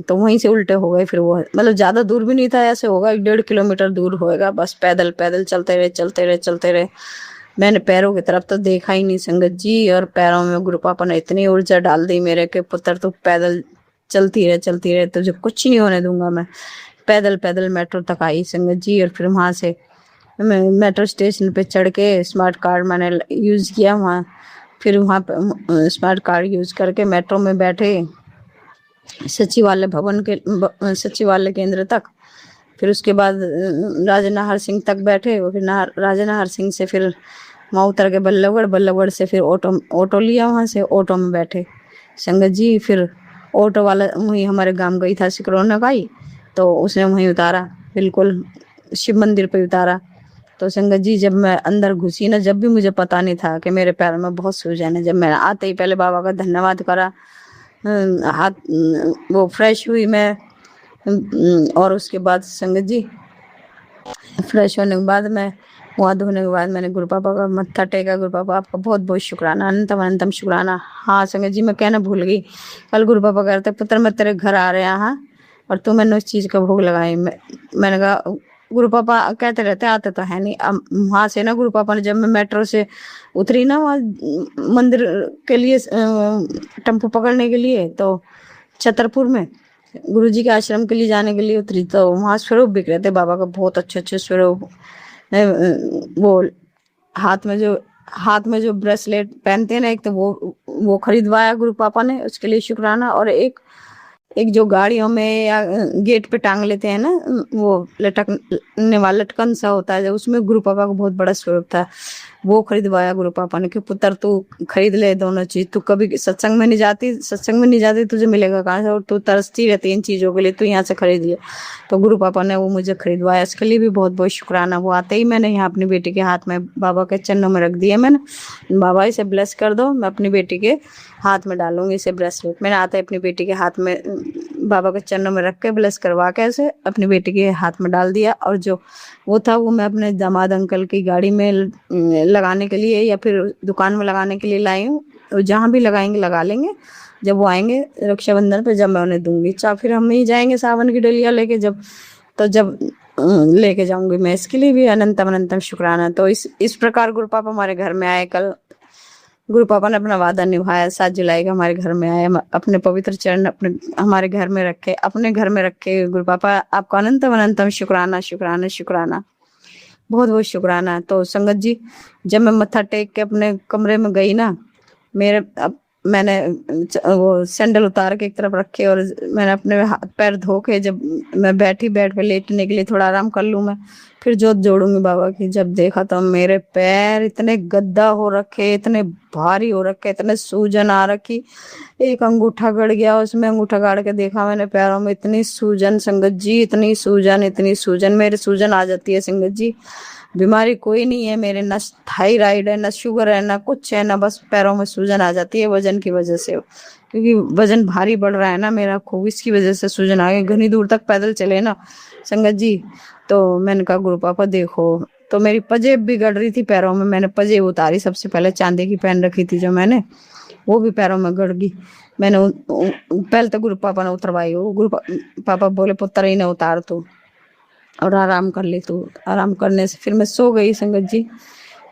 तो वहीं से उल्टे हो गए। फिर वो मतलब ज्यादा दूर भी नहीं था, ऐसे होगा 1.5 किलोमीटर दूर होएगा, बस पैदल पैदल चलते रहे। मैंने पैरों की तरफ तो देखा ही नहीं संगत जी, और पैरों में गुरु पापा ने इतनी ऊर्जा डाल दी मेरे के, पुत्र तू पैदल चलती रहे, तुझे कुछ नहीं होने दूंगा मैं। पैदल पैदल मेट्रो तक आई संगत जी, और फिर वहां से मैं मेट्रो स्टेशन पे चढ़ के स्मार्ट कार्ड मैंने यूज किया वहाँ। फिर वहाँ पे स्मार्ट कार्ड यूज करके मेट्रो में बैठे सचिवालय केंद्र तक। फिर उसके बाद राजा नाहर सिंह तक बैठे, फिर राजा नाहर सिंह से फिर वहाँ उतर के बल्लभगढ़ से फिर ऑटो लिया, वहाँ से ऑटो में बैठे संगत जी। फिर ऑटो वाला वहीं हमारे गांव गई था सिकरौना का ही, तो उसने वहीं उतारा, बिल्कुल शिव मंदिर पे उतारा। तो संगत जी जब मैं अंदर घुसी ना, जब भी मुझे पता नहीं था कि मेरे पैर में बहुत सूजन है, जब मैं आते ही पहले बाबा का धन्यवाद करा, हाथ वो फ्रेश हुई मैं। और उसके बाद संगत जी फ्रेश होने के बाद मैं मुँह धोने के बाद मैंने गुरु पापा का मत्था टेका। गुरु पापा आपका बहुत बहुत शुक्राना, अनंतम अनंतम शुक्राना। हाँ संगत जी मैं कहना भूल गई, कल गुरु पापा कहते पुत्र मैं तेरे घर आ रहा हाँ, और तू मैंने उस चीज़ का भोग लगाई। मैंने कहा गुरु पापा कहते रहते आते तो है नहीं। अब वहाँ से ना गुरु पापा ने, जब मैं मेट्रो से उतरी ना वहाँ मंदिर के लिए टेम्पो पकड़ने के लिए, तो छतरपुर में गुरुजी के आश्रम के लिए जाने के लिए उतरी, तो वहाँ स्वरूप बिक रहे थे बाबा का, बहुत अच्छे स्वरूप। वो हाथ में जो ब्रेसलेट पहनते हैं ना, एक तो वो खरीदवाया गुरु पापा ने, उसके लिए शुक्राना। और एक जो गाड़ियों में या गेट पे टांग लेते हैं ना, वो लटकने वाला लटकन सा होता है, उसमें गुरु पापा का बहुत बड़ा स्वरूप था, वो खरीदवाया गुरु पापा ने कि पुत्र तू खरीद ले दोनों चीज, तू कभी सत्संग में नहीं जाती तुझे मिलेगा कहाँ से, और तू तरसती रहती इन चीजों के लिए, तू यहाँ से खरीद ले। तो गुरु पापा ने वो मुझे खरीदवाया, इसके लिए भी बहुत बहुत शुक्राना। वो आते ही मैंने यहाँ अपनी बेटी के हाथ में बाबा के चरणों में रख दिया, मैंने बाबा इसे ब्लेस कर दो, मैं अपनी बेटी के हाथ में डालूंगी इसे ब्रेसलेट। मैंने आते अपनी बेटी के हाथ में बाबा के चरणों में रख के ब्लेस करवा के ऐसे अपनी बेटी के हाथ में डाल दिया। और जो वो था वो मैं अपने दामाद अंकल की गाड़ी में लगाने के लिए या फिर दुकान में लगाने के लिए लाई हूँ, तो जहाँ भी लगाएंगे लगा लेंगे, जब वो आएंगे रक्षाबंधन पे जब मैं उन्हें दूंगी, चाहे फिर हम ही जाएंगे सावन की डलिया लेके, जब लेके जाऊंगी मैं, इसके लिए भी अनंतम अनंतम शुक्राना। तो इस प्रकार गुरु पापा हमारे घर में आए, कल गुरु पापा ने अपना वादा निभाया, 7 जुलाई को हमारे घर में आए, अपने पवित्र चरण हमारे घर में रखे, अपने घर में रखे। गुरु पापा आपका अनंतम अनंतम शुक्राना शुक्राना शुक्राना, बहुत बहुत शुक्राना। तो संगत जी जब मैं मत्था टेक के अपने कमरे में गई ना, मैंने वो सैंडल उतार के एक तरफ रखे और मैंने अपने हाथ पैर धो के, जब मैं बेड पे लेटने के लिए थोड़ा आराम कर लूँ, मैं फिर जोत जोड़ूंगी बाबा की, जब देखा तो मेरे पैर इतने गद्दा हो रखे, इतने भारी हो रखे, इतने सूजन आ रखी, एक अंगूठा गड़ गया, उसमें अंगूठा गाड़ के देखा मैंने, पैरों में इतनी सूजन संगत जी, इतनी सूजन मेरे सूजन आ जाती है संगत जी। बीमारी कोई नहीं है मेरे, न थायराइड है, न शुगर है, न कुछ है, न बस पैरों में सूजन आ जाती है वजन की वजह से, क्योंकि वजन भारी बढ़ रहा है ना मेरा खूब, इसकी वजह से सूजन आ गई। घनी दूर तक पैदल चले ना संगत जी, तो मैंने कहा गुरु पापा देखो, तो मेरी पजेब भी गड़ रही थी पैरों में, मैंने पजेब उतारी, सबसे पहले चांदी की पहन रखी थी जो मैंने, वो भी पैरों में गड़ गई। मैंने पहले तो गुरु पापा ने उतरवाई, वो गुरु पापा बोले पुत्र ही ना उतार तू और आराम कर ले तू। आराम करने से फिर मैं सो गई संगत जी।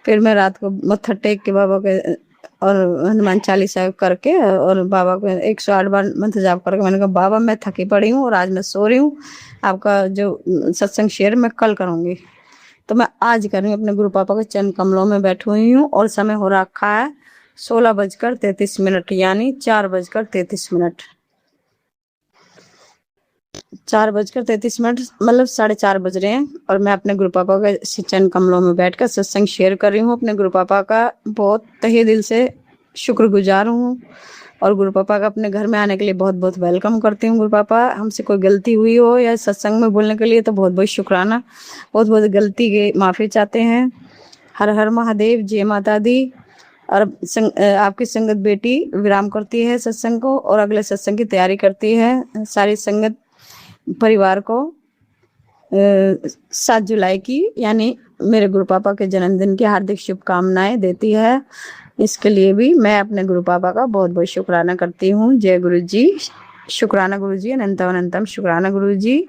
फिर मैं रात को मत्था टेक के बाबा के और हनुमान चालीसा करके और बाबा को 108 बार मंत्र जाप करके मैंने कहा बाबा मैं थकी पड़ी हूँ और आज मैं सो रही हूँ, आपका जो सत्संग शेयर मैं कल करूँगी। तो मैं आज कर रही हूँ, अपने गुरु पापा के चरण कमलों में बैठी हुई हूँ और समय हो रखा है 16:33 यानी 4:33। 4:33 मतलब 4:30 बज रहे हैं और मैं अपने गुरु पापा के चरण कमलों में बैठकर सत्संग शेयर कर रही हूँ। अपने गुरु पापा का बहुत तहे दिल से शुक्रगुजार हूँ और गुरु पापा का अपने घर में आने के लिए बहुत बहुत वेलकम करती हूँ। गुरु पापा, हमसे कोई गलती हुई हो या सत्संग में बोलने के लिए तो बहुत बहुत शुक्राना। बहुत बहुत गलती की माफ़ी चाहते हैं। हर हर महादेव, जय माता दी। और आपकी संगत बेटी विराम करती है सत्संग को और अगले सत्संग की तैयारी करती है। सारी संगत परिवार को 7 जुलाई की यानी मेरे गुरु पापा के जन्मदिन की हार्दिक शुभकामनाएं देती है। इसके लिए भी मैं अपने गुरु पापा का बहुत बहुत शुक्राना करती हूँ। जय गुरु जी, शुक्राना गुरु जी, अनंतम अनंतम शुक्राना गुरु जी।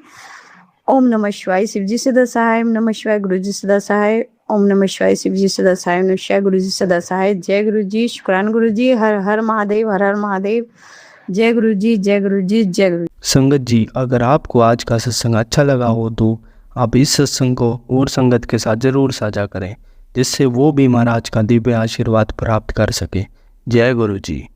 ओम नमः शिवाय, शिव जी सदा सहाय। ओम नमः शिवाय, गुरु जी सदा सहाय। ओम नमः शिवाय, शिव जी सदा सहाय। ओम नमः शिवाय, गुरु जी सदा सहाय। जय गुरु जी, शुक्राना गुरु जी। हर हर महादेव, हर हर महादेव। जय गुरु जी, जय गुरु जी, जय गुरु।
संगत जी, अगर आपको आज का सत्संग अच्छा लगा हो तो आप इस सत्संग को और संगत के साथ ज़रूर साझा करें, जिससे वो भी महाराज का दिव्य आशीर्वाद प्राप्त कर सके। जय गुरु जी।